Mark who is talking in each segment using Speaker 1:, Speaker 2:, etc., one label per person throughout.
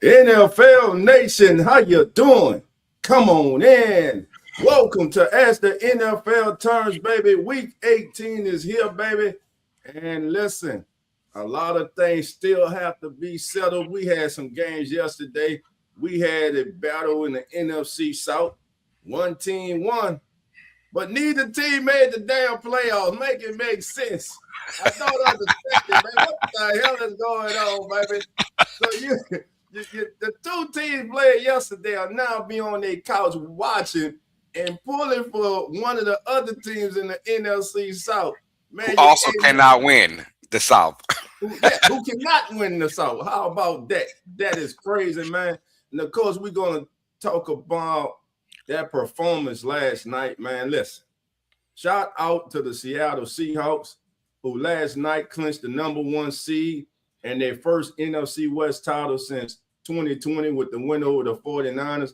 Speaker 1: NFL Nation, how you doing? Come on in. Welcome to As the NFL Turns, baby. Week 18 is here, baby. And listen, a lot of things still have to be settled. We had some games yesterday. We had a battle in the NFC South. One team won, but neither team made the damn playoffs. Make it make sense. I don't understand, man. What the hell is going on, baby? So the two teams played yesterday are now be on their couch watching and pulling for one of the other teams in the NFC South. Man,
Speaker 2: who also cannot win the South.
Speaker 1: who cannot win the South. How about that? That is crazy, man. And of course, we're gonna talk about that performance last night, man. Listen, shout out to the Seattle Seahawks, who last night clinched the #1 seed and their first NFC West title since 2020 with the win over the 49ers.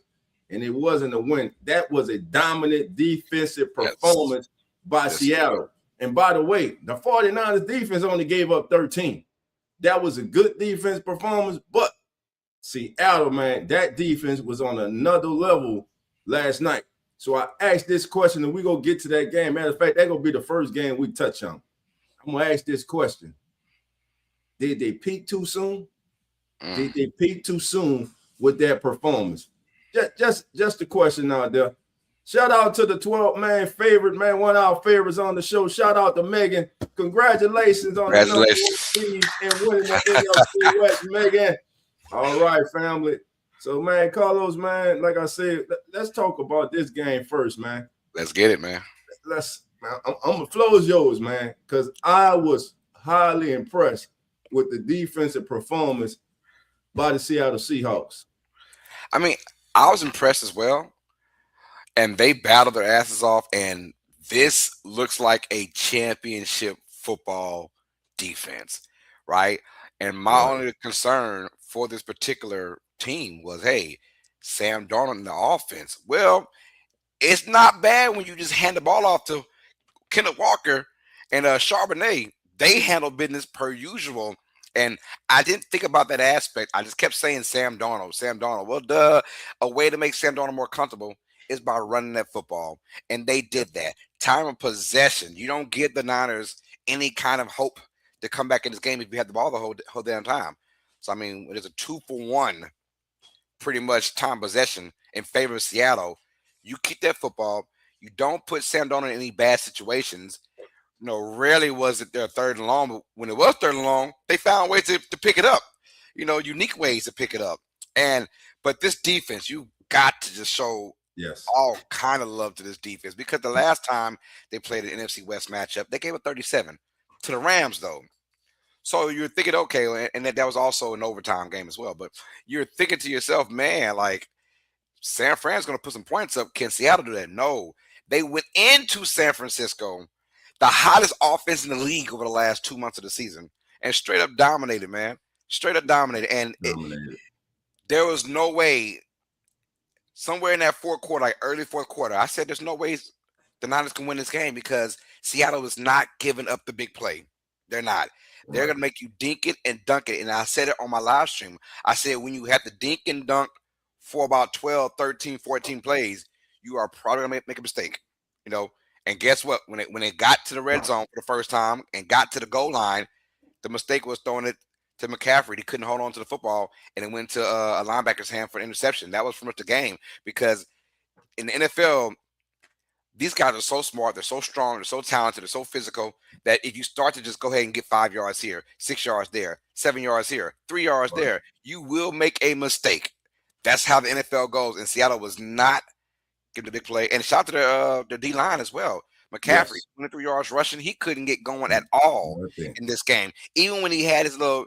Speaker 1: And it wasn't a win. That was a dominant defensive performance by Seattle. And by the way, the 49ers defense only gave up 13. That was a good defense performance, but Seattle, man, that defense was on another level last night. So I asked this question, and we're going to get to that game. Matter of fact, that's going to be the first game we touch on. I'm going to ask this question. Did they peak too soon? Did they peak too soon with that performance? Just a question out there. Shout out to the 12-man favorite, man, one of our favorites on the show. Shout out to Megan. Congratulations on the #1 seed and winning the NFC West, Megan. All right, family. So, man, Carlos, man, like I said, let's talk about this game first, man.
Speaker 2: Let's get it, man.
Speaker 1: I'm the floor is yours, man, because I was highly impressed with the defensive performance by the Seattle Seahawks.
Speaker 2: I mean, I was impressed as well. And they battled their asses off. And this looks like a championship football defense, right? And my only concern for this particular team was, hey, Sam Darnold in the offense. Well, it's not bad when you just hand the ball off to Kenneth Walker and Charbonnet. They handle business per usual. And I didn't think about that aspect. I just kept saying Sam Darnold, Sam Darnold. Well, duh. A way to make Sam Darnold more comfortable is by running that football. And they did that. Time of possession. You don't give the Niners any kind of hope to come back in this game if you have the ball the whole damn time. So, I mean, it is a 2-for-1 pretty much time possession in favor of Seattle. You keep that football. You don't put Sam Darnold in any bad situations. Rarely was it their third and long, but when it was third and long, they found ways to pick it up. Unique ways to pick it up. But this defense, you got to just show all kind of love to this defense, because the last time they played an NFC West matchup, they gave up 37 to the Rams, though. So you're thinking, okay, and that was also an overtime game as well. But you're thinking to yourself, man, like, San Fran's going to put some points up. Can Seattle do that? No. They went into San Francisco, the hottest offense in the league over the last 2 months of the season, and straight up dominated, man. Straight up dominated. And there was no way, somewhere in that fourth quarter, like early fourth quarter, I said there's no way the Niners can win this game, because Seattle is not giving up the big play. They're not. They're going to make you dink it and dunk it. And I said it on my live stream. I said when you have to dink and dunk for about 12, 13, 14 plays, you are probably going to make a mistake, And guess what? When it got to the red zone for the first time and got to the goal line, the mistake was throwing it to McCaffrey. He couldn't hold on to the football, and it went to a linebacker's hand for an interception. That was pretty much the game, because in the NFL, these guys are so smart, they're so strong, they're so talented, they're so physical, that if you start to just go ahead and get 5 yards here, 6 yards there, 7 yards here, 3 yards there, you will make a mistake. That's how the NFL goes, and Seattle was not giving the big play. And shout to their D-line as well. McCaffrey, 23 yards rushing, he couldn't get going at all in this game. Even when he had his little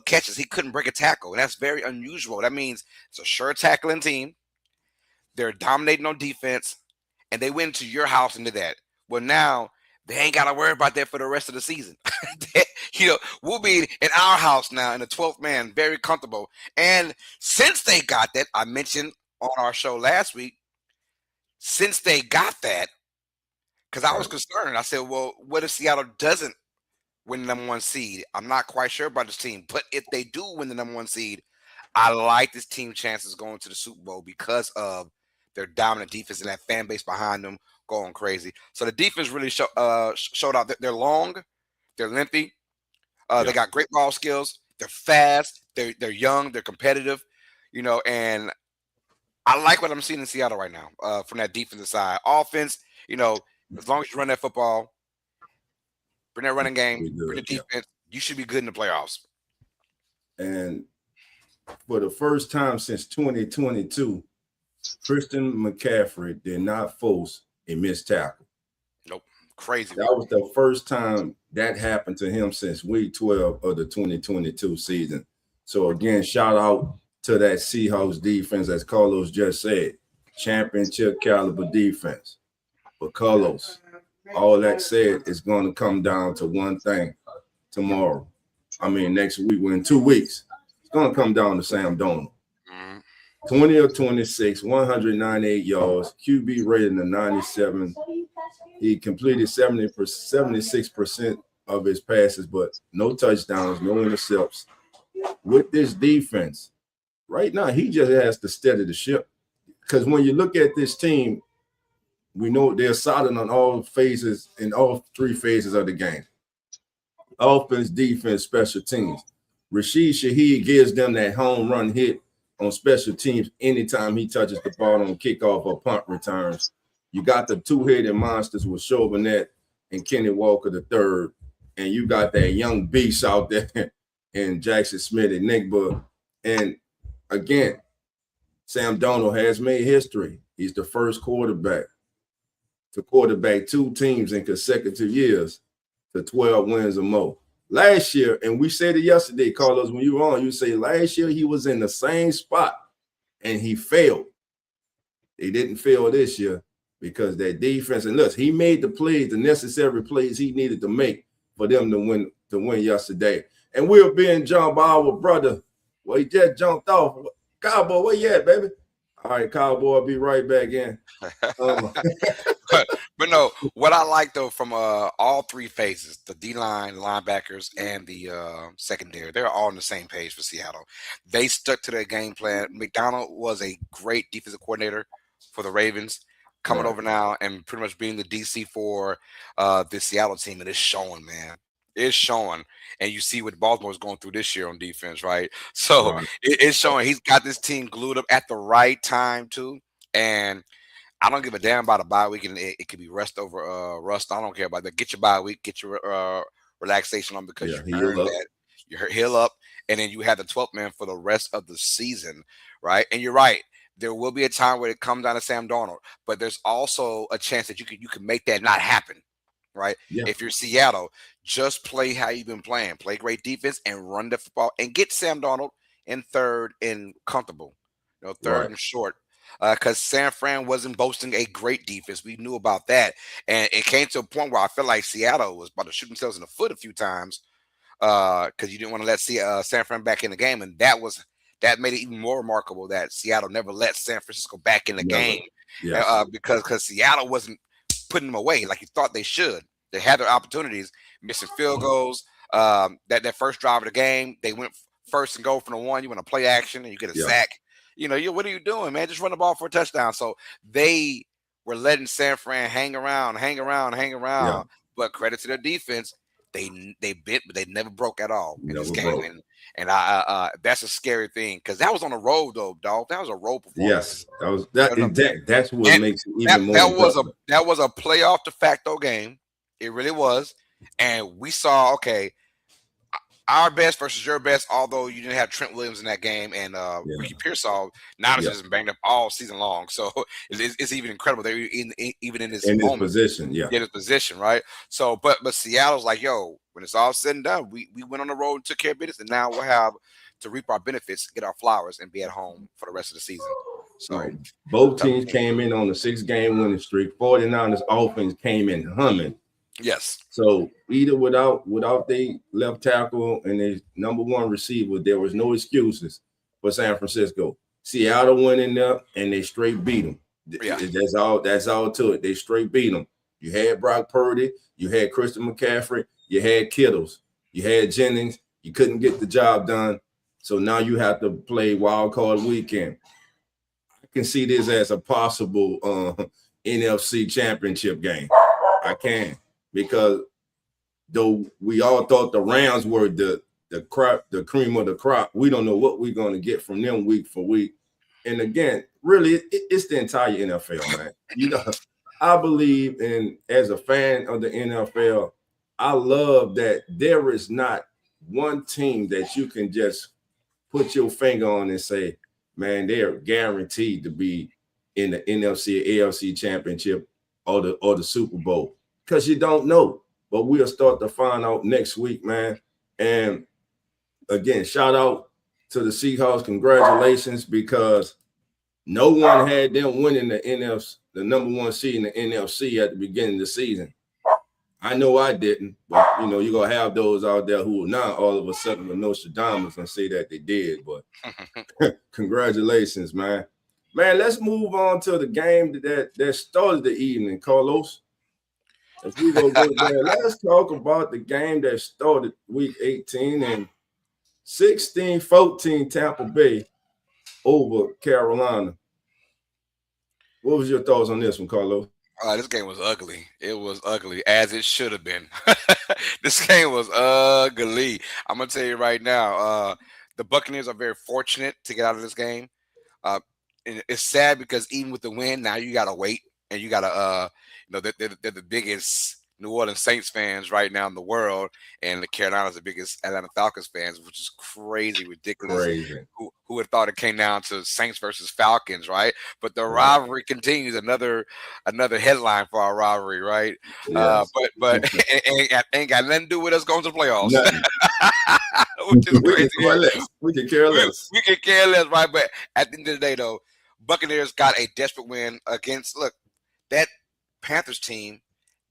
Speaker 2: catches, he couldn't break a tackle, and that's very unusual. That means it's a sure tackling team. They're dominating on defense, and they went into your house into that. Well, now they ain't got to worry about that for the rest of the season. We'll be in our house now in the 12th man, very comfortable. And since they got that, I mentioned on our show last week, since they got that, because I was concerned. I said, well, what if Seattle doesn't win the #1 seed? I'm not quite sure about this team. But if they do win the #1 seed, I like this team chances going to the Super Bowl because of their dominant defense and that fan base behind them going crazy. So the defense really showed out. They're long, they're lengthy, they got great ball skills, they're fast, they're young, they're competitive, and I like what I'm seeing in Seattle right now from that defensive side. Offense, as long as you run that football, bring that running game, bring the defense, you should be good in the playoffs.
Speaker 1: And for the first time since 2022, Christian McCaffrey did not force a missed tackle.
Speaker 2: Nope. Crazy.
Speaker 1: That was the first time that happened to him since week 12 of the 2022 season. So again, shout out to that Seahawks defense, as Carlos just said, championship caliber defense. But Carlos, all that said, is going to come down to one thing tomorrow. Next week, in 2 weeks, it's going to come down to Sam Darnold. 20 of 26, 198 yards, QB rating of 97. He completed 76% of his passes, but no touchdowns, no intercepts. With this defense, right now, he just has to steady the ship. Because when you look at this team, we know they're solid on all phases, in all three phases of the game. Offense, defense, special teams. Rashid Shaheed gives them that home run hit on special teams anytime he touches the ball on kickoff or punt returns. You got the two-headed monsters with Chauvinette and Kenny Walker III, and you got that young beast out there and Jackson Smith and Nick Buck. And again, Sam Darnold has made history. He's the first quarterback to quarterback two teams in consecutive years to 12 wins or more. Last year, and we said it yesterday, Carlos, when you were on, you say last year he was in the same spot and he failed. He didn't fail this year because that defense, and look, he made the plays, the necessary plays he needed to make for them to win yesterday. And we're being jumped by our brother. Well, he just jumped off. Cowboy, where you at, baby? All right, Cowboy, I'll be right back in.
Speaker 2: But no, what I like though from all three phases, the D-line, linebackers, and the secondary, they're all on the same page for Seattle. They stuck to their game plan. McDonald was a great defensive coordinator for the Ravens, coming over now and pretty much being the DC for this Seattle team, and it's showing, man. It's showing, and you see what Baltimore's going through this year on defense, right? So it's showing he's got this team glued up at the right time too, and I don't give a damn about a bye week, and it could be rest over rust. I don't care about that. Get your bye week, get your relaxation on because you earned that. You heal up, and then you have the 12th man for the rest of the season, right? And you're right. There will be a time where it comes down to Sam Darnold, but there's also a chance that you can make that not happen, right? Yeah. If you're Seattle, just play how you've been playing. Play great defense and run the football and get Sam Darnold in third and comfortable, third and short. Because San Fran wasn't boasting a great defense. We knew about that. And it came to a point where I felt like Seattle was about to shoot themselves in the foot a few times because you didn't want to let San Fran back in the game. And that made it even more remarkable that Seattle never let San Francisco back in the game because Seattle wasn't putting them away like you thought they should. They had their opportunities, missing field goals. That first drive of the game, they went first and goal from the one. You want to play action and you get a sack. What are you doing, man? Just run the ball for a touchdown. So they were letting San Fran hang around. Yeah. But credit to their defense, they bit, but they never broke at all in this game. And I that's a scary thing because that was on the road, though, dog. That was a road performance.
Speaker 1: Yes, that's what makes it even more.
Speaker 2: That was a playoff de facto game. It really was, and we saw our best versus your best, although you didn't have Trent Williams in that game and Ricky Pearsall. Now has been banged up all season long. So it's even incredible. They're even in this
Speaker 1: position. Yeah.
Speaker 2: In this position, right? So, but Seattle's like, yo, when it's all said and done, we went on the road and took care of business, and now we'll have to reap our benefits, get our flowers, and be at home for the rest of the season. So
Speaker 1: both teams came in on a 6-game winning streak. 49ers offense came in humming.
Speaker 2: Yes.
Speaker 1: So either without they left tackle and their number one receiver, there was no excuses for San Francisco. Seattle went in there and they straight beat them. Yeah. That's all to it. They straight beat them. You had Brock Purdy, you had Christian McCaffrey, you had Kittles, you had Jennings. You couldn't get the job done. So now you have to play wild card weekend. I can see this as a possible NFC championship game. I can, because though we all thought the Rams were the cream of the crop, we don't know what we're going to get from them week for week. And again, really, it's the entire NFL, man. You know, I believe in, as a fan of the NFL, I love that there is not one team that you can just put your finger on and say, man, they're guaranteed to be in the NFC or AFC championship or the Super Bowl, because you don't know. But we'll start to find out next week, man. And again, shout out to the Seahawks. Congratulations, because no one had them winning the NFC, the number one seed in the NFC at the beginning of the season. I know I didn't, but you know, you're gonna have those out there who will now all of a sudden with Nostradamus and say that they did. But congratulations, man. Man, let's move on to the game that started the evening, Carlos. As we go there, let's talk about the game that started week 18 and 16-14 Tampa Bay over Carolina. What was your thoughts on this one, Carlos?
Speaker 2: This game was ugly. It was ugly, as it should have been. This game was ugly. I'm gonna tell you right now. The Buccaneers are very fortunate to get out of this game. And it's sad because even with the win, now you gotta wait, and you gotta, they're the biggest New Orleans Saints fans right now in the world, and the Carolinas the biggest Atlanta Falcons fans, which is crazy, ridiculous. Crazy. Who would have thought it came down to Saints versus Falcons, right? But the rivalry continues. Another headline for our rivalry, right? Yes. But ain't got nothing to do with us going to the playoffs. Which is crazy.
Speaker 1: We can care less.
Speaker 2: We can care less, right? But at the end of the day, though, Buccaneers got a desperate win against, look, that Panthers team.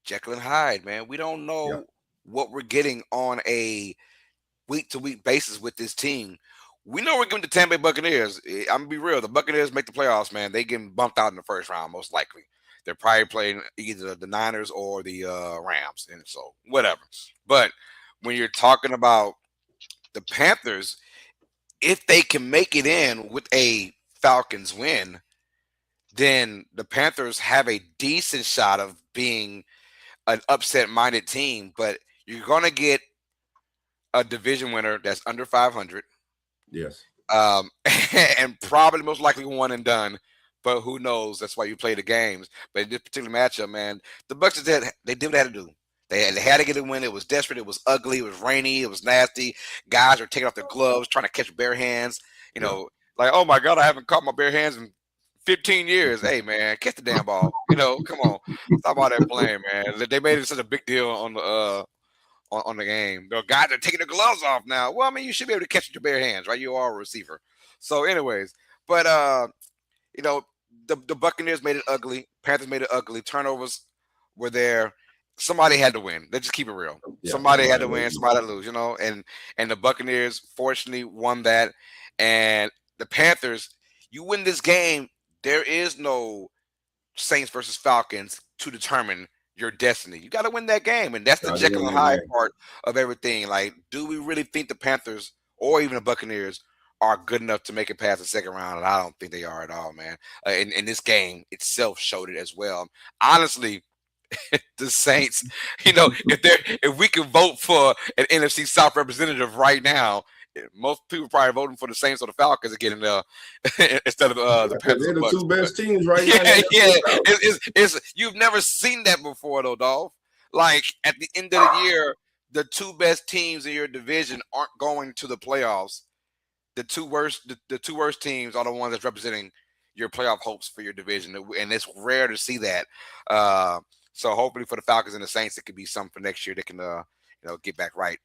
Speaker 2: Jekyll and Hyde, man. We don't know what we're getting on a week-to-week basis with this team. We know we're giving the Tampa Bay Buccaneers. I'm going to be real. The Buccaneers make the playoffs, man. They get bumped out in the first round, most likely. They're probably playing either the Niners or the Rams, and so whatever. But when you're talking about the Panthers, if they can make it in with a Falcons win, then the Panthers have a decent shot of being an upset-minded team, but you're going to get a division winner that's under 500.
Speaker 1: Yes.
Speaker 2: And probably most likely one and done, but who knows? That's why you play the games. But in this particular matchup, man, the Bucs did what they had to do. They had to get a win. It was desperate. It was ugly. It was rainy. It was nasty. Guys are taking off their gloves, trying to catch bare hands. You know, like, oh, my God, I haven't caught my bare hands in 15 years. Hey, man, catch the damn ball. Come on. Stop all that playing, man. They made it such a big deal on the game. The guys are taking their gloves off now. Well, I mean, you should be able to catch with your bare hands, right? You are a receiver. So, anyways, but, the Buccaneers made it ugly. Panthers made it ugly. Turnovers were there. Somebody had to win. Let's just keep it real. Yeah, somebody had to win. Somebody had to lose, and the Buccaneers fortunately won that. And the Panthers, you win this game, there is no Saints versus Falcons to determine your destiny. You got to win that game, and that's the Jekyll and Hyde part of everything. Like, do we really think the Panthers or even the Buccaneers are good enough to make it past the second round? And I don't think they are at all, man. And this game itself showed it as well. Honestly, the Saints, if we can vote for an NFC South representative right now, most people probably voting for the Saints or the Falcons again instead of the Panthers.
Speaker 1: They're the two best teams right now.
Speaker 2: It's you've never seen that before, though, Dolph. Like, at the end of the year, the two best teams in your division aren't going to the playoffs. The two worst teams are the ones that's representing your playoff hopes for your division, and it's rare to see that. So hopefully for the Falcons and the Saints, it could be something for next year. They can get back right.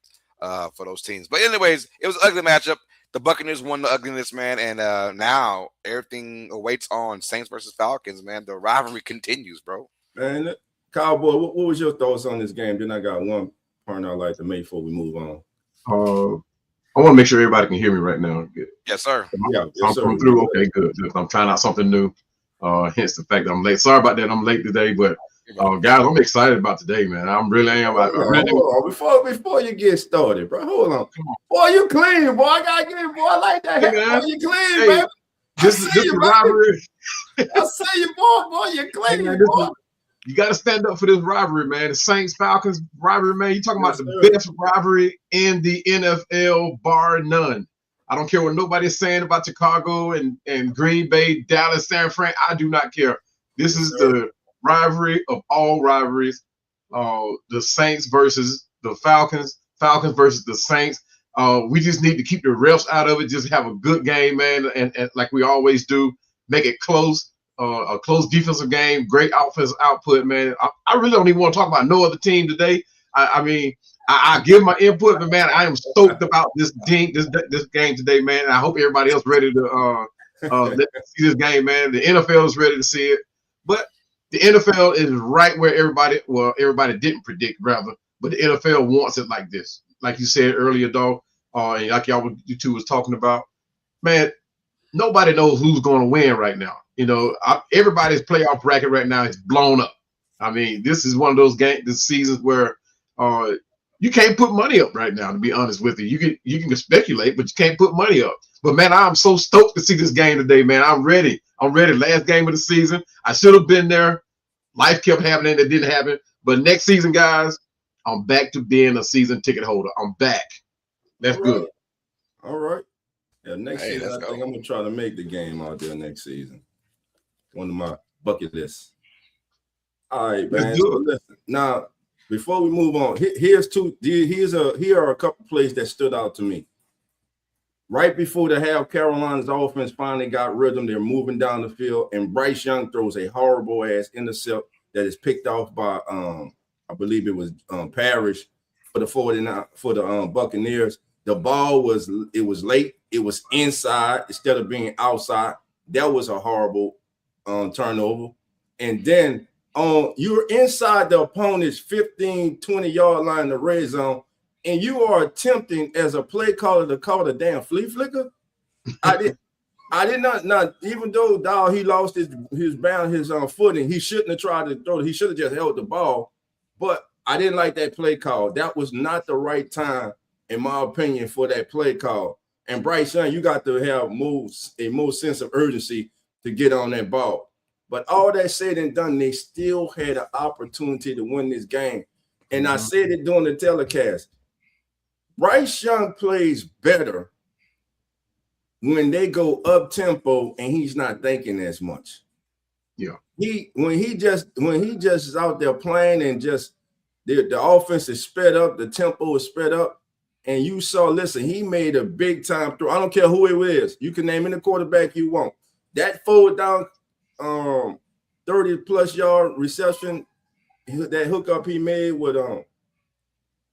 Speaker 2: For those teams. But anyways, it was an ugly matchup. The Buccaneers won the ugliness, man, and now everything awaits on Saints versus Falcons, man. The rivalry continues, bro.
Speaker 1: Man, Cowboy, what was your thoughts on this game? Then I got one point I'd like to make before we move on.
Speaker 3: I want to make sure everybody can hear me right now.
Speaker 2: Yes, sir.
Speaker 1: I'm
Speaker 3: coming through. Okay, good. I'm trying out something new. Hence the fact that I'm late. Sorry about that. I'm late today, but Guys, I'm excited about today, man. I really am.
Speaker 1: Hold on. Before you get started, bro. Hold on. Boy, you clean, boy. I gotta get it, boy. I like that. Boy, you clean, baby.
Speaker 3: This is rivalry.
Speaker 1: I see you, boy. You clean, boy.
Speaker 3: You got to stand up for this rivalry, man. The Saints-Falcons rivalry, man. You're talking about the best rivalry in the NFL, bar none. I don't care what nobody's saying about Chicago and Green Bay, Dallas, San Fran. I do not care. This is the rivalry of all rivalries. The Saints versus the Falcons. Falcons versus the Saints. We just need to keep the refs out of it. Just have a good game, man, and like we always do, make it close. A close defensive game, great offensive output, man. I really don't even want to talk about no other team today. I give my input, but man, I am stoked about this game today, man. And I hope everybody else ready to see this game, man. The NFL is ready to see it, but the NFL is right where everybody didn't predict, rather. But the NFL wants it like this, like you said earlier, dog, and like you two was talking about, man. Nobody knows who's going to win right now. You know, everybody's playoff bracket right now is blown up. I mean, this is one of those seasons where you can't put money up right now. To be honest with you, you can speculate, but you can't put money up. But man, I'm so stoked to see this game today, man. I'm ready. Last game of the season. I should have been there. Life kept happening. It didn't happen. But next season, guys, I'm back to being a season ticket holder. I'm back. That's good.
Speaker 1: All right. Yeah, next season, I think I'm going to try to make the game out there next season. One of my bucket lists. All right, man. So listen, now, before we move on, here are a couple plays that stood out to me. Right before the half, Carolina's offense finally got rhythm. They're moving down the field, and Bryce Young throws a horrible-ass intercept that is picked off by, I believe it was Parrish for the Buccaneers. The ball was late. It was inside instead of being outside. That was a horrible turnover. And then you're inside the opponent's 15, 20-yard line in the red zone, and you are attempting as a play caller to call the damn flea flicker. I did not even though dog he lost his footing, he shouldn't have tried to throw it. He should have just held the ball. But I didn't like that play call. That was not the right time, in my opinion, for that play call. And Bryce Young, you got to have a more sense of urgency to get on that ball. But all that said and done, they still had an opportunity to win this game. And I said it during the telecast. Bryce Young plays better when they go up tempo and he's not thinking as much.
Speaker 3: Yeah.
Speaker 1: When he just is out there playing and just the offense is sped up, the tempo is sped up. And you saw, listen, he made a big time throw. I don't care who it is. You can name any quarterback you want. That forward down 30-plus yard reception, that hookup he made with Teteron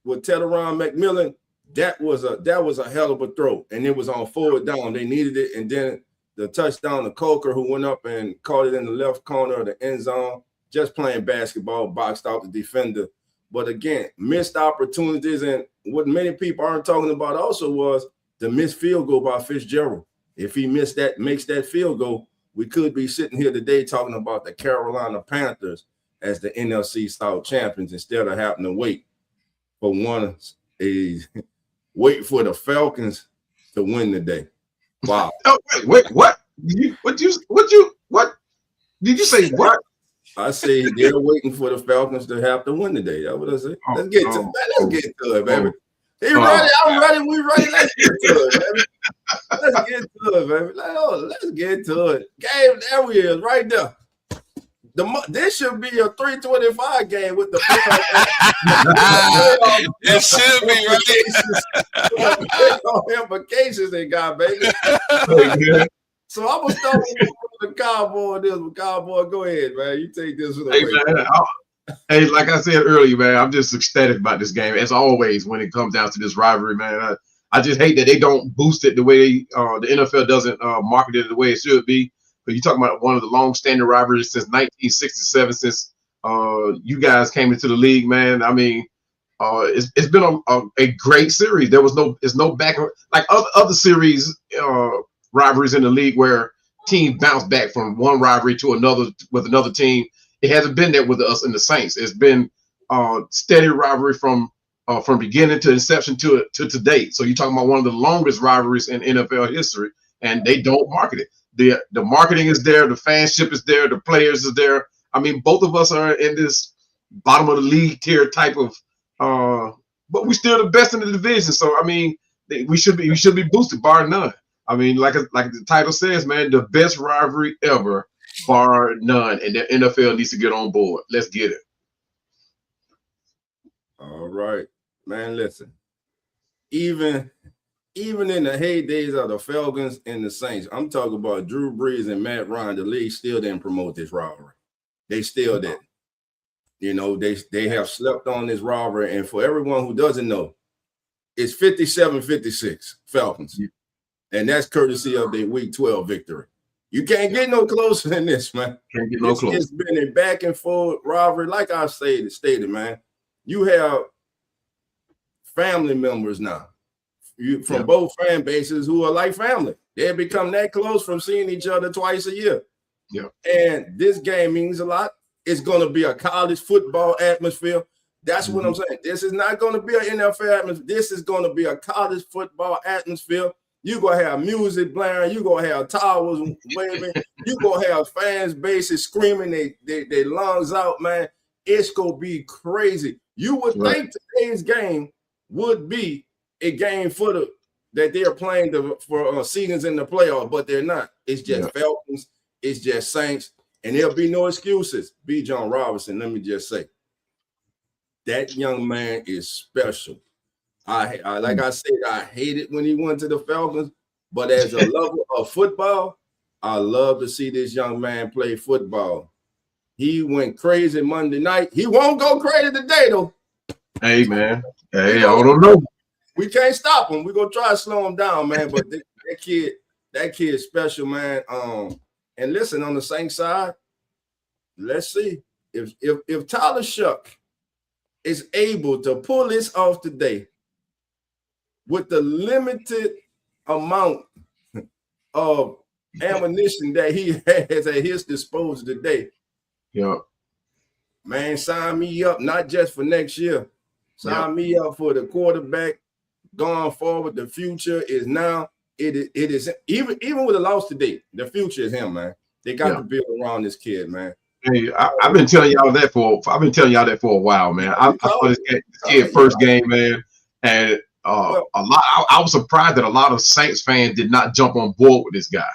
Speaker 1: McMillan, that was a hell of a throw. And it was on forward down. They needed it. And then the touchdown to Coker, who went up and caught it in the left corner of the end zone, just playing basketball, boxed out the defender. But again, missed opportunities, and what many people aren't talking about also was the missed field goal by Fitzgerald. If he makes that field goal, we could be sitting here today talking about the Carolina Panthers as the NFC South champions instead of having to wait for the Falcons to win the day. Wow.
Speaker 3: Oh, wait, what? What did you say? What?
Speaker 1: I say they're waiting for the Falcons to have to win today. That's what I say. Let's get to it, baby. He ready? I'm ready. We ready. Let's get to it, baby. Let's get to it, baby. Let's get to it. Game, there we is, right there. This should be a 325 game with the
Speaker 2: it should be, right?
Speaker 1: Implications they got, baby. So I'm gonna start with the Cowboy. Cowboy, go ahead, man. You take this away.
Speaker 3: Hey, like I said earlier, man, I'm just ecstatic about this game as always when it comes down to this rivalry, man. I just hate that they don't boost it the way the NFL doesn't market it the way it should be. But you're talking about one of the long-standing rivalries since 1967, since you guys came into the league, man. I mean, it's been a great series. There's no back like other series rivalries in the league where teams bounce back from one rivalry to another with another team. It hasn't been there with us and the Saints. It's been steady rivalry from beginning to inception to date. So you're talking about one of the longest rivalries in NFL history, and they don't market it. The marketing is there, the fanship is there, the players is there. I mean, both of us are in this bottom of the league tier type of, but we're still the best in the division. So I mean, we should be boosted, bar none. I mean, like the title says, man, the best rivalry ever, bar none, and the NFL needs to get on board. Let's get it.
Speaker 1: All right, man. Listen, even in the heydays of the Falcons and the Saints, I'm talking about Drew Brees and Matt Ryan. The league still didn't promote this rivalry. They still didn't. You know, they have slept on this rivalry, and for everyone who doesn't know, it's 57-56 Falcons. Yeah. And that's courtesy of their Week 12 victory. You can't get no closer than this, man.
Speaker 3: Can't get no closer.
Speaker 1: It's been a back and forth rivalry. Like I stated, man, you have family members now from both fan bases who are like family. They have become that close from seeing each other twice a year.
Speaker 3: Yeah.
Speaker 1: And this game means a lot. It's going to be a college football atmosphere. That's what I'm saying. This is not going to be an NFL atmosphere. This is going to be a college football atmosphere. You're going to have music blaring. You're going to have towers waving. You're going to have fans bases screaming their lungs out, man. It's going to be crazy. You would think today's game would be a game that they're playing for seasons in the playoff, but they're not. It's just Falcons. It's just Saints. And there'll be no excuses. B. John Robinson, let me just say, that young man is special. I like I said, I hate it when he went to the Falcons, but as a lover of football, I love to see this young man play football. He went crazy Monday night. He won't go crazy today, though.
Speaker 3: Hey, man. Hey, I don't know.
Speaker 1: We can't stop him. We're gonna try to slow him down, man. But that kid is special, man. And listen, on the Saints side, let's see if Tyler Shuck is able to pull this off today with the limited amount of ammunition that he has at his disposal today.
Speaker 3: Yeah,
Speaker 1: man, sign me up, not just for next year. Sign me up for the quarterback going forward. The future is now. It is even with a loss today. The future is him, man. They got to build around this kid, man.
Speaker 3: Hey, I've been telling y'all that for a while, man. I saw this kid first game, man, and a lot. I was surprised that a lot of Saints fans did not jump on board with this guy.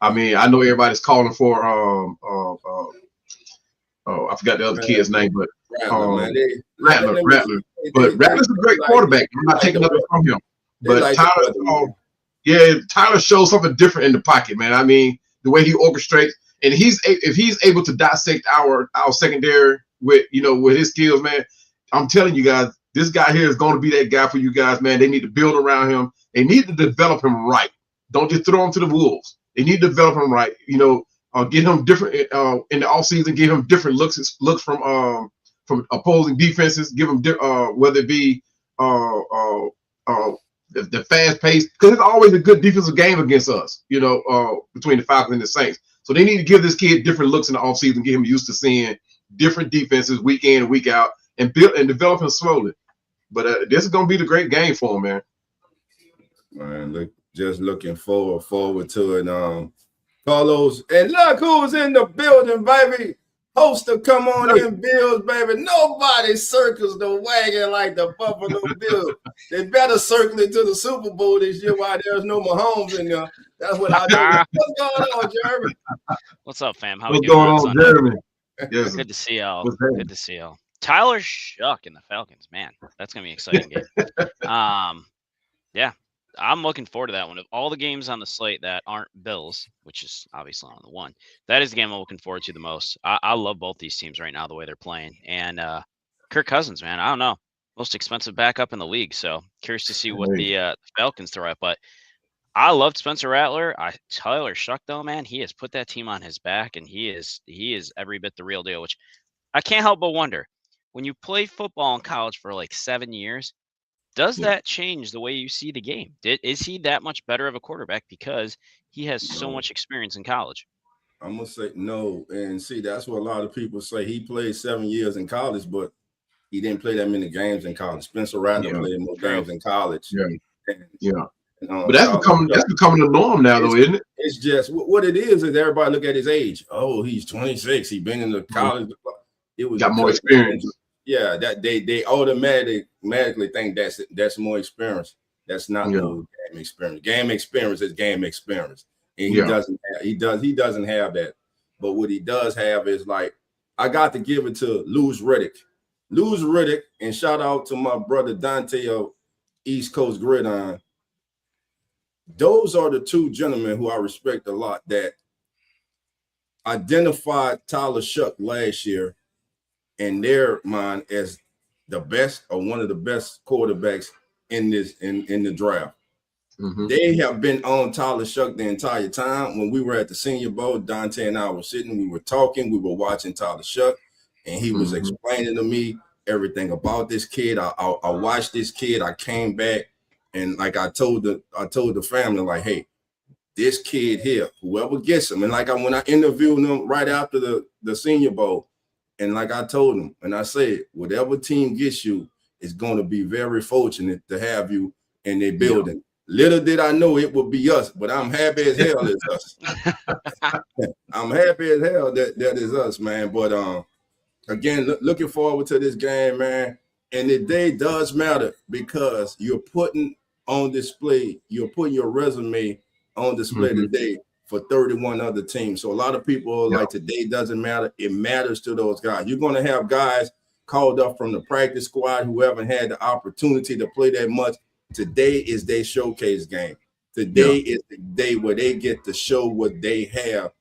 Speaker 3: I mean, I know everybody's calling for I forgot the other kid's name, but Rattler. But Rattler's a great quarterback. I'm not taking nothing from him. But Tyler shows something different in the pocket, man. I mean, the way he orchestrates, and if he's able to dissect our secondary with his skills, man, I'm telling you guys, this guy here is going to be that guy for you guys, man. They need to build around him. They need to develop him right. Don't just throw him to the wolves. They need to develop him right. Get him different in the offseason. Give him different looks from opposing defenses. Give him whether it be the fast pace, because it's always a good defensive game against us. Between the Falcons and the Saints. So they need to give this kid different looks in the offseason. Get him used to seeing different defenses week in and week out, and build and develop him slowly. But this is gonna be the great game for him, man.
Speaker 1: Man, just looking forward to it. Carlos, and look who's in the building, baby. Host to come on in, Bills, baby. Nobody circles the wagon like the Buffalo Bills. They better circle it to the Super Bowl this year while there's no Mahomes in there. That's what I do. What's going on, Jeremy?
Speaker 4: What's up, fam?
Speaker 3: What's going on, Jeremy?
Speaker 4: Yes. Good to see y'all. Good to see y'all. Tyler Shuck in the Falcons, man. That's gonna be an exciting game. Yeah. I'm looking forward to that one. Of all the games on the slate that aren't Bills, which is obviously on the one, that is the game I'm looking forward to the most. I love both these teams right now, the way they're playing. And Kirk Cousins, man, I don't know. Most expensive backup in the league. So curious to see what the Falcons throw at. But I loved Spencer Rattler. Tyler Shuck, though, man, he has put that team on his back, and he is every bit the real deal, which I can't help but wonder. When you play football in college for like 7 years, does that change the way you see the game? Is he that much better of a quarterback because he has so much experience in college?
Speaker 1: I'm gonna say no. And see, that's what a lot of people say. He played 7 years in college, but he didn't play that many games in college. Spencer Rattler played more games in college.
Speaker 3: Yeah. But that's becoming the norm now, though, isn't it?
Speaker 1: It's just what it is everybody look at his age. Oh, he's 26. He's been in the college. It was
Speaker 3: got more experience.
Speaker 1: Yeah, that they automatically think that's more experience. That's not no game experience. Game experience is game experience, and he doesn't have that. But what he does have is, like, I got to give it to Louis Riddick. Louis Riddick, and shout out to my brother Dante of East Coast Gridiron. Those are the two gentlemen who I respect a lot that identified Tyler Shuck last year in their mind as the best or one of the best quarterbacks in the draft. Mm-hmm. They have been on Tyler Shuck the entire time. When we were at the Senior Bowl, Dante and I were sitting, we were talking, we were watching Tyler Shuck, and he was explaining to me everything about this kid. I watched this kid. I came back, and like I told the family, like, hey, this kid here, whoever gets him, and like when I interviewed him right after the Senior Bowl, and like I told him, and I said, whatever team gets you is going to be very fortunate to have you in their building. Yeah. Little did I know it would be us, but I'm happy as hell it's us. I'm happy as hell that is us, man. But again, looking forward to this game, man. And the day does matter because you're putting on display, you're putting your resume on display today for 31 other teams. So a lot of people are like, today doesn't matter. It matters to those guys. You're going to have guys called up from the practice squad who haven't had the opportunity to play that much. Today is their showcase game. Today is the day where they get to show what they have,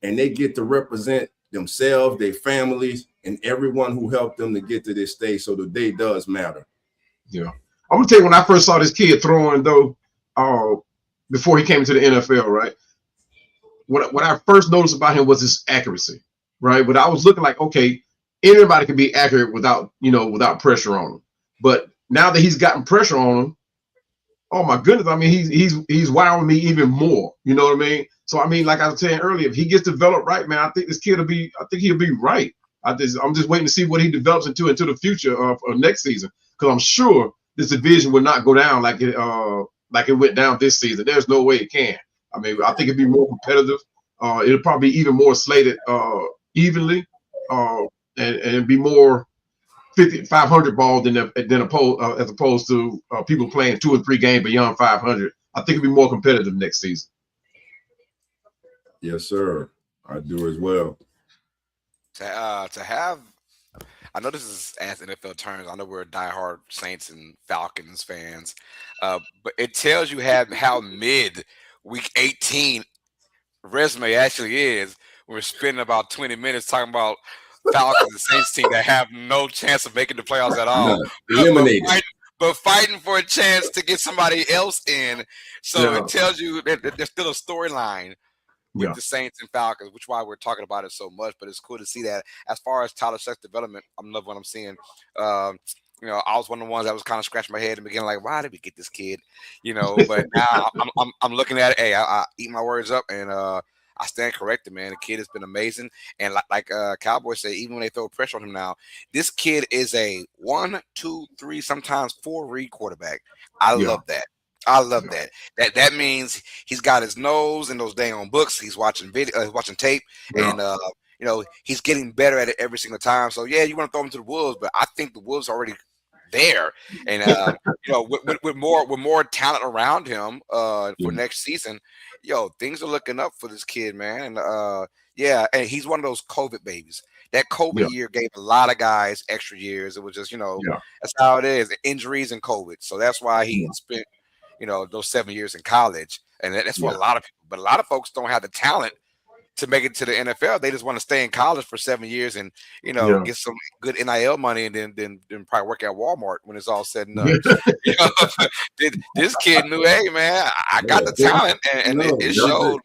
Speaker 1: and they get to represent themselves, their families, and everyone who helped them to get to this stage. So the day does matter. Yeah.
Speaker 3: I'm gonna tell you, when I first saw this kid throwing, though, before he came to the NFL, right? What I first noticed about him was his accuracy, right? But I was looking like, okay, anybody can be accurate without pressure on him. But now that he's gotten pressure on him, oh my goodness, I mean, he's wowing me even more. You know what I mean? So I mean, like I was saying earlier, if he gets developed right, man, I think this kid he'll be right. I'm just waiting to see what he develops into the future of next season, because I'm sure this division will not go down like it went down this season. There's no way it can. I mean, I think it'd be more competitive. It'll probably be even more slated evenly, and be more 500 ball than as opposed to people playing 2 or 3 games beyond 500. I think it'll be more competitive next season.
Speaker 1: Yes, sir. I do as well.
Speaker 2: To have, I know this is as NFL terms. I know we're diehard Saints and Falcons fans, but it tells you how mid Week 18 resume actually is. We're spending about 20 minutes talking about Falcons and Saints team that have no chance of making the playoffs at all.
Speaker 1: Eliminated.
Speaker 2: But fighting for a chance to get somebody else in. So it tells you that there's still a storyline with the Saints and Falcons, which is why we're talking about it so much. But it's cool to see that. As far as Tyler Shuck's development, I'm loving what I'm seeing. I was one of the ones that was kind of scratching my head in the beginning, like, why did we get this kid? But now I'm looking at it. Hey, I eat my words up, and I stand corrected, man. The kid has been amazing. And like Cowboys say, even when they throw pressure on him now, this kid is a 1, 2, 3, sometimes 4 read quarterback. I love that. I love that. That means he's got his nose in those dang books. He's watching video, watching tape, and he's getting better at it every single time. So yeah, you want to throw him to the Wolves, but I think the Wolves are already there, and with more talent around him for next season, things are looking up for this kid, man. And and he's one of those COVID babies. That COVID year gave a lot of guys extra years. It was just that's how it is, injuries and COVID. So that's why he spent those 7 years in college, and that's for a lot of people. But a lot of folks don't have the talent to make it to the NFL. They just want to stay in college for 7 years and get some good NIL money, and then probably work at Walmart when it's all said and done. This kid knew, hey man, I got the talent, and it showed.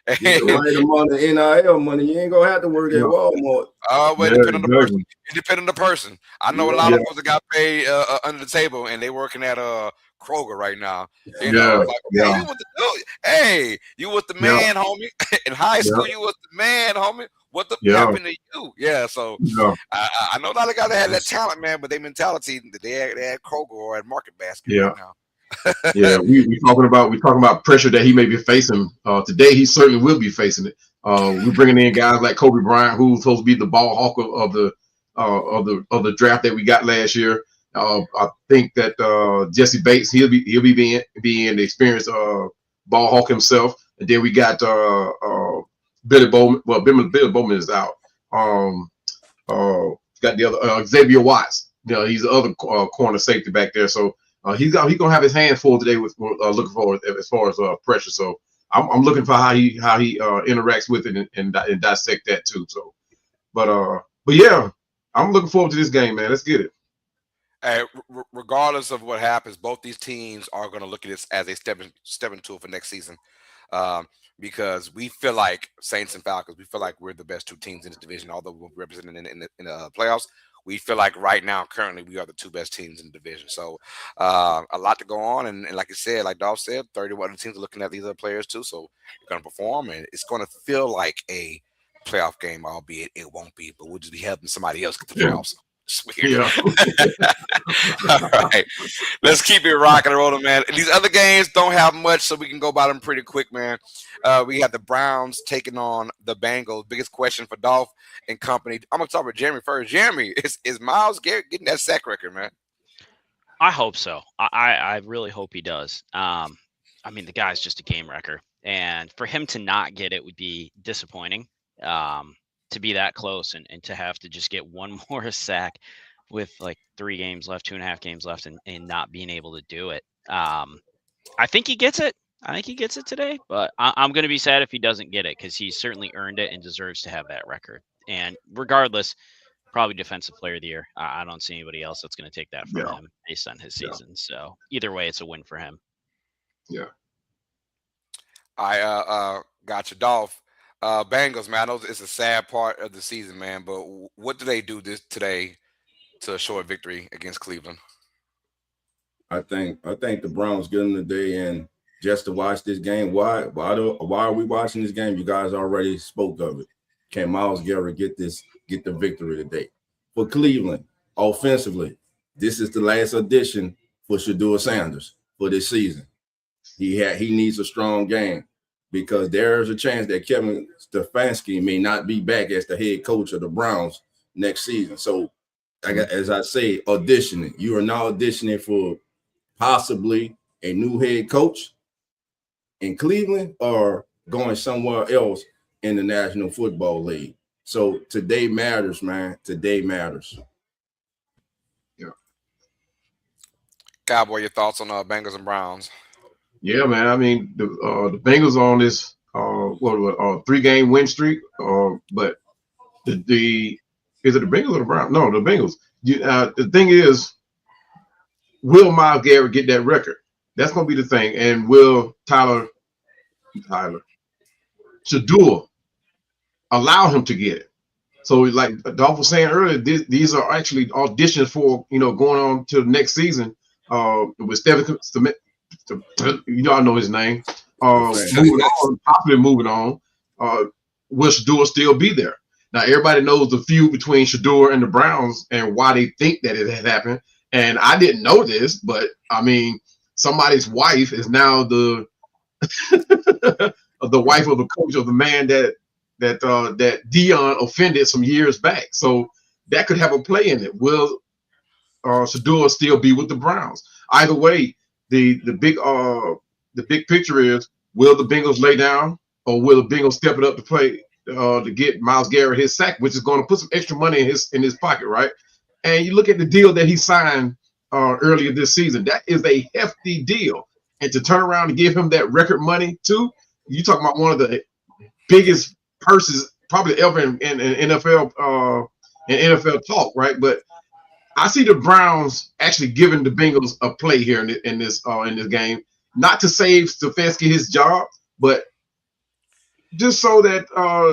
Speaker 1: The right amount of NIL money, you ain't gonna have to work at Walmart.
Speaker 2: Well, it depends on the person. It depends on the person. I know a lot of folks that got paid under the table, and they working at Kroger right now. You
Speaker 3: Yeah,
Speaker 2: know, like,
Speaker 3: yeah.
Speaker 2: you was the man, homie. In high school, you was the man, homie. What the happened to you? Yeah, so I know a lot of guys that had that talent, man, but their mentality, they had Kroger or at Market Basket right now.
Speaker 3: Yeah, we talking about pressure that he may be facing. Today, he certainly will be facing it. We're bringing in guys like Kobe Bryant, who's supposed to be the ball hawk of the draft that we got last year. I think that Jesse Bates, he'll be being the experienced ball hawk himself. And then we got Billy Bowman. Well, Billy Bowman is out. Got the other Xavier Watts. You know, he's the other corner safety back there. So he's gonna have his hands full today with looking forward as far as pressure. So I'm looking for how he interacts with it and dissect that too. So, but yeah, I'm looking forward to this game, man. Let's get it.
Speaker 2: Hey, regardless of what happens, both these teams are going to look at this as a stepping tool for next season, because we feel like Saints and Falcons, we feel like we're the best two teams in this division, although we're represented in the playoffs. We feel like right now, currently, we are the two best teams in the division. So a lot to go on. And like you said, like Dolph said, 31 teams are looking at these other players too. So they're going to perform. And it's going to feel like a playoff game, albeit it won't be. But we'll just be helping somebody else get the playoffs. It's weird. Yeah. All right. Let's keep it rocking and rolling, man. These other games don't have much, so we can go by them pretty quick, man. We have the Browns taking on the Bengals. Biggest question for Dolph and company. I'm going to talk about Jeremy first. Jeremy, is Myles Garrett getting that sack record, man?
Speaker 4: I hope so. I really hope he does. I mean, the guy's just a game wrecker. And for him to not get it would be disappointing. To be that close and to have to just get one more sack with like 3 games left, 2.5 games left, and not being able to do it. I think he gets it. I think he gets it today, but I'm going to be sad if he doesn't get it because he's certainly earned it and deserves to have that record. And regardless, probably defensive player of the year. I don't see anybody else that's going to take that from him based on his season. So either way, it's a win for him.
Speaker 3: Yeah.
Speaker 2: I got you, Dolph. Bengals, man, I know it's a sad part of the season, man, but what do they do today to show a victory against Cleveland?
Speaker 1: I think the Browns get them today, and just to watch this game. Why are we watching this game? You guys already spoke of it. Can Myles Garrett get the victory today? For Cleveland, offensively, this is the last audition for Shedeur Sanders for this season. He needs a strong game, because there's a chance that Kevin Stefanski may not be back as the head coach of the Browns next season. So, as I say, auditioning. You are now auditioning for possibly a new head coach in Cleveland or going somewhere else in the National Football League. So today matters, man. Today matters.
Speaker 3: Yeah.
Speaker 2: Cowboy, your thoughts on Bengals and Browns?
Speaker 3: Yeah, man. I mean, the Bengals are on this 3-game win streak. But is it the Bengals or the Browns? No, the Bengals. The thing is, will Myles Garrett get that record? That's going to be the thing. And will Shedeur allow him to get it? So, like Dolph was saying earlier, these are actually auditions for going on to the next season. With Stephen. I know his name. Moving on. Will Shedeur still be there? Now, everybody knows the feud between Shedeur and the Browns and why they think that it had happened. And I didn't know this, but I mean, somebody's wife is now the the wife of the coach of the man that Dion offended some years back. So that could have a play in it. Will Shedeur still be with the Browns? Either way, the big picture is, will the Bengals lay down, or will the Bengals step it up to play to get Myles Garrett his sack, which is going to put some extra money in his pocket, right? And you look at the deal that he signed earlier this season. That is a hefty deal, and to turn around and give him that record money too, you talking about one of the biggest purses probably ever in NFL NFL talk, right? But I see the Browns actually giving the Bengals a play here in this game, not to save Stefanski his job, but just so that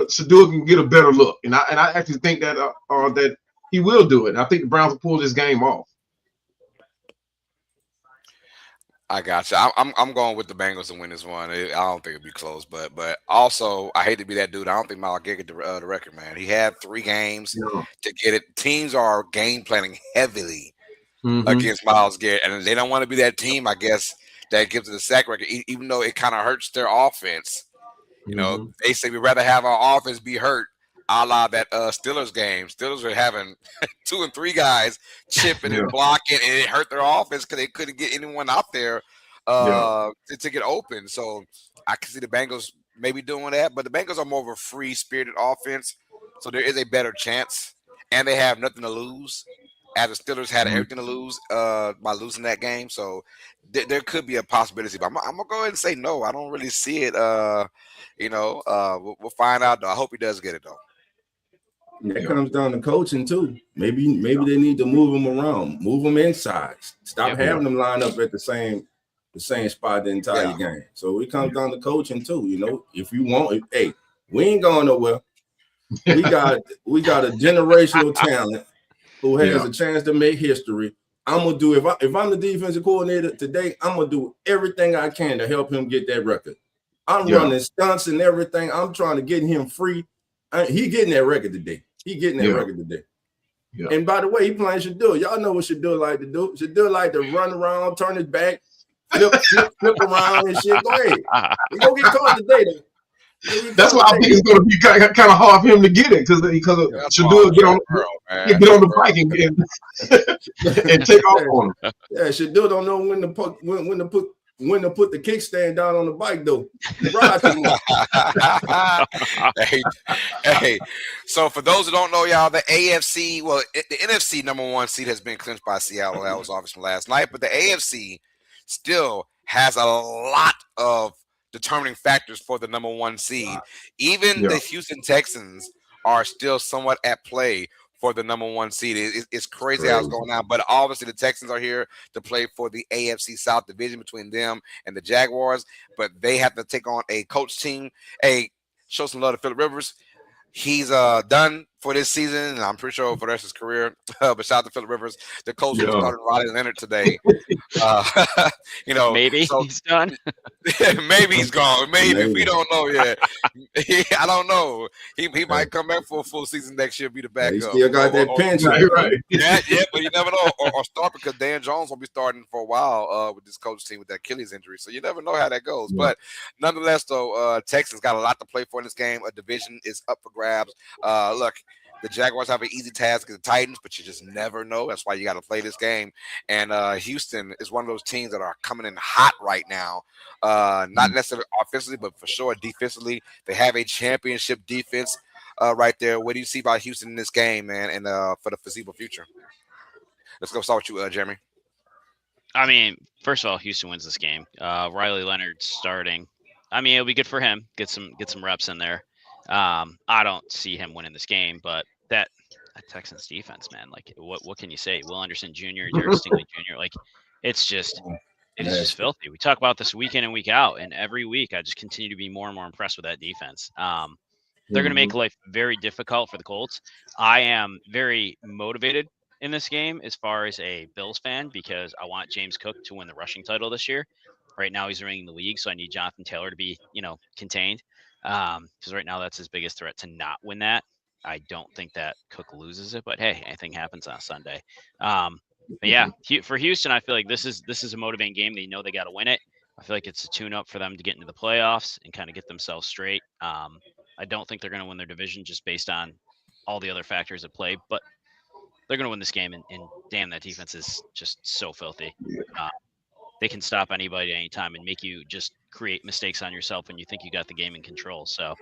Speaker 3: Shedeur can get a better look. And I actually think that that he will do it. I think the Browns will pull this game off.
Speaker 2: I got you. I'm going with the Bengals to win this one. I don't think it'll be close, but also I hate to be that dude. I don't think Miles Garrett get the record, man. He had 3 games to get it. Teams are game planning heavily against Miles Garrett, and they don't want to be that team, I guess, that gives it the sack record, even though it kind of hurts their offense. You know, they say we'd rather have our offense be hurt, a la that Steelers game. Steelers were having 2 and 3 guys chipping and blocking, and it hurt their offense because they couldn't get anyone out there to get open. So I can see the Bengals maybe doing that, but the Bengals are more of a free-spirited offense, so there is a better chance, and they have nothing to lose. As the Steelers had everything to lose by losing that game, so there could be a possibility. But I'm gonna go ahead and say no. I don't really see it. We'll find out. Though. I hope he does get it though.
Speaker 1: That comes down to coaching too. Maybe they need to move them around, move them inside. Stop having them line up at the same spot the entire game. So it comes down to coaching too. You know, if you want, hey, we ain't going nowhere. We got a generational talent who has a chance to make history. I'm gonna do if I'm the defensive coordinator today, I'm gonna do everything I can to help him get that record. I'm running stunts and everything. I'm trying to get him free. He getting that record today. Yeah. And by the way, he playing Shador. Y'all know what Shador like to do. Shador like to run around, turn his back, flip around and shit. Go ahead. He gonna get caught today though.
Speaker 3: That's why I think it's going to be kind of hard for him to get it because Shador get on the bike and take off on him.
Speaker 1: Yeah, Shador don't know when to put the kickstand down on the bike though.
Speaker 2: Hey, so for those who don't know, y'all, the NFC number 1 seed has been clinched by Seattle. That was obvious from last night, but the AFC still has a lot of determining factors for the number 1 seed. Even the Houston Texans are still somewhat at play for the number 1 seed. It's crazy how it's going on, but obviously the Texans are here to play for the AFC South division between them and the Jaguars, but they have to take on a coach team. Hey, show some love to Phillip Rivers. He's done for this season, and I'm pretty sure for the rest of his career. But shout out to Phillip Rivers. The coach started Riley Leonard today.
Speaker 4: Maybe he's done.
Speaker 2: Maybe he's gone. Maybe we don't know yet. I don't know. He might come back for a full season next year, be the backup.
Speaker 1: He still got that pension,
Speaker 3: right?
Speaker 2: Yeah, but you never know. Or start because Dan Jones will be starting for a while with this coach team with that Achilles injury. So you never know how that goes. But nonetheless, though, Texans got a lot to play for in this game. A division is up for grabs. Look. The Jaguars have an easy task as the Titans, but you just never know. That's why you got to play this game. And Houston is one of those teams that are coming in hot right now. Not necessarily offensively, but for sure defensively. They have a championship defense right there. What do you see about Houston in this game, man, and for the foreseeable future? Let's go start with you, Jeremy.
Speaker 4: I mean, first of all, Houston wins this game. Riley Leonard starting. I mean, it'll be good for him. Get some reps in there. I don't see him winning this game, but that Texans defense, man, like what can you say? Will Anderson Jr., Derek Stingley Jr., like it's just filthy. We talk about this week in and week out, and every week I just continue to be more and more impressed with that defense. They're going to make life very difficult for the Colts. I am very motivated in this game as far as a Bills fan because I want James Cook to win the rushing title this year. Right now he's running the league, so I need Jonathan Taylor to be, contained. Because right now that's his biggest threat to not win that. I don't think that Cook loses it, but hey, anything happens on Sunday. But yeah, for Houston, I feel like this is a motivating game. They know they got to win it. I feel like it's a tune-up for them to get into the playoffs and kind of get themselves straight. I don't think they're going to win their division just based on all the other factors at play, but they're going to win this game. And damn, that defense is just so filthy. They can stop anybody at any time and make you just create mistakes on yourself when you think you got the game in control. So,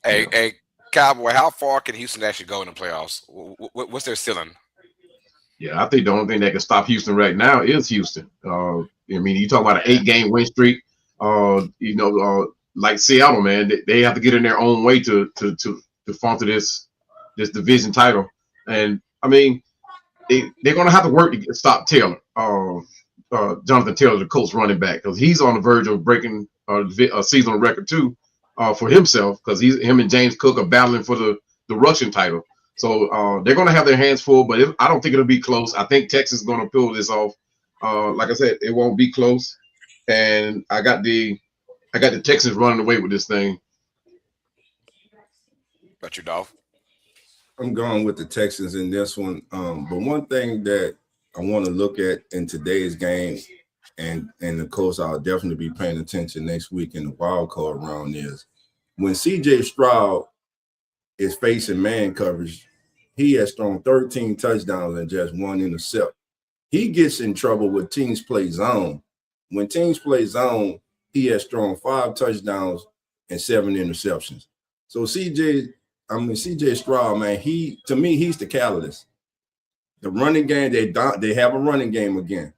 Speaker 2: hey, Cowboy, how far can Houston actually go in the playoffs? What's their ceiling?
Speaker 3: Yeah, I think the only thing that can stop Houston right now is Houston. I mean, you talk about an 8-game win streak. Like Seattle, man, they have to get in their own way to fall to this division title. And I mean, they're going to have to work to stop Taylor. Jonathan Taylor, the Colts running back, because he's on the verge of breaking a seasonal record too for himself, because him and James Cook are battling for the rushing title. So they're going to have their hands full, but I don't think it'll be close. I think Texas is going to pull this off. Like I said, it won't be close. And I got the Texans running away with this thing.
Speaker 2: Got your Dolph.
Speaker 1: I'm going with the Texans in this one. But one thing that I want to look at in today's game, and of course I'll definitely be paying attention next week in the wild card round, is when C.J. Stroud is facing man coverage, he has thrown 13 touchdowns and just 1 intercept. He gets in trouble with teams play zone. When teams play zone, he has thrown 5 touchdowns and 7 interceptions. So C.J. Stroud, man, to me, he's the catalyst. The running game, they have a running game again.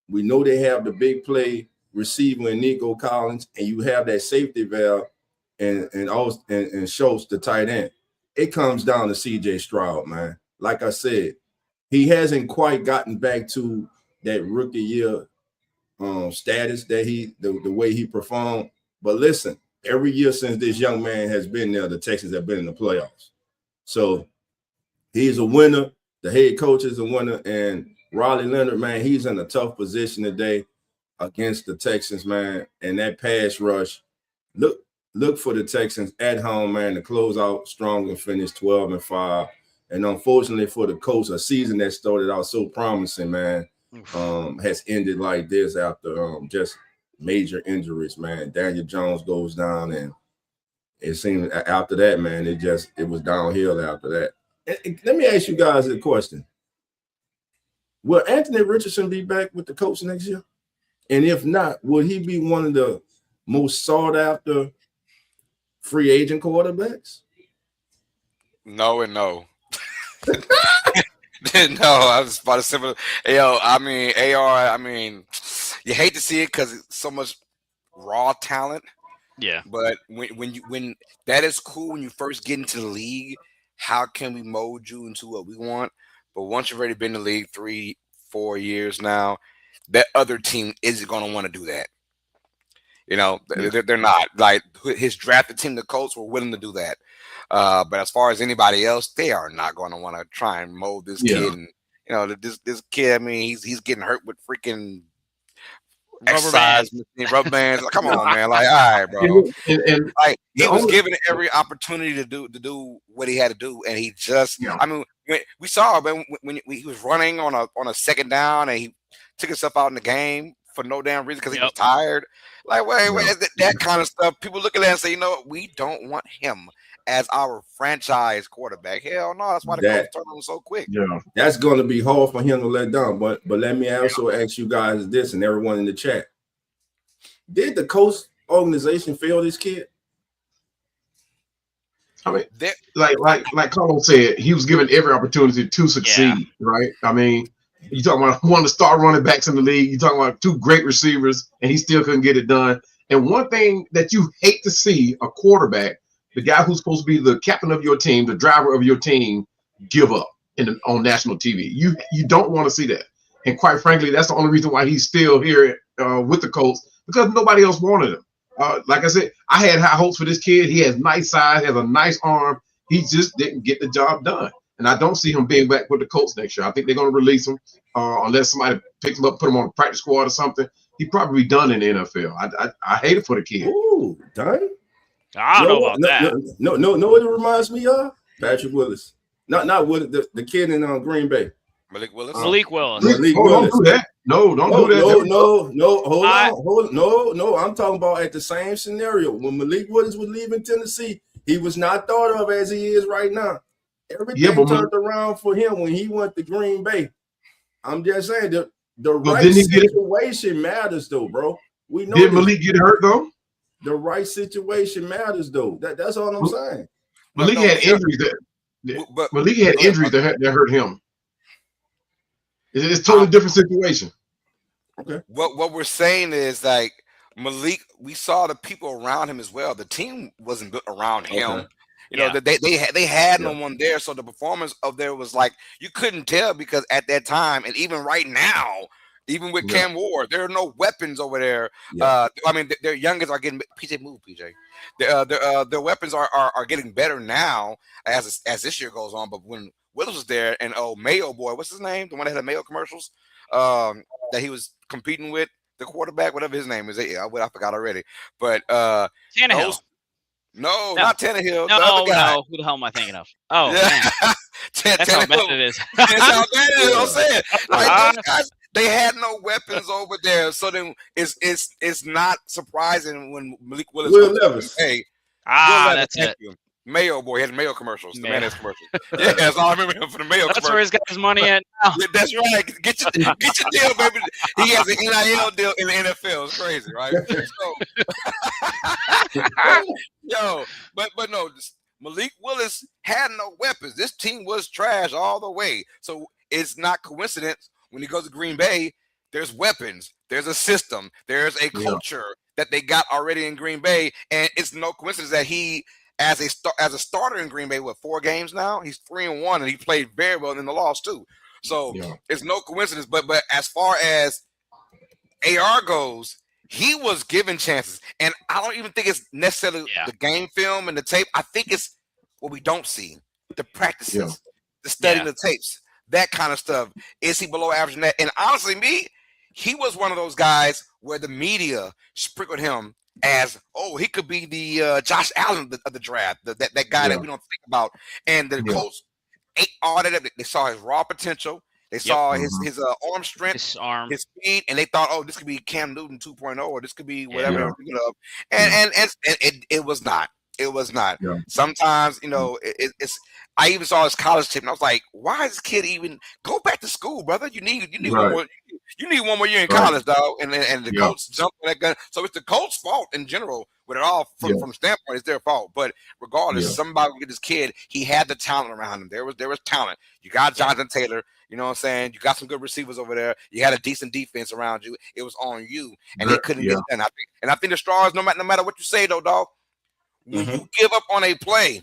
Speaker 1: We know they have the big play receiver in Nico Collins, and you have that safety valve and Schultz, the tight end. It comes down to C.J. Stroud, man. Like I said, he hasn't quite gotten back to that rookie year status that the way he performed. But listen, every year since this young man has been there, the Texans have been in the playoffs. So he's a winner. The head coach is a winner. And Riley Leonard, man, he's in a tough position today against the Texans, man. And that pass rush, look for the Texans at home, man, to close out strong and finish 12-5. And unfortunately for the Colts, a season that started out so promising, man, has ended like this after just major injuries, man. Daniel Jones goes down, and it seemed after that, man, it was downhill after that. And let me ask you guys a question. Will Anthony Richardson be back with the Colts next year? And if not, will he be one of the most sought after free agent quarterbacks?
Speaker 2: No and no. No, I was about to say, AR, you hate to see it because it's so much raw talent.
Speaker 4: Yeah.
Speaker 2: But when that is cool when you first get into the league, how can we mold you into what we want? But once you've already been in the league 3-4 years now, that other team isn't going to want to do that. You know, they're not. Like his drafted team, the Colts, were willing to do that. But as far as anybody else, they are not going to want to try and mold this kid. And you know, this kid. I mean, he's getting hurt with freaking
Speaker 4: rubber bands.
Speaker 2: Rubber bands. Like, come on, man. Like, all right, bro.
Speaker 3: And
Speaker 2: like he was given every opportunity to do what he had to do, and he just. I mean, we saw when he was running on a second down, and he took himself out in the game for no damn reason because he was tired. Like, wait, that kind of stuff. People look at that and say, you know what? We don't want him as our franchise quarterback. Hell no, that's why the coach turned on so quick.
Speaker 3: Yeah,
Speaker 1: that's going to be hard for him to let down. But let me also ask you guys this and everyone in the chat: did the coach organization fail this kid?
Speaker 3: I mean, like Carlos said, he was given every opportunity to succeed. Right? I mean, you talking about one of the star running backs in the league. You talking about 2 great receivers, and he still couldn't get it done. And one thing that you hate to see a quarterback, the guy who's supposed to be the captain of your team, the driver of your team, give up on national TV. You don't want to see that. And quite frankly, that's the only reason why he's still here with the Colts, because nobody else wanted him. Like I said, I had high hopes for this kid. He has nice size, has a nice arm. He just didn't get the job done. And I don't see him being back with the Colts next year. I think they're going to release him unless somebody picks him up, put him on a practice squad or something. He'd probably be done in the NFL. I hate it for the kid.
Speaker 1: Ooh, dang.
Speaker 4: I don't know about that.
Speaker 1: No, what it reminds me of? Patrick Willis. Not Willis, the kid in Green Bay.
Speaker 2: Malik Willis.
Speaker 4: Malik Willis.
Speaker 3: Don't do that. No, don't do that.
Speaker 1: No. Hold on. No, I'm talking about at the same scenario. When Malik Willis was leaving Tennessee, he was not thought of as he is right now. Everything turned around for him when he went to Green Bay. I'm just saying the right situation matters, though, bro. We know.
Speaker 3: Did Malik get hurt though?
Speaker 1: The right situation matters, though. That's all I'm saying.
Speaker 3: Malik had injuries that hurt him. It's a totally different situation.
Speaker 1: Okay.
Speaker 2: What we're saying is, like, Malik, we saw the people around him as well. The team wasn't built around him.
Speaker 1: Okay.
Speaker 2: You know, they had no one there, so the performance of there was like you couldn't tell, because at that time, and even right now, even with Cam Ward, there are no weapons over there. I mean, their youngest are getting PJ. Their weapons are getting better now as this year goes on. But when Willis was there, and Mayo boy, what's his name? The one that had the Mayo commercials, that he was competing with the quarterback, whatever his name is. I forgot already. But
Speaker 4: Tannehill.
Speaker 2: No, not Tannehill.
Speaker 4: No,
Speaker 2: the other guy.
Speaker 4: no. Who the hell am I thinking of? Oh,
Speaker 2: yeah.
Speaker 4: man. That's how bad it is.
Speaker 2: That's how bad it is. I'm saying. Like, those guys, they had no weapons over there. So then it's not surprising when Malik Willis
Speaker 1: Will Levis.
Speaker 2: Hey,
Speaker 4: that's it.
Speaker 2: Mayo boy, he had Mayo commercials. The mayonnaise commercials. Yeah, that's all I remember him for the Mayo commercials.
Speaker 4: That's where he's got his money at now.
Speaker 2: Yeah, that's right. Get your deal, baby. He has an NIL deal in the NFL. It's crazy, right? So, but no, Malik Willis had no weapons. This team was trash all the way. So it's not coincidence when he goes to Green Bay, there's weapons, there's a system, there's a culture that they got already in Green Bay, and it's no coincidence that he, as a starter in Green Bay, 4 games now? He's 3-1, and he played very well in the loss too. So it's no coincidence. But as far as AR goes, he was given chances, and I don't even think it's necessarily the game film and the tape. I think it's what we don't see: the practices, the studying the tapes, that kind of stuff. Is he below average in that? And honestly, he was one of those guys where the media sprinkled him as, he could be the Josh Allen of the draft, that guy that we don't think about. And the Colts ate all that. They saw his raw potential. They saw his arm strength, his speed, and they thought, this could be Cam Newton 2.0, or this could be whatever they were thinking of. And it was not. It was not. Yeah. Sometimes, it's. I even saw his college tape, and I was like, "Why is this kid even go back to school, brother? You need one more. You need one more year in college, dog." And the Colts jumped on that gun. So it's the Colts' fault in general. With it all from standpoint, it's their fault. But regardless, somebody would get this kid. He had the talent around him. There was talent. You got Jonathan Taylor. You know what I'm saying? You got some good receivers over there. You had a decent defense around you. It was on you, and they couldn't get it done. I think the Stars, no matter what you say, though, dog, when you give up on a play,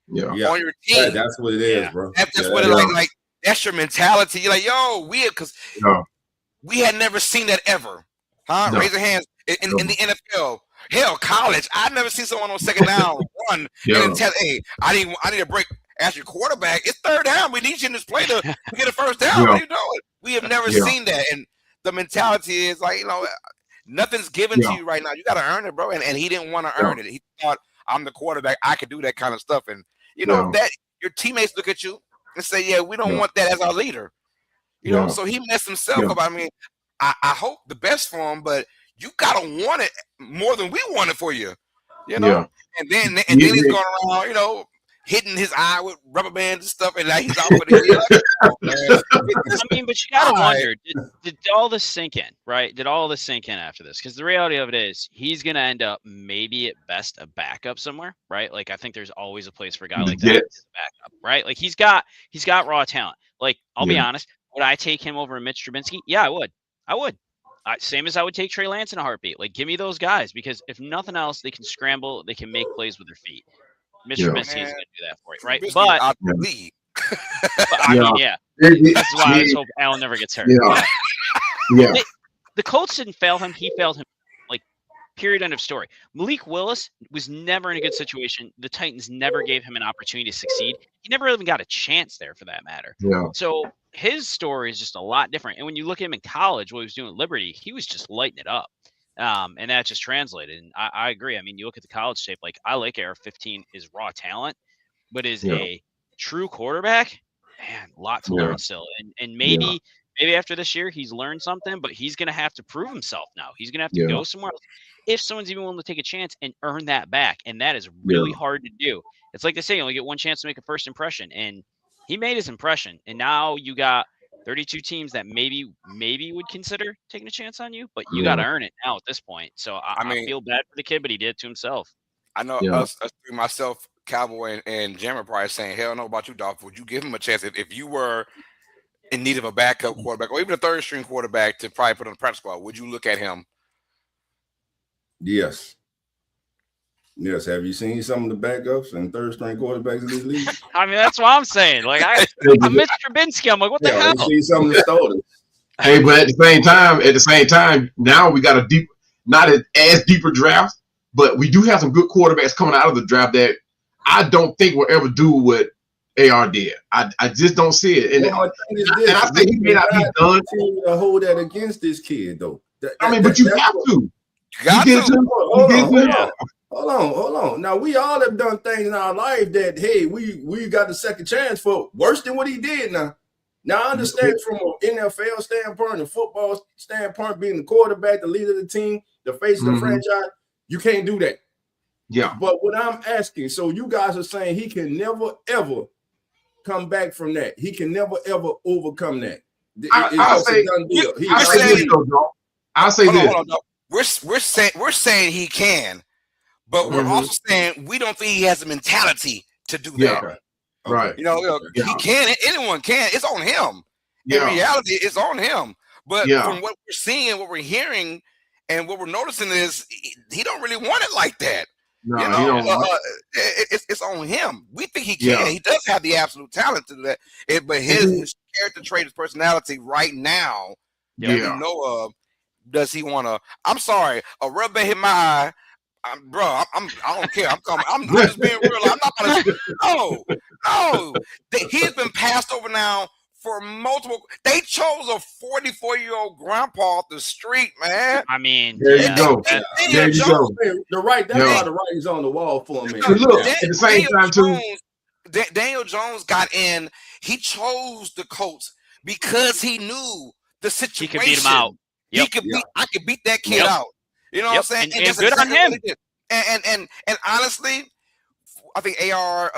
Speaker 2: on your team,
Speaker 1: that's what it is, bro.
Speaker 2: That's what it's like. That's your mentality. You're like, because we had never seen that ever. Huh? No. Raise your hands in the NFL. Hell, college. I've never seen someone on second down run and tell, "Hey, I need a break." As your quarterback, it's third down. We need you in this play to get a first down. What are you doing? We have never seen that. And the mentality is like, nothing's given to you right now. You got to earn it, bro. And he didn't want to earn it. He thought, I'm the quarterback. I could do that kind of stuff. And, that your teammates look at you and say, we don't want that as our leader. So he messed himself up. I mean, I hope the best for him, but you got to want it more than we want it for you. And then he's going around, hitting his eye with rubber bands and stuff, and now he's out for the year.
Speaker 4: I mean, but you gotta wonder, did all this sink in, right? Did all this sink in after this? Because the reality of it is, he's gonna end up maybe at best a backup somewhere, right? Like, I think there's always a place for a guy like that as a backup, right? Like, he's got raw talent. Like, I'll be honest, would I take him over Mitch Trubisky? Yeah, I would. Same as I would take Trey Lance in a heartbeat. Like, give me those guys, because if nothing else, they can scramble, they can make plays with their feet. Mr. Trubisky is going to do that for you, right? But I mean, that's why I was hoping Allen never gets hurt. The Colts didn't fail him; he failed him. Like, period. End of story. Malik Willis was never in a good situation. The Titans never gave him an opportunity to succeed. He never even got a chance there, for that matter. So his story is just a lot different. And when you look at him in college, what he was doing at Liberty, he was just lighting it up. And that just translated. And I agree. I mean, you look at the college tape, like, I like AR-15 is raw talent, but is a true quarterback, man, a lot to learn still. And maybe after this year, he's learned something, but he's going to have to prove himself now. He's going to have to go somewhere else if someone's even willing to take a chance and earn that back. And that is really hard to do. It's like they say, you only get one chance to make a first impression. And he made his impression. And now you got 32 teams that maybe would consider taking a chance on you, but you got to earn it now at this point. So I feel bad for the kid, but he did it to himself.
Speaker 2: I know us three, myself, Cowboy, and Jammer probably saying, hell no about you, Dolph. Would you give him a chance if you were in need of a backup quarterback or even a third string quarterback to probably put on the practice squad? Would you look at him?
Speaker 1: Yes. Have you seen some of the backups and third string quarterbacks in this league?
Speaker 4: I mean, that's what I'm saying. Like, I'm Mr. Trubisky. I'm like, what the hell?
Speaker 1: You see some of the starters.
Speaker 3: Hey, but at the same time, now we got a not as deeper draft, but we do have some good quarterbacks coming out of the draft that I don't think will ever do what AR did. I just don't see it. And,
Speaker 1: well,
Speaker 3: and I say he may not be done.
Speaker 1: To hold that against this kid, though.
Speaker 3: But you have to.
Speaker 1: Hold on. Now we all have done things in our life that we got the second chance for worse than what he did. Now I understand from an NFL standpoint, a football standpoint, being the quarterback, the leader of the team, the face of the franchise, you can't do that.
Speaker 3: Yeah.
Speaker 1: But what I'm asking, so you guys are saying he can never ever come back from that. He can never ever overcome that.
Speaker 3: I'll say this.
Speaker 2: We're saying he can, but we're also saying we don't think he has the mentality to do that.
Speaker 3: Okay. Right.
Speaker 2: He can. Anyone can. It's on him. In reality, it's on him. But from what we're seeing, what we're hearing, and what we're noticing is he don't really want it like that. No, it's on him. We think he can. Yeah. He does have the absolute talent to do that. But his character trait, his personality, right now, that we know of, does he want to? I'm sorry, a rubber hit my eye. I don't care. I'm just being real. I'm not gonna. No. He's been passed over now for multiple. They chose a 44-year-old grandpa off the street, man.
Speaker 4: I mean,
Speaker 3: there you go.
Speaker 1: There you go. The writing's on the wall for me.
Speaker 3: Look, at the same time too.
Speaker 2: Daniel Jones got in. He chose the Colts because he knew the situation.
Speaker 4: He could beat him out.
Speaker 2: I could beat that kid out. You know what I'm saying?
Speaker 4: And good on him.
Speaker 2: And honestly, I think AR,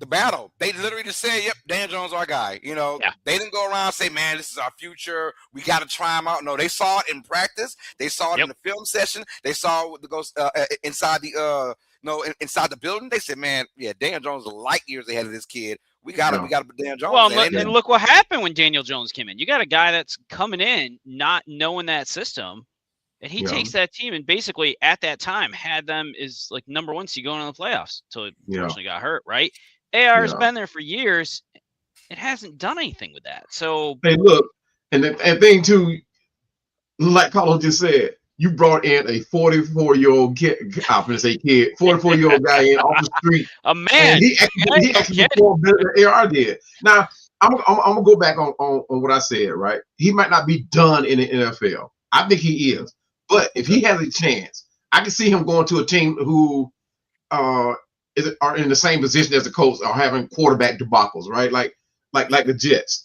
Speaker 2: the battle. They literally just said, "Yep, Dan Jones our guy." They didn't go around and say, "Man, this is our future. We got to try him out." No, they saw it in practice. They saw it in the film session. They saw what goes inside the inside the building. They said, "Man, Dan Jones is light years ahead of this kid. We got to put Dan Jones."
Speaker 4: Well, and look what happened when Daniel Jones came in. You got a guy that's coming in not knowing that system. And he takes that team and basically at that time had them as like number 1 seed going in the playoffs until he unfortunately got hurt, right? AR has been there for years. It hasn't done anything with that. So
Speaker 3: hey, look, and thing too, like Carlos just said, you brought in a 44-year-old kid. I'm gonna say kid, 44-year-old guy in off the street.
Speaker 4: A man.
Speaker 3: He actually performed better than AR did. Now I'm gonna go back on what I said. Right, he might not be done in the NFL. I think he is. But if he has a chance, I can see him going to a team who are in the same position as the Colts, are having quarterback debacles, right? Like the Jets,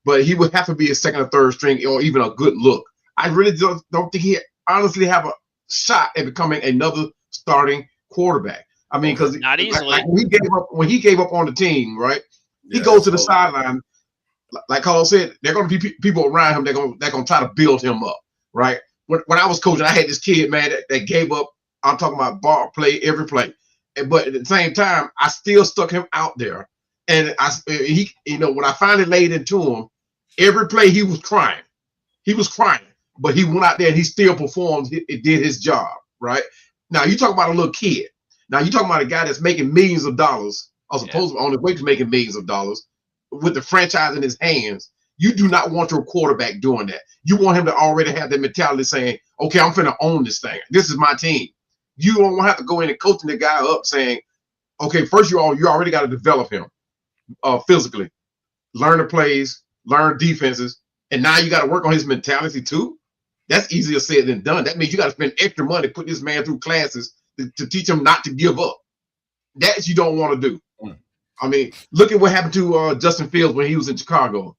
Speaker 3: But he would have to be a second or third string, or even a good look. I really don't think he honestly have a shot at becoming another starting quarterback. I mean, because
Speaker 4: not easily.
Speaker 3: Like when he gave up on the team, right? He goes to the sideline. Like Carlos said, there are going to be people around him. They're going to try to build him up, right? When I was coaching, I had this kid, man, that gave up. I'm talking about ball play, every play. But at the same time, I still stuck him out there. And when I finally laid into him, every play he was crying. He was crying. But he went out there and he still performed. It did his job, right? Now, you talk about a little kid. Now, you talking about a guy that's making millions of dollars, or supposed to be on his way to making millions of dollars, with the franchise in his hands. You do not want your quarterback doing that. You want him to already have that mentality saying, okay, I'm finna own this thing. This is my team. You don't have to go in and coaching the guy up saying, okay, first you already got to develop him physically, learn the plays, learn defenses, and now you got to work on his mentality too. That's easier said than done. That means you got to spend extra money, put this man through classes to teach him not to give up. That you don't want to do. I mean, look at what happened to Justin Fields when he was in Chicago.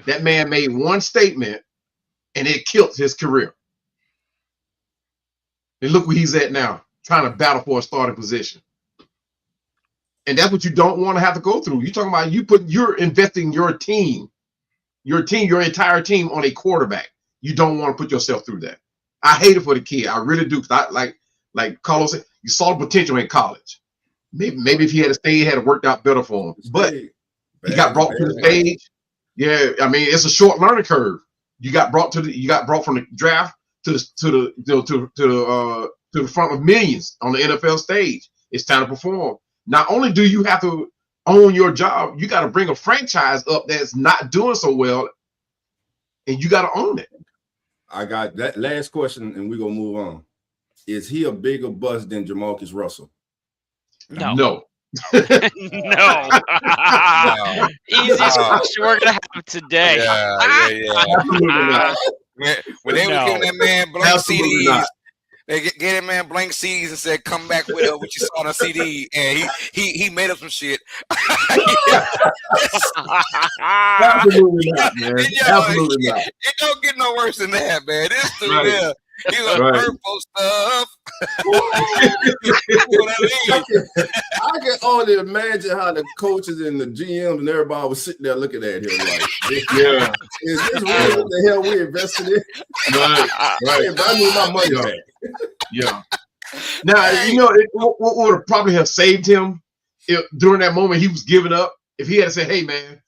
Speaker 3: That man made one statement, and it killed his career. And look where he's at now, trying to battle for a starting position. And that's what you don't want to have to go through. You're talking about you're investing your entire team on a quarterback. You don't want to put yourself through that. I hate it for the kid. I really do. Like Carlos said, you saw the potential in college. Maybe if he had stayed, had it worked out better for him. But he got brought to the stage. Yeah, I mean, it's a short learning curve. You got brought from the draft to the front of millions on the NFL stage. It's time to perform. Not only do you have to own your job, you got to bring a franchise up that's not doing so well, and you got to own it.
Speaker 1: I got that last question, and we're gonna move on. Is he a bigger bust than Jamarcus Russell?
Speaker 3: No.
Speaker 4: No. Easiest question we're gonna have today.
Speaker 2: Yeah.
Speaker 3: Absolutely not.
Speaker 2: When they were giving that man blank
Speaker 3: Absolutely
Speaker 2: CDs,
Speaker 3: not.
Speaker 2: they gave that man blank CDs and said, "Come back with what you saw on a CD," and he made up some shit.
Speaker 3: Absolutely not, man. Absolutely not.
Speaker 2: It don't get no worse than that, man. This dude
Speaker 3: Right.
Speaker 2: there, he's like purple stuff.
Speaker 1: I can only imagine how the coaches and the GMs and everybody was sitting there looking at him like,
Speaker 3: Yeah.
Speaker 1: is this really what the hell we invested in?
Speaker 3: Right.
Speaker 1: If I need my money back.
Speaker 3: Yeah. Now, what would probably have saved him if during that moment he was giving up, if he had to say, "Hey, man,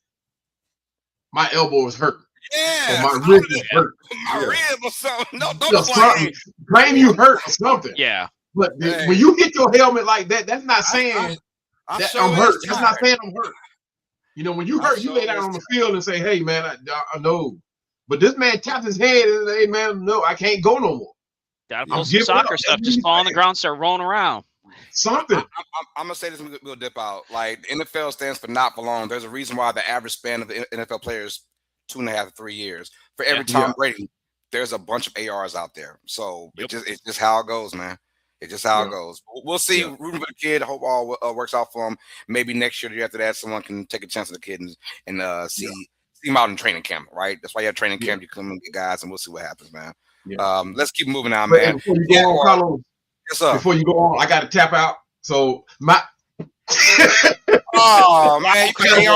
Speaker 3: my elbow is hurt.
Speaker 2: Yeah.
Speaker 3: Or my wrist is hurt.
Speaker 2: My rib or something. No,
Speaker 3: Something. Claim you hurt or something."
Speaker 4: Yeah.
Speaker 3: But when you hit your helmet like that, that's not saying that I'm hurt. That's not saying I'm hurt. When you hurt, you lay down on the field and say, "Hey, man, I know." But this man tapped his head and said, "Hey, man, no, I can't go no more."
Speaker 4: Gotta pull some soccer stuff. Just fall on the ground, start rolling around.
Speaker 3: Something.
Speaker 2: I'm gonna say this. We'll dip out. Like NFL stands for not for long. There's a reason why the average span of the NFL players 2.5 to 3 years. For every Tom Brady, there's a bunch of ARs out there. So it's just how it goes, man. It's just how it goes. We'll see. Rooting for the kid. Hope all works out for him. Maybe next year, the year after that, someone can take a chance on the kid and see him out in training camp. Right. That's why you have training camp. You come and get guys, and we'll see what happens, man. Yeah. Let's keep moving on, man.
Speaker 3: Before you go on, Carlos,
Speaker 2: yes, sir.
Speaker 3: Before you go on, I got to tap out. So my.
Speaker 2: Oh man, you can't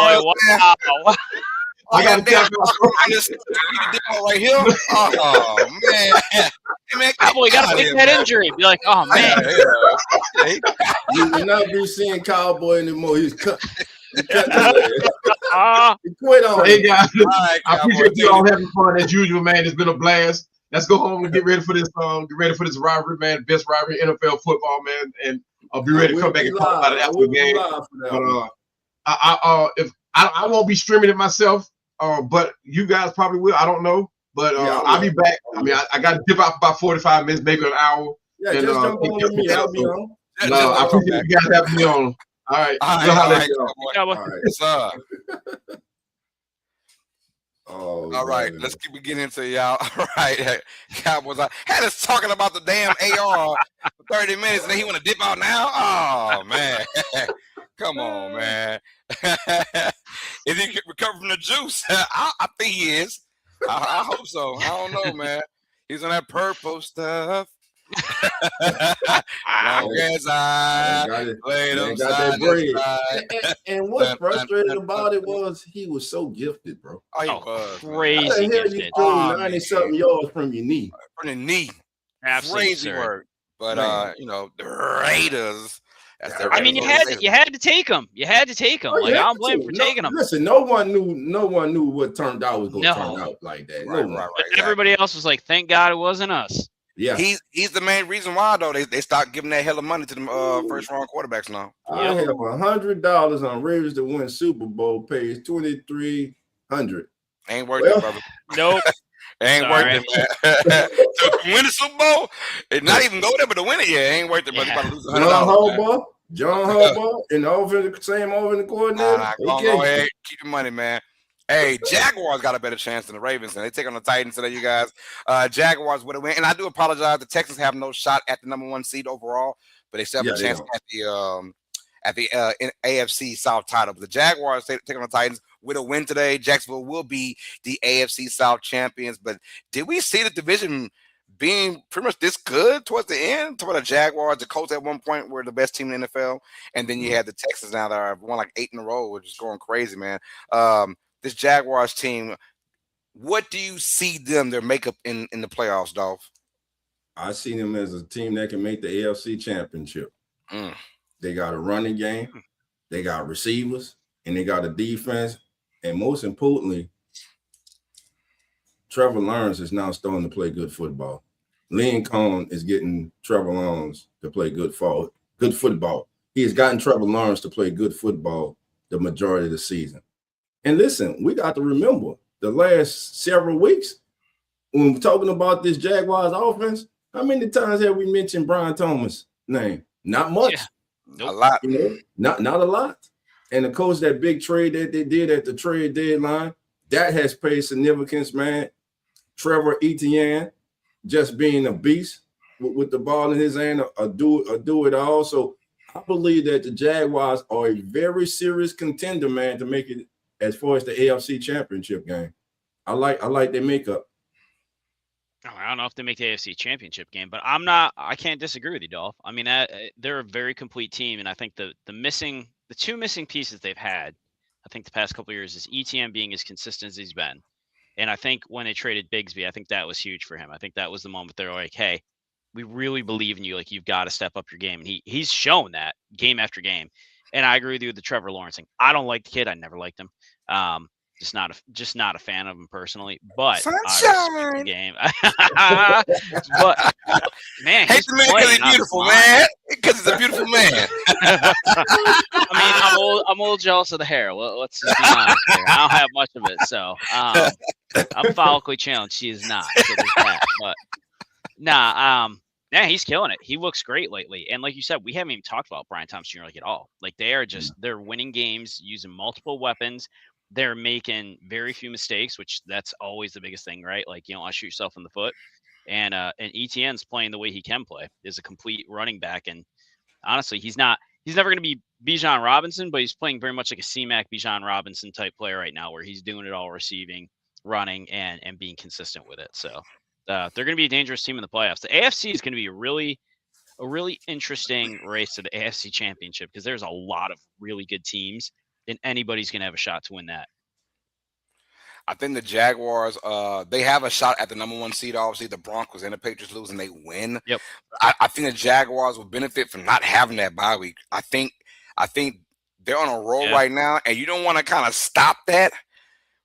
Speaker 3: I got to tap
Speaker 2: out right here. Oh man,
Speaker 4: Cowboy got to fix that injury. Be like, oh man.
Speaker 1: You will not be seeing Cowboy anymore. He's cut. He quit on.
Speaker 3: Hey guys, I appreciate you all having fun as usual, man. It's been a blast. Let's go home and get ready for this. Get ready for this rivalry, man. Best rivalry in NFL football, man. And I'll be ready to come back and talk about it after the game. But if I won't be streaming it myself, but you guys probably will. I don't know, but I'll be back. I mean, I got to dip out for about 45 minutes, maybe an hour.
Speaker 1: Yeah, and, just jump on with me. I'll be on.
Speaker 3: I appreciate you guys having me on. All right.
Speaker 2: All right.
Speaker 1: Oh,
Speaker 2: all right, let's keep getting into y'all. All right, Cowboys. I had us talking about the damn AR for 30 minutes, and then he want to dip out now. Oh man, come on, man. Is he recovered from the juice? I think he is. I hope so. I don't know, man. He's on that purple stuff. Long as I played him side to side.
Speaker 1: And what frustrated about it was he was so gifted, bro.
Speaker 2: Oh, he was
Speaker 4: crazy gifted.
Speaker 1: You threw 90-something yards from your knee.
Speaker 2: From the knee.
Speaker 4: Absolutely
Speaker 2: crazy work. But the Raiders.
Speaker 4: I mean, you had to take him. You had to take him. I don't blame him for taking him.
Speaker 1: Listen, no one knew what turned out was going to turn out like that.
Speaker 2: Right.
Speaker 4: Everybody else was like, "Thank God it wasn't us."
Speaker 1: Yeah,
Speaker 2: he's the main reason why though they stopped giving that hell of money to them first round quarterbacks now.
Speaker 1: I have $100 on Raiders to win Super Bowl. Pays $2,300.
Speaker 2: Ain't worth it, brother.
Speaker 4: Nope.
Speaker 2: Ain't worth it, man. To win the Super Bowl, not even go there, but to win it, ain't worth it. But about to lose $100.
Speaker 1: John Harbaugh, and the same offensive coordinator.
Speaker 2: Go ahead, keep your money, man. Hey, Jaguars got a better chance than the Ravens, and they take on the Titans today, you guys. Jaguars would have win, and I do apologize. The Texans have no shot at the number 1 seed overall, but they still have a chance at the AFC South title. But the Jaguars take on the Titans with a win today. Jacksonville will be the AFC South champions. But did we see the division being pretty much this good towards the end? Toward the Jaguars, the Colts at one point were the best team in the NFL, and then you had the Texans now that are won like 8 in a row, which is going crazy, man. This Jaguars team, what do you see their makeup in the playoffs, Dolph?
Speaker 1: I see them as a team that can make the AFC championship. They got a running game, they got receivers, and they got a defense. And most importantly, Trevor Lawrence is now starting to play good football. Lincoln is getting Trevor Lawrence to play good football. He has gotten Trevor Lawrence to play good football the majority of the season. And listen, we got to remember the last several weeks when we're talking about this Jaguars offense, how many times have we mentioned Brian Thomas' name? Not much.
Speaker 2: A lot.
Speaker 1: Not a lot. And of course, that big trade that they did at the trade deadline, that has paid significance, man. Trevor Etienne just being a beast with the ball in his hand, do it all. So I believe that the Jaguars are a very serious contender, man, to make it as far as the AFC Championship game. I like their makeup.
Speaker 4: I don't know if they make the AFC Championship game, but I can't disagree with you, Dolph. I mean, they're a very complete team, and I think the two missing pieces they've had, I think the past couple of years, is ETN being as consistent as he's been. And I think when they traded Bigsby, I think that was huge for him. I think that was the moment they're like, hey, we really believe in you. Like, you've got to step up your game. And he's shown that game after game. And I agree with you with the Trevor Lawrence thing. I don't like the kid. I never liked him. Just not a fan of him personally. But
Speaker 2: Sunshine.
Speaker 4: I respect the game. But man,
Speaker 2: hate the man because he's beautiful, man. Because he's a beautiful man.
Speaker 4: I mean, I'm a little jealous of the hair. Let's just be honest here. I don't have much of it, so I'm follically challenged. She is not. So there's that. But yeah, he's killing it. He looks great lately. And like you said, we haven't even talked about Brian Thompson Jr. like at all. Like, they're winning games using multiple weapons. They're making very few mistakes, which that's always the biggest thing, right? Like, you don't want to shoot yourself in the foot. And ETN's playing the way he can play, is a complete running back. And honestly, he's never going to be Bijan Robinson, but he's playing very much like a C-Mac Bijan Robinson type player right now, where he's doing it all, receiving, running, and being consistent with it. So they're going to be a dangerous team in the playoffs. The AFC is going to be a really interesting race to the AFC Championship, because there's a lot of really good teams, and anybody's going to have a shot to win that.
Speaker 2: I think the Jaguars, they have a shot at the number 1 seed. Obviously, the Broncos and the Patriots lose and they win.
Speaker 4: Yep.
Speaker 2: I think the Jaguars will benefit from not having that bye week. I think they're on a roll right now, and you don't want to kind of stop that,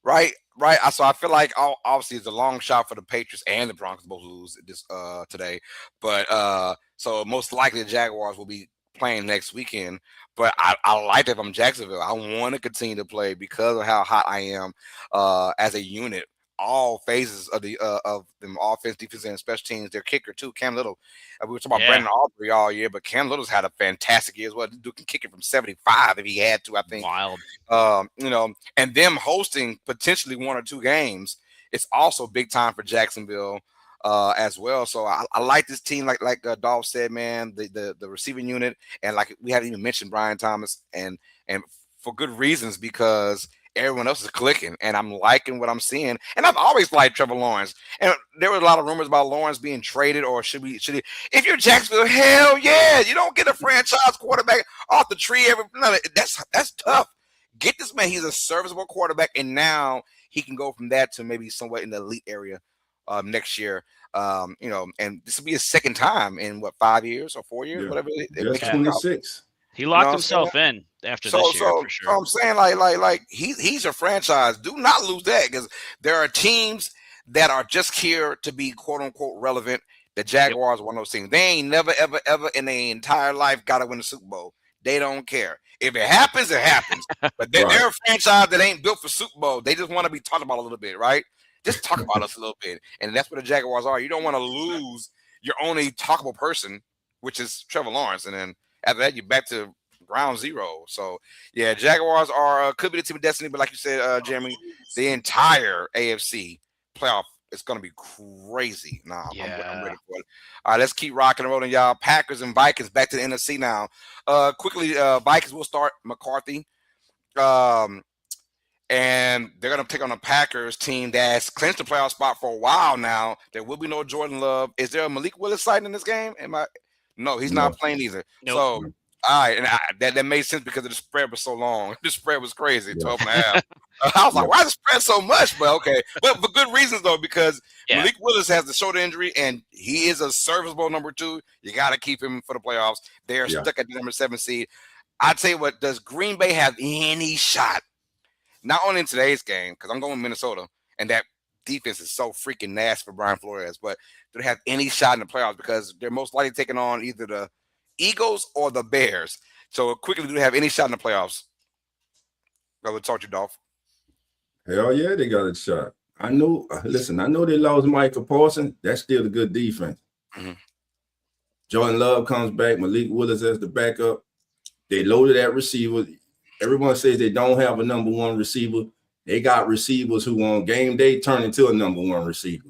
Speaker 2: right? Right. So I feel like obviously it's a long shot for the Patriots and the Broncos both lose this today, but so most likely the Jaguars will be playing next weekend. But I like that from Jacksonville. I want to continue to play because of how hot I am as a unit. All phases of the offense, defense, and special teams. Their kicker too, Cam Little. We were talking about Brandon Aubrey all year, but Cam Little's had a fantastic year as well. This dude can kick it from 75 if he had to. I think.
Speaker 4: Wild.
Speaker 2: And them hosting potentially 1 or 2 games. It's also big time for Jacksonville as well. So I like this team, like Dolph said, man. The receiving unit, and like we haven't even mentioned Brian Thomas, and for good reasons, because everyone else is clicking, and I'm liking what I'm seeing. And I've always liked Trevor Lawrence. And there were a lot of rumors about Lawrence being traded, or should he? If you're Jacksonville, hell yeah, you don't get a franchise quarterback off the tree that's tough. Get this man. He's a serviceable quarterback, and now he can go from that to maybe somewhat in the elite area next year. And this will be his second time in 5 years or 4 years, whatever.
Speaker 1: That's 26.
Speaker 4: He locked himself in after this year, for sure.
Speaker 2: So I'm saying, like he's a franchise. Do not lose that, because there are teams that are just here to be quote unquote relevant. The Jaguars are one of those teams. They ain't never, ever, ever in their entire life got to win the Super Bowl. They don't care. If it happens, it happens. But they're a franchise that ain't built for Super Bowl. They just want to be talked about a little bit, right? Just talk about us a little bit. And that's what the Jaguars are. You don't want to lose your only talkable person, which is Trevor Lawrence. And then after that, you're back to ground zero. So, yeah, Jaguars could be the team of destiny. But like you said, Jeremy, the entire AFC playoff is going to be crazy. I'm ready for it. All right, let's keep rocking and rolling, y'all. Packers and Vikings back to the NFC now. Quickly, Vikings will start McCarthy. And they're going to take on a Packers team that's clinched the playoff spot for a while now. There will be no Jordan Love. Is there a Malik Willis sighting in this game? No, he's not playing either. Nope. So, all right, and that made sense because the spread was so long. The spread was crazy, 12.5. I was like, why is the spread so much? But okay. But for good reasons, though, because Malik Willis has the shoulder injury, and he is a serviceable number 2. You got to keep him for the playoffs. They're stuck at the number 7 seed. I tell you what, does Green Bay have any shot? Not only in today's game, because I'm going with Minnesota, and that defense is so freaking nasty for Brian Flores, but do they have any shot in the playoffs? Because they're most likely taking on either the Eagles or the Bears. So quickly, do they have any shot in the playoffs? Go with talk to Dolph.
Speaker 1: Hell yeah, they got a shot. I know they lost Michael Parsons. That's still a good defense. Mm-hmm. Jordan Love comes back. Malik Willis as the backup. They loaded at receiver. Everyone says they don't have a number one receiver. They got receivers who on game day turn into a number one receiver.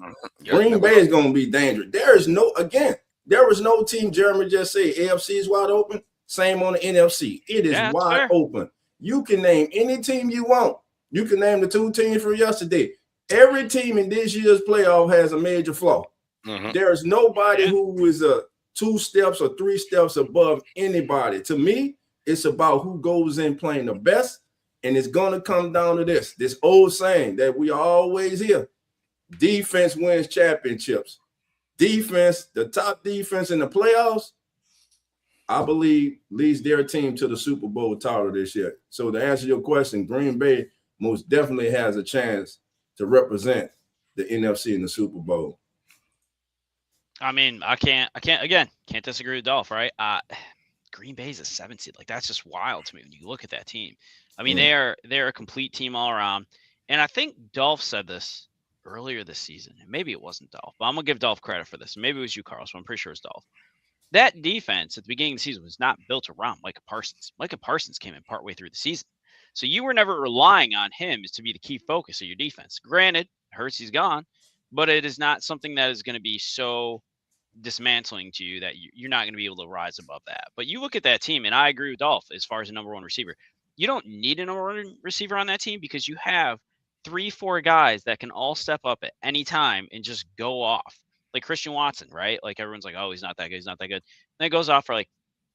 Speaker 1: Green Bay is going to be dangerous. There was no team, Jeremy just said, AFC is wide open. Same on the NFC. It is wide open. You can name any team you want. You can name the 2 teams from yesterday. Every team in this year's playoff has a major flaw. There's nobody who is 2 steps or 3 steps above anybody. To me, it's about who goes in playing the best, and it's going to come down to this old saying that we always hear. Defense wins championships. Defense, the top defense in the playoffs, I believe, leads their team to the Super Bowl title this year. So to answer your question, Green Bay most definitely has a chance to represent the NFC in the Super Bowl.
Speaker 4: I mean, I can't disagree with Dolph, right? Green Bay's a 7 seed. Like, that's just wild to me when you look at that team. I mean, they're a complete team all around. And I think Dolph said this earlier this season. And maybe it wasn't Dolph, but I'm going to give Dolph credit for this. Maybe it was you, Carlos, but I'm pretty sure it was Dolph. That defense at the beginning of the season was not built around Micah Parsons. Micah Parsons came in partway through the season. So you were never relying on him to be the key focus of your defense. Granted, Hurts, he's gone, but it is not something that is going to be so dismantling to you that you're not going to be able to rise above that. But you look at that team, and I agree with Dolph as far as a number one receiver. You don't need a number one receiver on that team because you have 3-4 guys that can all step up at any time and just go off. Like Christian Watson, right? Like everyone's like, oh, he's not that good. He's not that good. Then it goes off for like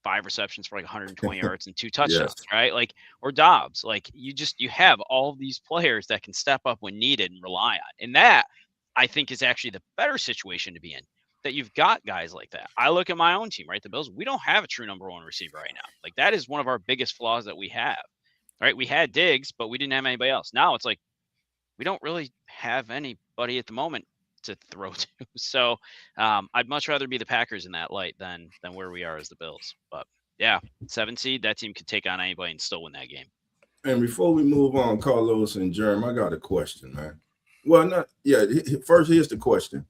Speaker 4: 5 receptions for like 120 yards and 2 touchdowns, right? Like, or Dobbs. Like you have all of these players that can step up when needed and rely on. And that, I think, is actually the better situation to be in, that you've got guys like that. I look at my own team, right? The Bills, we don't have a true number one receiver right now. Like that is one of our biggest flaws that we have, right? We had Diggs, but we didn't have anybody else. Now it's like, we don't really have anybody at the moment to throw to. So I'd much rather be the Packers in that light than where we are as the Bills. But yeah, 7 seed, that team could take on anybody and still win that game.
Speaker 1: And before we move on, Carlos and Jerem, I got a question, man. Well, first, here's the question.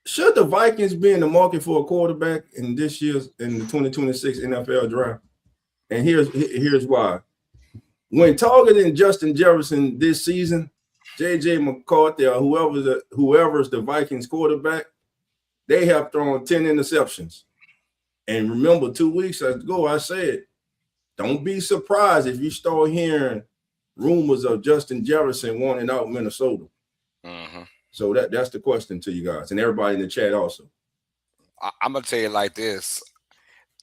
Speaker 1: Should the Vikings be in the market for a quarterback in the 2026 NFL draft? And here's why. When targeting Justin Jefferson this season, J.J. McCarthy or whoever's the Vikings quarterback, they have thrown 10 interceptions. And remember, 2 weeks ago, I said, don't be surprised if you start hearing rumors of Justin Jefferson wanting out Minnesota. So that's the question to you guys and everybody in the chat also.
Speaker 2: I'm going to tell you like this.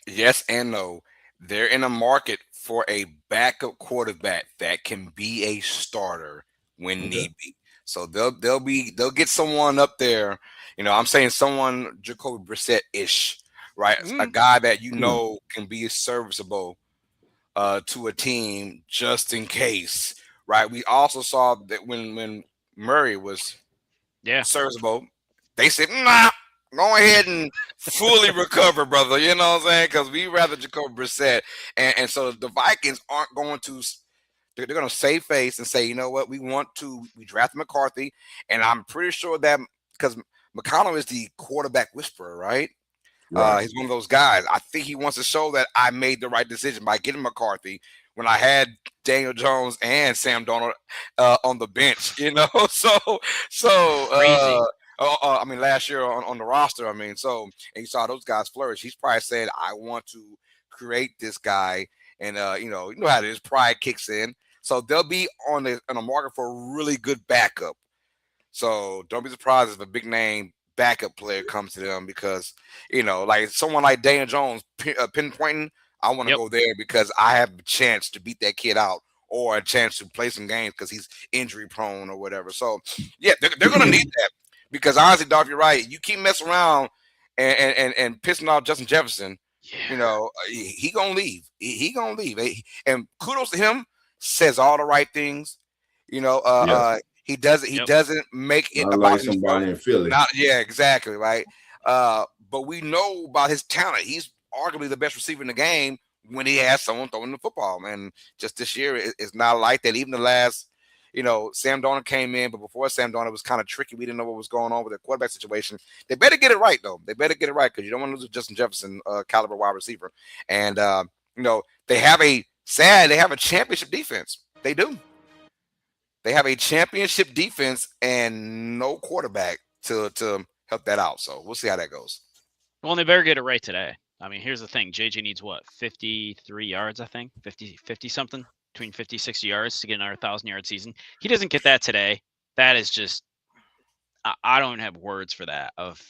Speaker 2: Yes and no. They're in a market for a backup quarterback that can be a starter when need be. So they'll get someone up there. You know, I'm saying someone Jacoby Brissett-ish, right? A guy that can be serviceable to a team just in case, right? We also saw that when Murray was serviceable, they said, nah, go ahead and fully recover, brother. You know what I'm saying? Because we rather Jacoby Brissett. And so the Vikings aren't going to – they're going to save face and say, you know what, we draft McCarthy. And I'm pretty sure that because McConnell is the quarterback whisperer, right? He's one of those guys. I think he wants to show that I made the right decision by getting McCarthy when I had Daniel Jones and Sam Darnold on the bench, you know? Crazy. I mean, last year on the roster, and you saw those guys flourish. He's probably said, I want to create this guy. And, you know how it is. Pride kicks in. So they'll be on a market for a really good backup. So don't be surprised if a big name backup player comes to them because, you know, like someone like Daniel Jones pinpointing, I want to go there because I have a chance to beat that kid out or a chance to play some games because he's injury prone or whatever. So, yeah, they're going to need that because honestly, Dolph, you're right. You keep messing around and pissing off Justin Jefferson, you know, he going to leave. He going to leave. And kudos to him, says all the right things. You know, he doesn't make it about
Speaker 1: like somebody in Philly.
Speaker 2: Exactly, right? But we know about his talent. He's arguably the best receiver in the game when he has someone throwing the football. And just this year, it's not like that. Even the last, Sam Darnold came in, but before Sam Darnold, it was kind of tricky. We didn't know what was going on with the quarterback situation. They better get it right, though. They better get it right because you don't want to lose Justin Jefferson, caliber wide receiver. And, they have a championship defense. They do. They have a championship defense and no quarterback to help that out. So we'll see how that goes.
Speaker 4: Well, they better get it right today. I mean, here's the thing. JJ needs what? 53 yards, I think. 50 something. Between 50, 60 yards to get another 1,000-yard season. He doesn't get that today. That is just I don't have words for that of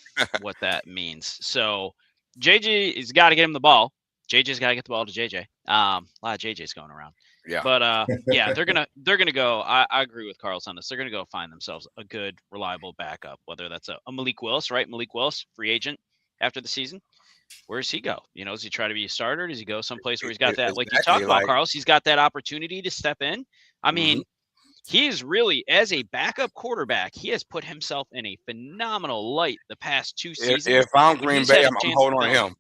Speaker 4: what that means. So JJ has got to get him the ball. JJ's got to get the ball to JJ. A lot of JJ's going around.
Speaker 2: Yeah.
Speaker 4: But yeah, they're gonna go. I agree with Carlos on this. They're gonna go find themselves a good, reliable backup. Whether that's a Malik Willis, right? Malik Willis, free agent after the season. Where does he go? Does he try to be a starter? Does he go someplace where he's got that, like you talked about, Carlos? He's got that opportunity to step in. I mean, he is really, as a backup quarterback, he has put himself in a phenomenal light the past 2 seasons.
Speaker 2: If I'm Green Bay, I'm holding on to him.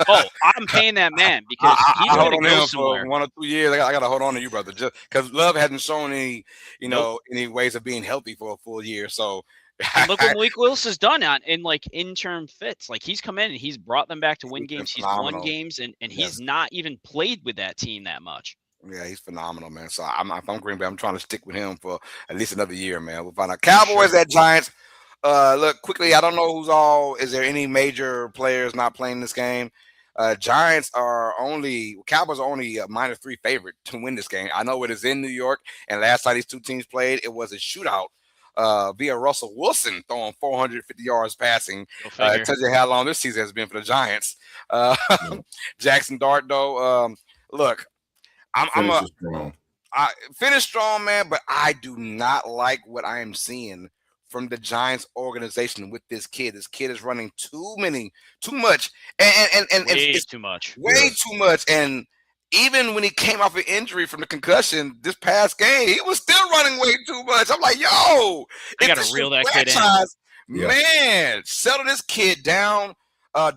Speaker 4: Oh, I'm paying that man because he's going to go somewhere.
Speaker 2: For 1 or 2 years. I got to hold on to you, brother, just because Love hasn't shown any, any ways of being healthy for a full year. So
Speaker 4: and look what Malik Willis has done in interim fits. Like he's come in and he's brought them back to win games. He's won games and he's not even played with that team that much.
Speaker 2: Yeah, he's phenomenal, man. So if I'm Green Bay, I'm trying to stick with him for at least another year, man. We'll find out. Cowboys at Giants. Look, quickly, I don't know is there any major players not playing this game? Cowboys are only a -3 favorite to win this game. I know it is in New York, and last time these two teams played, it was a shootout via Russell Wilson throwing 450 yards passing. It tells you how long this season has been for the Giants. Jackson Dart, though, look, I finished strong, man, but I do not like what I am seeing from the Giants organization with this kid. This kid is running too much, and
Speaker 4: it's too much,
Speaker 2: way too much. And even when he came off an injury from the concussion this past game, he was still running way too much. I'm like, yo,
Speaker 4: I gotta reel that kid in.
Speaker 2: Man, settle this kid down.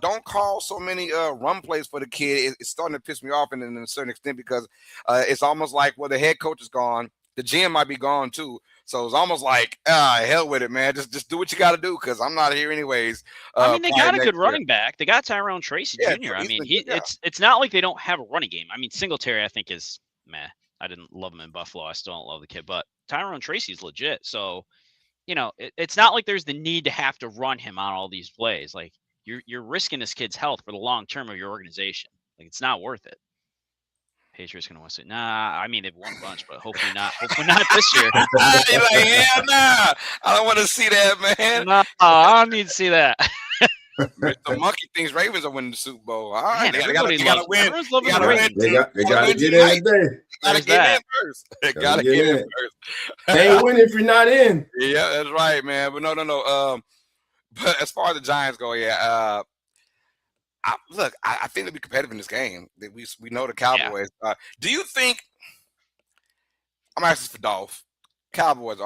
Speaker 2: Don't call so many run plays for the kid. It's starting to piss me off in a certain extent because it's almost like, well, the head coach is gone. The GM might be gone too. So it's almost like, hell with it, man. Just do what you got to do because I'm not here anyways.
Speaker 4: I mean, they got a good running back. They got Tyrone Tracy Jr. I mean, it's not like they don't have a running game. I mean, Singletary, I think, is meh. I didn't love him in Buffalo. I still don't love the kid. But Tyrone Tracy's legit. So, it's not like there's the need to have to run him on all these plays. Like, you're risking this kid's health for the long term of your organization. Like, it's not worth it. Patriots gonna want to say, nah. I mean, they've won a bunch, but hopefully not. Hopefully not this year.
Speaker 2: You're like, yeah, nah. I don't want to see that, man.
Speaker 4: No, I don't need to see that.
Speaker 2: The monkey thinks Ravens are winning the Super Bowl. All right,
Speaker 4: man,
Speaker 2: they gotta win.
Speaker 4: Everyone's loving the Ravens.
Speaker 1: They gotta get in today.
Speaker 2: Gotta get in first. They gotta get in first.
Speaker 1: Can't win if you're not in.
Speaker 2: Yeah, that's right, man. But no. But as far as the Giants go, yeah. I think they'll be competitive in this game. We know the Cowboys. Yeah. Do you think? I'm asking for Dolph. Cowboys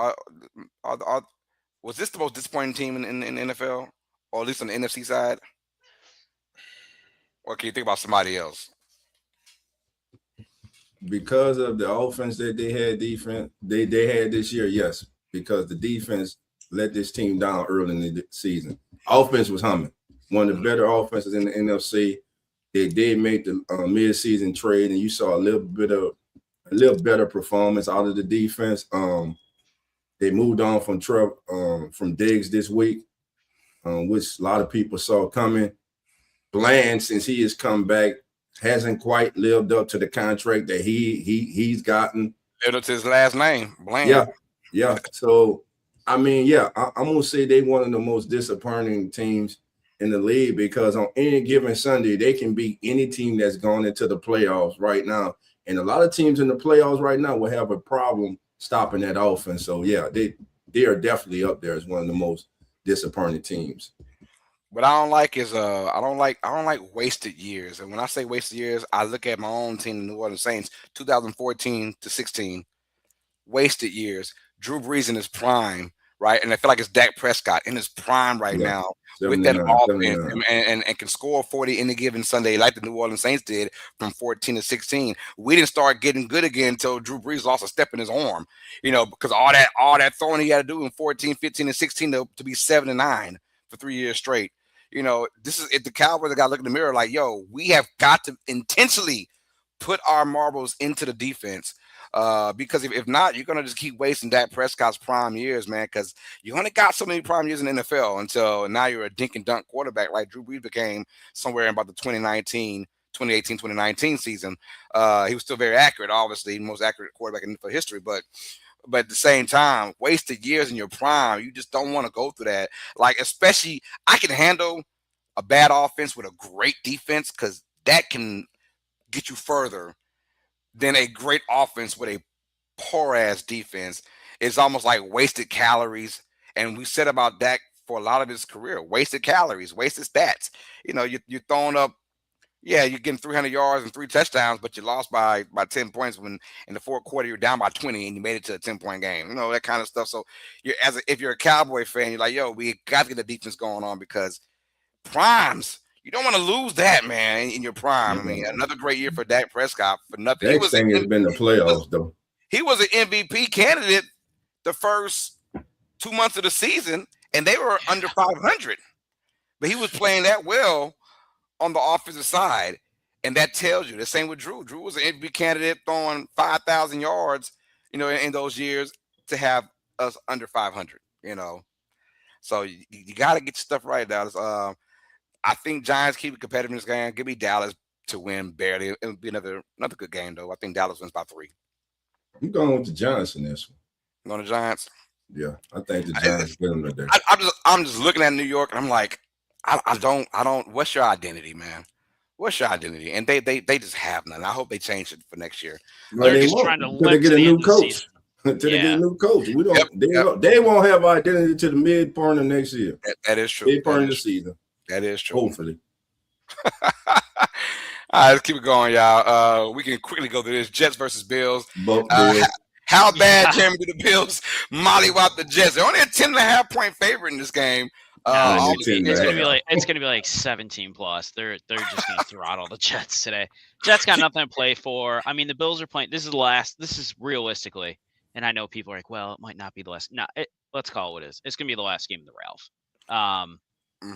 Speaker 2: was this the most disappointing team in the NFL, or at least on the NFC side? Or can you think about somebody else?
Speaker 1: Because of the offense that they had, defense they had this year, yes. Because the defense let this team down early in the season. Offense was humming. One of the better offenses in the NFC. They did make the mid-season trade, and you saw a little better performance out of the defense. They moved on from Diggs this week, which a lot of people saw coming. Bland, since he has come back, hasn't quite lived up to the contract that he's gotten.
Speaker 2: Lived up to his last name, Bland.
Speaker 1: Yeah. So, I mean, I'm gonna say they one of the most disappointing teams in the league because on any given Sunday, they can beat any team that's gone into the playoffs right now. And a lot of teams in the playoffs right now will have a problem stopping that offense. So yeah, they are definitely up there as one of the most disappointing teams.
Speaker 2: What I don't like is I don't like wasted years. And when I say wasted years, I look at my own team, the New Orleans Saints, 2014 to 16, wasted years. Drew Brees in his prime, right? And I feel like it's Dak Prescott in his prime right now with that
Speaker 1: 79,
Speaker 2: offense
Speaker 1: 79.
Speaker 2: and can score 40 any given Sunday like the New Orleans Saints did from 14 to 16. We didn't start getting good again until Drew Brees lost a step in his arm, because all that throwing he had to do in 14, 15, and 16 to be 7-9 for 3 years straight. This is if the Cowboys got to look in the mirror like, yo, we have got to intentionally put our marbles into the defense. Because if not, you're going to just keep wasting Dak Prescott's prime years, man, because you only got so many prime years in the NFL until now you're a dink and dunk quarterback like Drew Brees became somewhere in about the 2018, 2019 season. He was still very accurate, obviously, the most accurate quarterback in NFL history, but at the same time, wasted years in your prime, you just don't want to go through that. Like, especially, I can handle a bad offense with a great defense because that can get you further than a great offense with a poor ass defense. It's almost like wasted calories. And we said about Dak for a lot of his career, wasted calories, wasted stats. You're throwing up, you're getting 300 yards and 3 touchdowns, but you lost by 10 points when in the fourth quarter you're down by 20 and you made it to a 10-point game. That kind of stuff. So if you're a Cowboy fan, you're like, yo, we got to get the defense going on because primes, you don't want to lose that, man, in your prime. I mean, another great year for Dak Prescott for nothing.
Speaker 1: Next thing has been the playoffs, though.
Speaker 2: He was an MVP candidate the first 2 months of the season, and they were under 500. But he was playing that well on the offensive side, and that tells you. The same with Drew. Drew was an MVP candidate throwing 5,000 yards, in those years to have us under 500, So you got to get your stuff right, Dallas. I think Giants keep it competitive in this game. Give me Dallas to win barely. It'll be another good game, though. I think Dallas wins by 3. I'm
Speaker 1: going with the Giants in this one.
Speaker 2: You going to Giants?
Speaker 1: Yeah, I think the Giants win them today.
Speaker 2: I'm just looking at New York, and I'm like, I don't. What's your identity, man? What's your identity? And they just have none. I hope they change it for next year.
Speaker 4: They're just trying to limp
Speaker 1: get
Speaker 4: to
Speaker 1: a
Speaker 4: the
Speaker 1: new
Speaker 4: end of the
Speaker 1: coach.
Speaker 4: season.
Speaker 1: Until they get a new coach. We don't. They won't have identity to the mid part of next year.
Speaker 2: That is true.
Speaker 1: Mid part of the season.
Speaker 2: That is true.
Speaker 1: Hopefully.
Speaker 2: All right, let's keep it going, y'all. We can quickly go through this. Jets versus Bills. How bad, Jeremy, do the Bills mollywop the Jets? They're only a 10.5-point favorite in this game.
Speaker 4: It's gonna be like 17 plus. They're just gonna throttle the Jets today. Jets got nothing to play for. I mean, the Bills are playing. This is realistically, and I know people are like, well, it might not be the last. No, let's call it what it is. It's gonna be the last game of the Ralph.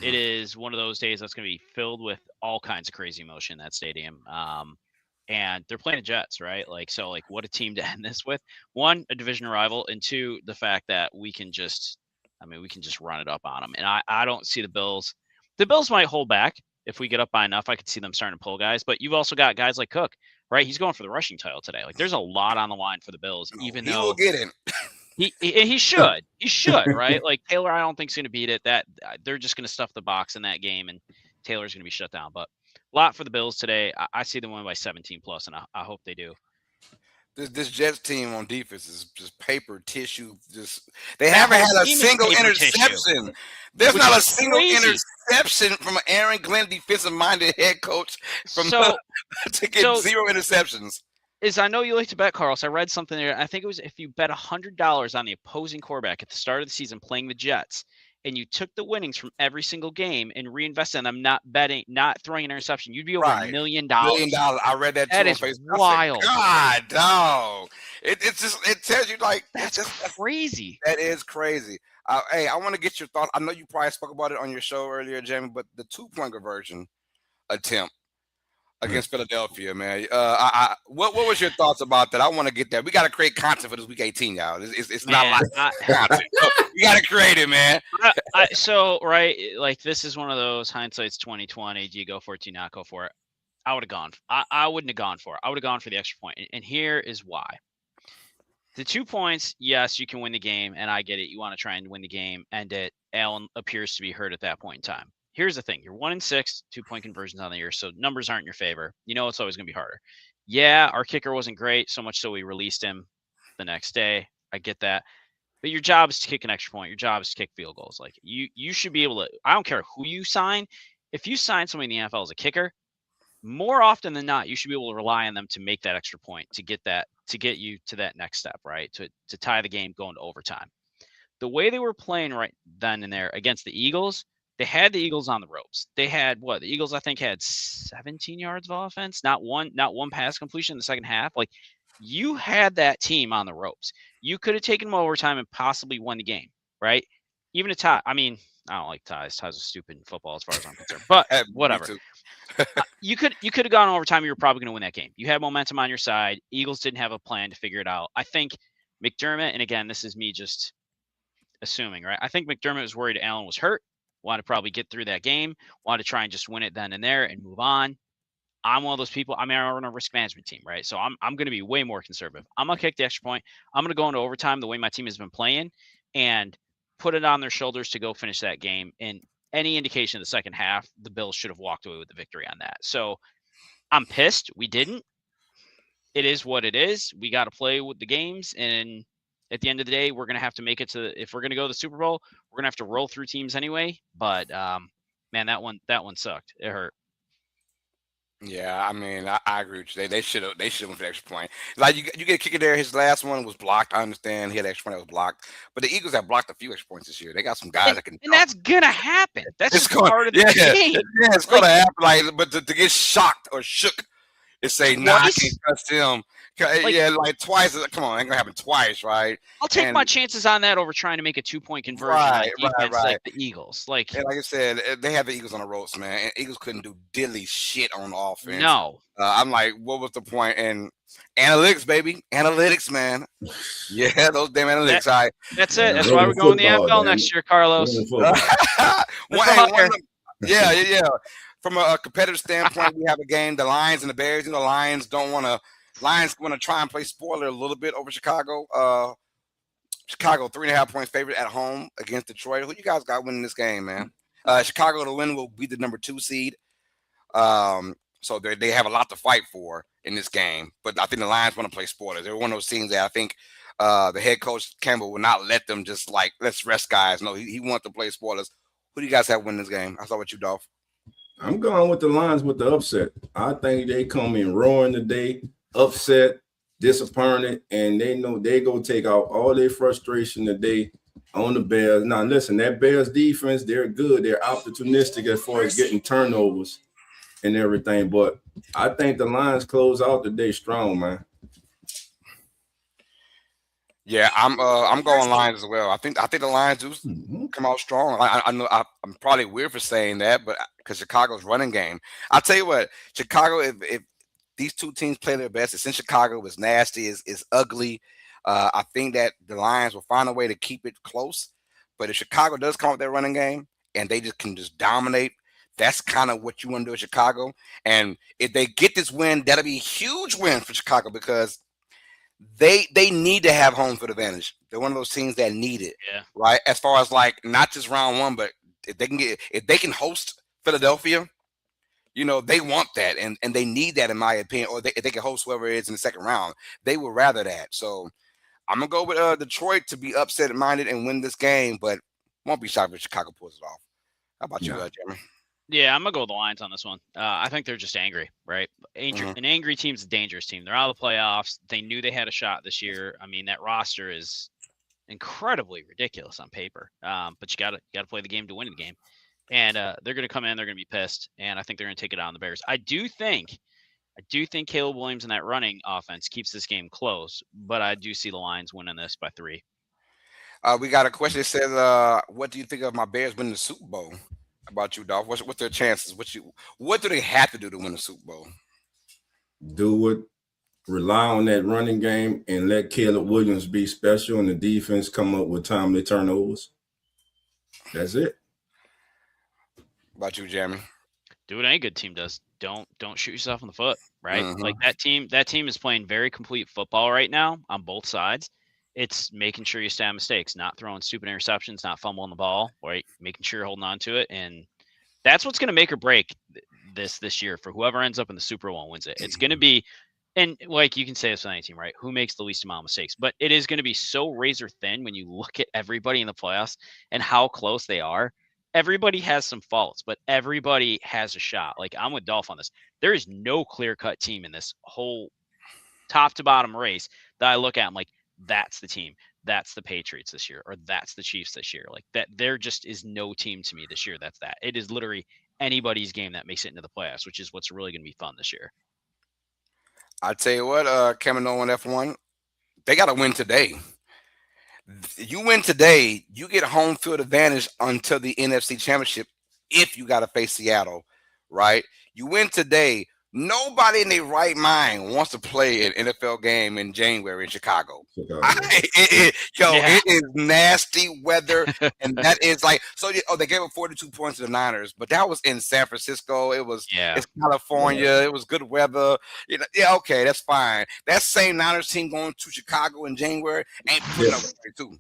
Speaker 4: It is one of those days that's gonna be filled with all kinds of crazy emotion in that stadium. And they're playing the Jets, right? What a team to end this with. 1, a division rival, and 2, the fact that we can just run it up on them. And I don't see the Bills. The Bills might hold back if we get up by enough. I could see them starting to pull guys, but you've also got guys like Cook, right? He's going for the rushing title today. There's a lot on the line for the Bills, even though
Speaker 2: he will get him.
Speaker 4: He should, right? Taylor, I don't think is going to beat it. That they're just going to stuff the box in that game, and Taylor's going to be shut down. But a lot for the Bills today. I see them win by 17 plus, and I hope they do.
Speaker 2: This Jets team on defense is just paper tissue. They haven't had a single interception. There's not a single interception from an Aaron Glenn defensive-minded head coach to get 0 interceptions.
Speaker 4: I know you like to bet, Carl. So I read something there. I think it was if you bet $100 on the opposing quarterback at the start of the season playing the Jets, and you took the winnings from every single game and reinvested in them, not throwing an interception, you'd be over $1 million.
Speaker 2: $1 million. I read that too.
Speaker 4: That is wild.
Speaker 2: God, dog. It tells you
Speaker 4: that's crazy.
Speaker 2: That is crazy. Hey, I want to get your thoughts. I know you probably spoke about it on your show earlier, Jamie, but the 2-point conversion attempt against Philadelphia, man. What was your thoughts about that? I want to get that. We got to create content for this week 18, y'all. It's not like content. We got to create it, man.
Speaker 4: This is one of those hindsight's 2020. Do you go for it? Do you not go for it? I would have gone. I wouldn't have gone for it. I would have gone for the extra point. And here is why. The 2 points, yes, you can win the game, and I get it. You want to try and win the game, and Allen appears to be hurt at that point in time. Here's the thing. You're 1-6, 2-point conversions on the year, so numbers aren't in your favor. It's always going to be harder. Yeah, our kicker wasn't great, so much so we released him the next day. I get that. But your job is to kick an extra point. Your job is to kick field goals. You should be able to – I don't care who you sign. If you sign somebody in the NFL as a kicker, more often than not, you should be able to rely on them to make that extra point, to get you to that next step, right? To tie the game going to overtime. the way they were playing right then and there against the Eagles, they had the Eagles on the ropes. They had what? The Eagles, I think, had 17 yards of offense, not one pass completion in the second half. Like, you had that team on the ropes. You could have taken them overtime and possibly won the game, right? Even a tie. I mean, I don't like ties. Ties are stupid in football as far as I'm concerned. But whatever. You could have gone overtime. You were probably going to win that game. You had momentum on your side. Eagles didn't have a plan to figure it out. I think McDermott, and again, this is me just assuming, right? I think McDermott was worried Allen was hurt, wanted to probably get through that game, wanted to try and just win it then and there and move on. I'm one of those people. I mean, I run a risk management team, right? So I'm going to be way more conservative. I'm going to kick the extra point. I'm going to go into overtime the way my team has been playing and put it on their shoulders to go finish that game. And any indication in the second half, the Bills should have walked away with the victory on that. So I'm pissed. We didn't. It is what it is. We got to play with the games. And at the end of the day, we're going to have to make it to, if we're going to go to the Super Bowl, we're going to have to roll through teams anyway. But man, that one sucked. It hurt.
Speaker 2: Yeah, I mean, I agree with you. They should have went for the extra point. Like you get a kicker there. His last one was blocked. I understand he had an extra point that was blocked, but the Eagles have blocked a few extra points this year. They got some guys that can.
Speaker 4: And that's gonna happen. That's just part of the game.
Speaker 2: Yeah, it's gonna happen. Like, but to get shocked or shook and say, "Nah, I can't trust him." Like twice. Come on, ain't gonna happen twice, right?
Speaker 4: I'll take my chances on that over trying to make a 2-point conversion
Speaker 2: right.
Speaker 4: like the Eagles. Like
Speaker 2: I said, they have the Eagles on the ropes, man. And Eagles couldn't do diddly shit on offense.
Speaker 4: No.
Speaker 2: I'm like, what was the point? And analytics, baby. Analytics, man. Yeah, those damn analytics.
Speaker 4: That's it. That's why we're going to the NFL next year, Carlos.
Speaker 2: Yeah. From a competitive standpoint, we have a game. The Lions and the Bears. You know, Lions want to try and play spoiler a little bit over Chicago. Chicago 3.5-point favorite at home against Detroit. Who you guys got winning this game, man? Chicago to win will be the number 2 seed. So they have a lot to fight for in this game. But I think the Lions want to play spoilers. They're one of those teams that I think the head coach Campbell will not let them just like, let's rest guys. No, he wants to play spoilers. Who do you guys have winning this game? I saw what you, Dolph.
Speaker 1: I'm going with the Lions with the upset. I think they come in roaring today, upset, disappointed, and they know they go take out all their frustration today on the Bears. Now, listen, that Bears defense, they're good. They're opportunistic as far as getting turnovers and everything. But I think the Lions close out the day strong, man.
Speaker 2: Yeah, I'm going Lions as well. I think the Lions do come out strong. I know I'm probably weird for saying that, but because Chicago's running game, I'll tell you what, Chicago, if these two teams play their best, it's in Chicago, it's nasty, it's ugly. I think that the Lions will find a way to keep it close. But if Chicago does come up with their running game and they can dominate, that's kind of what you want to do in Chicago. And if they get this win, that'll be a huge win for Chicago because they need to have home field advantage. They're one of those teams that need it, right? As far as like not just round one, but if they can host Philadelphia, you know, they want that and they need that in my opinion. Or if they can host whoever it is in the second round, they would rather that. So I'm gonna go with Detroit to be upset minded and win this game, but won't be shocked if Chicago pulls it off. How about you, Jeremy?
Speaker 4: Yeah, I'm going to go with the Lions on this one. I think they're just angry, right? An angry team's a dangerous team. They're out of the playoffs. They knew they had a shot this year. I mean, that roster is incredibly ridiculous on paper. But you got to play the game to win the game. And they're going to come in. They're going to be pissed. And I think they're going to take it out on the Bears. I do think Caleb Williams and that running offense keeps this game close. But I do see the Lions winning this by 3.
Speaker 2: We got a question that says, what do you think of my Bears winning the Super Bowl? About you, Dolph? What's their chances? What do they have to do to win the Super Bowl?
Speaker 1: Do it. Rely on that running game and let Caleb Williams be special and the defense come up with timely turnovers. That's it.
Speaker 2: About you, Jeremy?
Speaker 4: Do what any good team does. Don't shoot yourself in the foot, right? Like that team is playing very complete football right now on both sides. It's making sure you stay on mistakes, not throwing stupid interceptions, not fumbling the ball, right? Making sure you're holding on to it. And that's what's going to make or break this year for whoever ends up in the Super Bowl and wins it. It's going to be, and like you can say this with any team, right? Who makes the least amount of mistakes? But it is going to be so razor thin when you look at everybody in the playoffs and how close they are. Everybody has some faults, but everybody has a shot. Like I'm with Dolph on this. There is no clear-cut team in this whole top to bottom race that I look at. I'm like, that's the team. that's the Patriots this year, or that's the Chiefs this year. Like that, there just is no team to me this year that's that. It is literally anybody's game that makes it into the playoffs, which is what's really going to be fun this year.
Speaker 2: I tell you what, Kevin Nolan F1, they got to win today. You win today, you get home field advantage until the NFC Championship if you got to face Seattle, right? You win today. Nobody in their right mind wants to play an NFL game in January in Chicago. It is nasty weather, and that is like so. They gave up 42 points to the Niners, but that was in San Francisco. It's California. It was good weather. Okay, that's fine. That same Niners team going to Chicago in January ain't putting up 42.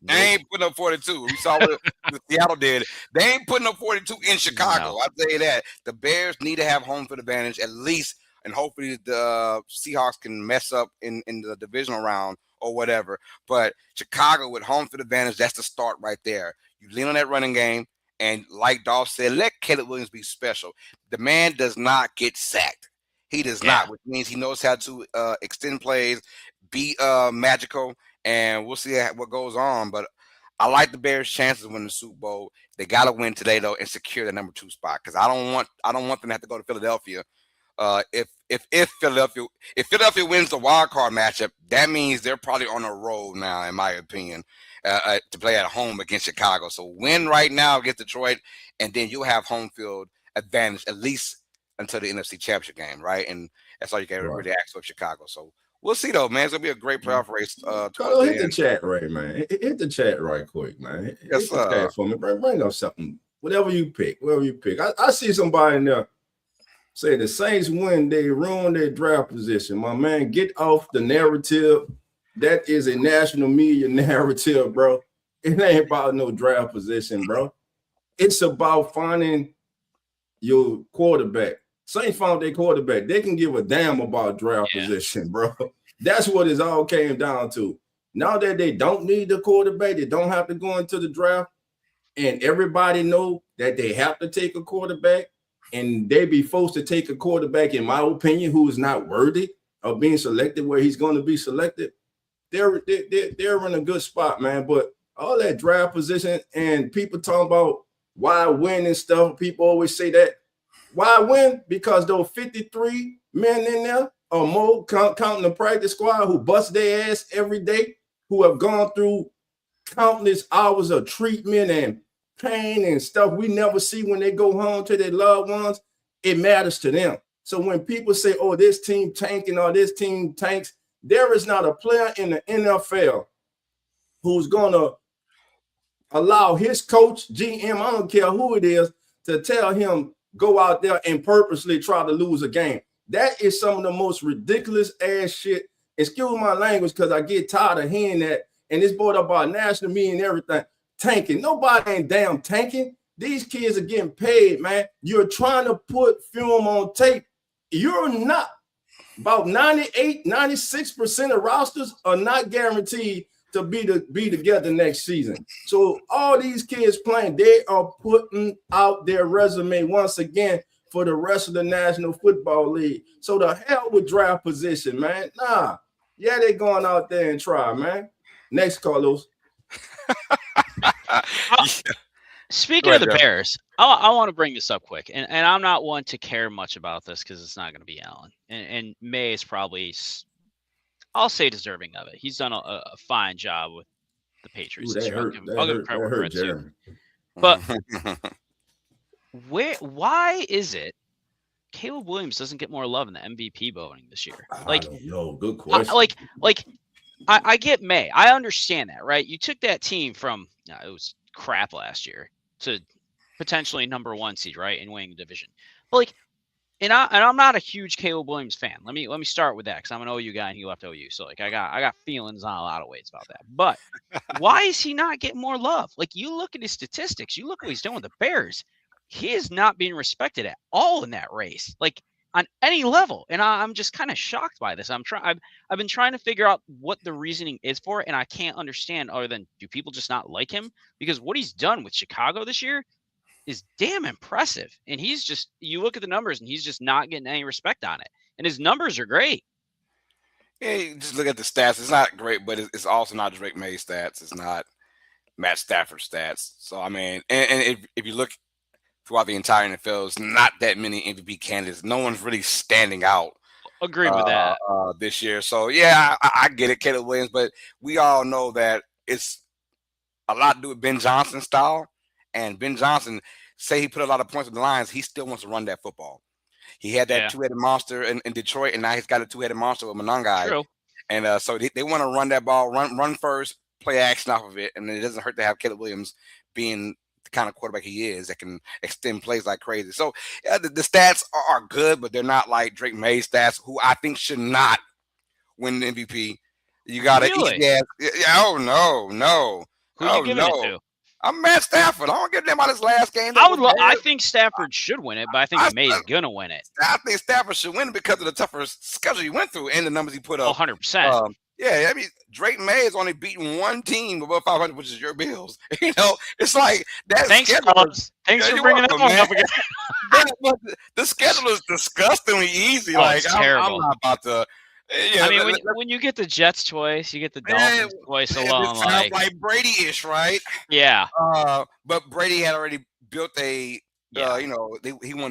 Speaker 2: They ain't putting up 42. We saw what Seattle did. They ain't putting up 42 in Chicago. No. I'll tell you that. The Bears need to have home field advantage at least, and hopefully the Seahawks can mess up in the divisional round or whatever. But Chicago with home field advantage, that's the start right there. You lean on that running game, and like Dolph said, let Caleb Williams be special. The man does not get sacked. He does not, which means he knows how to extend plays, be magical. And we'll see what goes on. But I like the Bears' chances of winning the Super Bowl. They got to win today, though, and secure the number 2 spot because I don't want them to have to go to Philadelphia. If Philadelphia wins the wild card matchup, that means they're probably on a roll now, in my opinion, to play at home against Chicago. So win right now against Detroit, and then you'll have home field advantage at least until the NFC Championship game, right? And that's all you can really ask for Chicago. So. We'll see, though, man. It's going to be a great playoff race.
Speaker 1: Hit the chat right, man. Hit the chat right quick, man. Hit the chat for me. Bring up something. Whatever you pick. I see somebody in there say the Saints win, they ruin their draft position. My man, get off the narrative. That is a national media narrative, bro. It ain't about no draft position, bro. It's about finding your quarterback. Saints found their quarterback. They can give a damn about draft position, bro. That's what it all came down to. Now that they don't need the quarterback, they don't have to go into the draft, and everybody know that they have to take a quarterback, and they be forced to take a quarterback, in my opinion, who is not worthy of being selected where he's going to be selected. They're in a good spot, man. But all that draft position and people talking about why win and stuff, people always say that. Why win? Because those 53 men in there or more, counting the practice squad, who bust their ass every day, who have gone through countless hours of treatment and pain and stuff we never see when they go home to their loved ones, it matters to them. So when people say, oh, this team tanking or this team tanks, there is not a player in the NFL who's going to allow his coach, GM, I don't care who it is, to tell him, go out there and purposely try to lose a game. That is some of the most ridiculous ass shit. Excuse my language, because I get tired of hearing that. And it's brought up by national media and everything. Tanking. Nobody ain't damn tanking. These kids are getting paid, man. You're trying to put film on tape. You're not. About 98, 96% of rosters are not guaranteed to be together next season. So all these kids playing, they are putting out their resume once again for the rest of the National Football League. So the hell with draft position, man. Nah. Yeah, they going out there and try, man. Next, Carlos.
Speaker 4: Speaking of the Bears, I want to bring this up quick. And I'm not one to care much about this because it's not going to be Allen. And May is probably, I'll say, deserving of it. He's done a fine job with the Patriots. I'll give him credit where it's due. But why is it Caleb Williams doesn't get more love in the MVP voting this year? Like,
Speaker 1: no, good question.
Speaker 4: I get May. I understand that, right? You took that team from it was crap last year to potentially number 1 seed, right, in winning the division. But like, and I'm not a huge Caleb Williams fan. Let me start with that because I'm an OU guy and he left OU, so like I got feelings on a lot of ways about that. But why is he not getting more love? Like, you look at his statistics, you look what he's doing with the Bears. He is not being respected at all in that race, like on any level. And I'm just kind of shocked by this. I've been trying to figure out what the reasoning is for it, and I can't understand other than, do people just not like him? Because what he's done with Chicago this year is damn impressive. And he's just, you look at the numbers and he's just not getting any respect on it. And his numbers are great.
Speaker 2: Yeah, you just look at the stats. It's not great, but it's also not Drake May stats. It's not Matt Stafford stats. So I mean, and if you look throughout the entire NFL, there's not that many MVP candidates. No one's really standing out.
Speaker 4: Agreed with that.
Speaker 2: This year. So yeah, I get it, Caleb Williams, but we all know that it's a lot to do with Ben Johnson's style. And Ben Johnson, say he put a lot of points on the lines, he still wants to run that football. He had that two-headed monster in Detroit, and now he's got a two-headed monster with Monangai.
Speaker 4: True.
Speaker 2: And so they want to run that ball, run first, play action off of it, and it doesn't hurt to have Caleb Williams being the kind of quarterback he is that can extend plays like crazy. So the stats are good, but they're not like Drake May's stats, who I think should not win the MVP. You got to eat that. Oh, no.
Speaker 4: Who are you giving it to?
Speaker 2: I'm Matt Stafford. I don't give them about his last game.
Speaker 4: I think Stafford should win it, but I think May's going to win it.
Speaker 2: I think Stafford should win it because of the tougher schedule he went through and the numbers he put up.
Speaker 4: 100%.
Speaker 2: Yeah, I mean, Drake May has only beaten one team above 500, which is your Bills. It's like that.
Speaker 4: Thanks for bringing that one up again.
Speaker 2: The schedule is disgustingly easy.
Speaker 4: It's terrible.
Speaker 2: I'm not about to.
Speaker 4: Yeah, I mean, when you get the Jets twice, you get the Dolphins twice alone.
Speaker 2: It sounds like Brady-ish, right?
Speaker 4: Yeah.
Speaker 2: But Brady had already built he won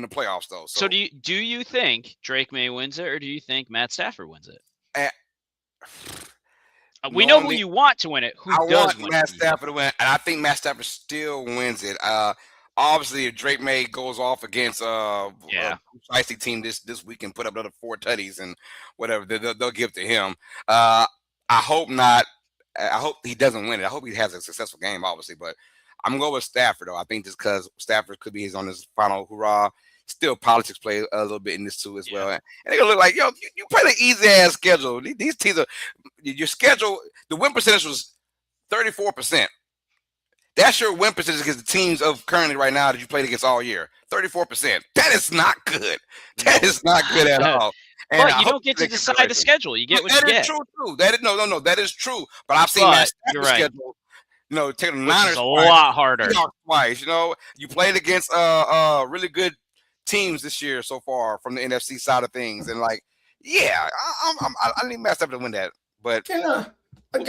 Speaker 2: the playoffs though.
Speaker 4: So do you think Drake May wins it, or do you think Matt Stafford wins it? We know who you want to win it.
Speaker 2: I want Matt Stafford to win, and I think Matt Stafford still wins it. Obviously, if Drake May goes off against a feisty team this week and put up another 4 tutties and whatever, they'll give to him. I hope not. I hope he doesn't win it. I hope he has a successful game, obviously. But I'm going to go with Stafford, though. I think just because Stafford could be on his final hurrah. Still, politics play a little bit in this too as well. And they're going to look like, you play the easy-ass schedule. These teams are – your schedule, the win percentage was 34%. That's your win percentage against the teams of currently right now that you played against all year. 34%. That is not good. That is not good at all. And
Speaker 4: but you don't get to decide the schedule. You get what you get.
Speaker 2: That is true, too. That is true. But I've seen that schedule, take the Niners
Speaker 4: a lot harder.
Speaker 2: Twice, you played against really good teams this year so far from the NFC side of things. And, I need Matt Stafford to win that. But
Speaker 1: I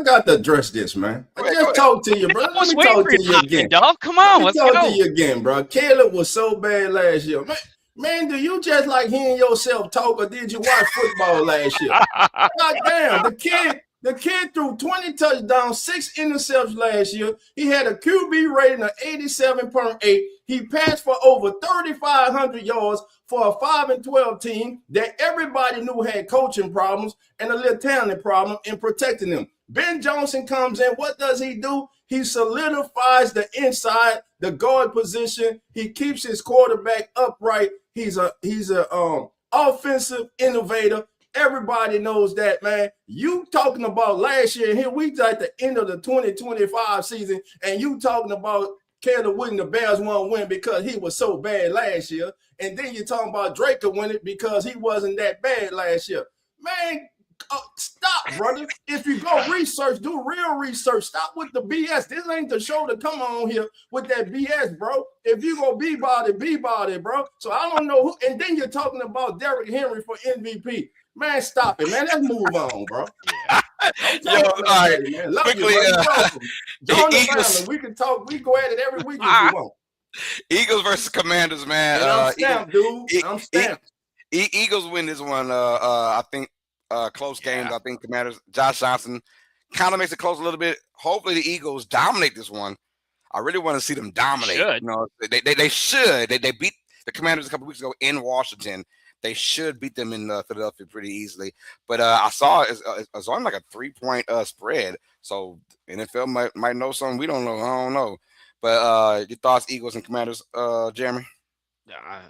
Speaker 1: got to address this, man. I just talked to you, bro. Let me talk to you again.
Speaker 4: Come on, let's go.
Speaker 1: Talk to you again, bro. Caleb was so bad last year. Man, do you just like hearing yourself talk, or did you watch football last year? God damn, the kid threw 20 touchdowns, 6 interceptions last year. He had a QB rating of 87.8. He passed for over 3,500 yards for a 5-12 team that everybody knew had coaching problems and a little talent problem in protecting them. Ben Johnson comes in. What does he do? He solidifies the inside, the guard position. He keeps his quarterback upright. He's a offensive innovator. Everybody knows that, man. You talking about last year, here we at the end of the 2025 season, and you talking about Caleb Williams, the Bears won't win because he was so bad last year. And then you're talking about Drake to win it because he wasn't that bad last year. Man, stop, brother. If you go research, do real research. Stop with the BS. This ain't the show to come on here with that BS, bro. If you go be about it, bro. So I don't know who. And then you're talking about Derrick Henry for MVP. Man, stop it, man. Let's move on, bro.
Speaker 2: All right.
Speaker 1: Man. Love quickly, you, Join the family. We can talk. We go at it every week if you want.
Speaker 2: Eagles versus Commanders, man.
Speaker 1: I'm stamped, dude. I'm stamped.
Speaker 2: Eagles win this one. I think close games. I think Commanders. Josh Johnson kind of makes it close a little bit. Hopefully, the Eagles dominate this one. I really want to see them dominate. They should. They beat the Commanders a couple weeks ago in Washington. They should beat them in Philadelphia pretty easily. But I saw it's on like a 3-point spread. So NFL might know something we don't know. I don't know. But your thoughts, Eagles and Commanders, Jeremy?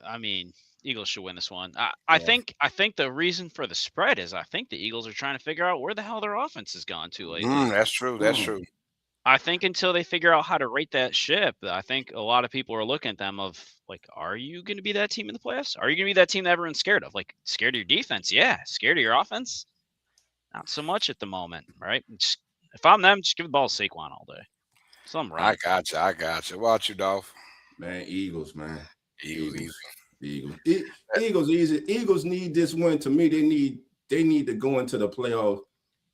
Speaker 4: I mean, Eagles should win this one. I think the reason for the spread is I think the Eagles are trying to figure out where the hell their offense has gone to lately.
Speaker 2: That's true. That's true.
Speaker 4: I think until they figure out how to rate that ship, I think a lot of people are looking at them of are you going to be that team in the playoffs? Are you going to be that team that everyone's scared of? Scared of your defense? Yeah. Scared of your offense? Not so much at the moment, right? If I'm them, just give the ball to Saquon all day. Something right.
Speaker 2: I got you. What about you, Dolph?
Speaker 1: Man, Eagles, man.
Speaker 2: Eagles easy.
Speaker 1: Eagles easy. Eagles need this win. To me, they need they need to go into the playoffs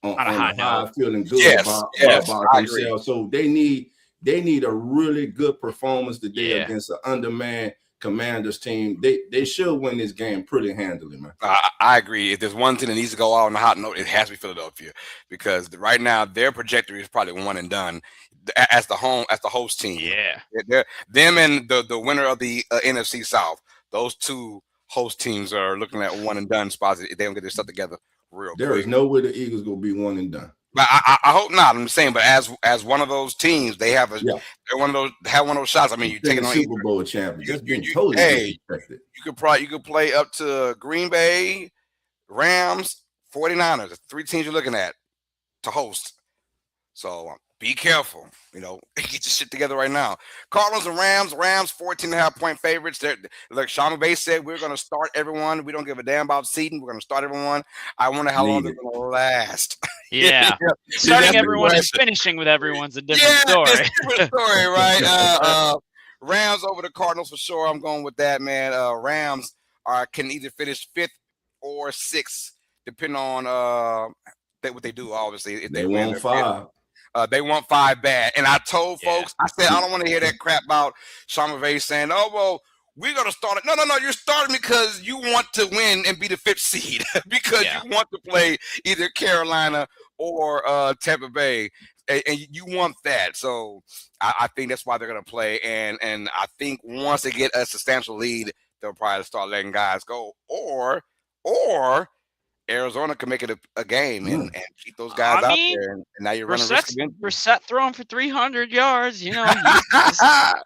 Speaker 1: on a high feeling good about themselves. So they need a really good performance today against an undermanned Commanders team. They should win this game pretty handily, man.
Speaker 2: I agree. If there's one team that needs to go out on a hot note, it has to be Philadelphia, because right now their trajectory is probably one and done as the host team.
Speaker 4: Yeah,
Speaker 2: they're them and the winner of the NFC South. Those two host teams are looking at one and done spots if they don't get their stuff together real
Speaker 1: there
Speaker 2: quick.
Speaker 1: Is no way the Eagles gonna be one and done.
Speaker 2: But I hope not. I'm saying, but as one of those teams, they have they're one of those shots. I mean, you're taking on
Speaker 1: Super Bowl champion.
Speaker 2: You could play up to Green Bay, Rams, 49ers. The three teams you're looking at to host. So be careful. Get your shit together right now. Cardinals and Rams. 14.5-point favorites. Look, Sean McVay said we're going to start everyone. We don't give a damn about seeding. We're going to start everyone. I wonder how long they're going to last.
Speaker 4: Yeah. Starting everyone and finishing with everyone's a different story.
Speaker 2: It's a different story, right? Rams over the Cardinals for sure. I'm going with that, man. Rams can either finish 5th or 6th, depending on what they do, obviously. If
Speaker 1: they win 5.
Speaker 2: They want 5 bad. And I told folks, I said, I don't want to hear that crap about Sean McVay saying, oh, well, we're going to start it. No, you're starting because you want to win and be the 5th seed because you want to play either Carolina or Tampa Bay. And you want that. So I think that's why they're going to play. And I think once they get a substantial lead, they'll probably start letting guys go. Or Arizona can make it a game and keep those guys out there. And now you're running risk.
Speaker 4: Brissett throwing for 300 yards. He's out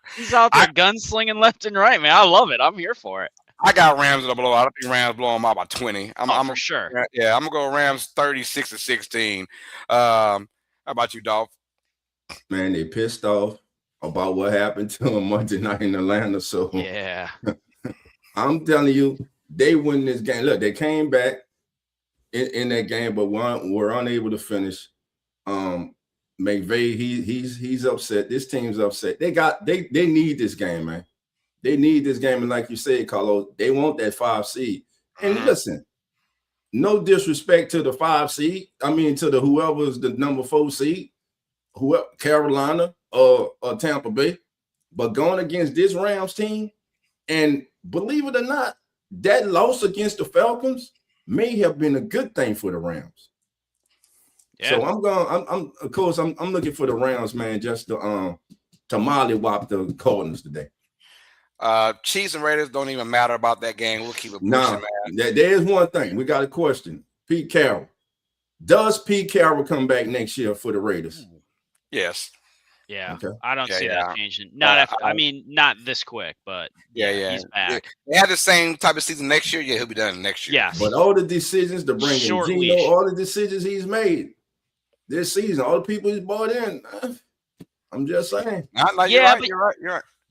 Speaker 4: there gunslinging left and right, man. I love it. I'm here for it.
Speaker 2: I got Rams in a blowout. I think Rams blow them out by 20. I'm
Speaker 4: for sure.
Speaker 2: Yeah, I'm going to go Rams 36-16. How about you, Dolph?
Speaker 1: Man, they pissed off about what happened to them Monday night in Atlanta. So
Speaker 4: yeah,
Speaker 1: I'm telling you, they win this game. Look, they came back in that game, but were unable to finish. McVay, he's upset. This team's upset. They need this game, man. They need this game, and like you said, Carlos, they want that 5 seed. And listen, no disrespect to the 5 seed. I mean, to whoever's the number 4 seed, whoever, Carolina or Tampa Bay, but going against this Rams team, and believe it or not, that loss against the Falcons may have been a good thing for the Rams. Yeah. So I'm looking for the Rams, man, just to mollywop the Cardinals today.
Speaker 2: Chiefs and Raiders don't even matter about that game. We'll keep it pushing, man.
Speaker 1: There is one thing. We got a question. Pete Carroll. Does Pete Carroll come back next year for the Raiders?
Speaker 2: Yes.
Speaker 4: Yeah, okay. I don't see that changing. Not this quick, but he's back.
Speaker 2: They have the same type of season next year. Yeah, he'll be done next year.
Speaker 4: Yeah,
Speaker 1: but all the decisions to bring in Gino, all the decisions he's made this season, all the people he's brought in. I'm just saying.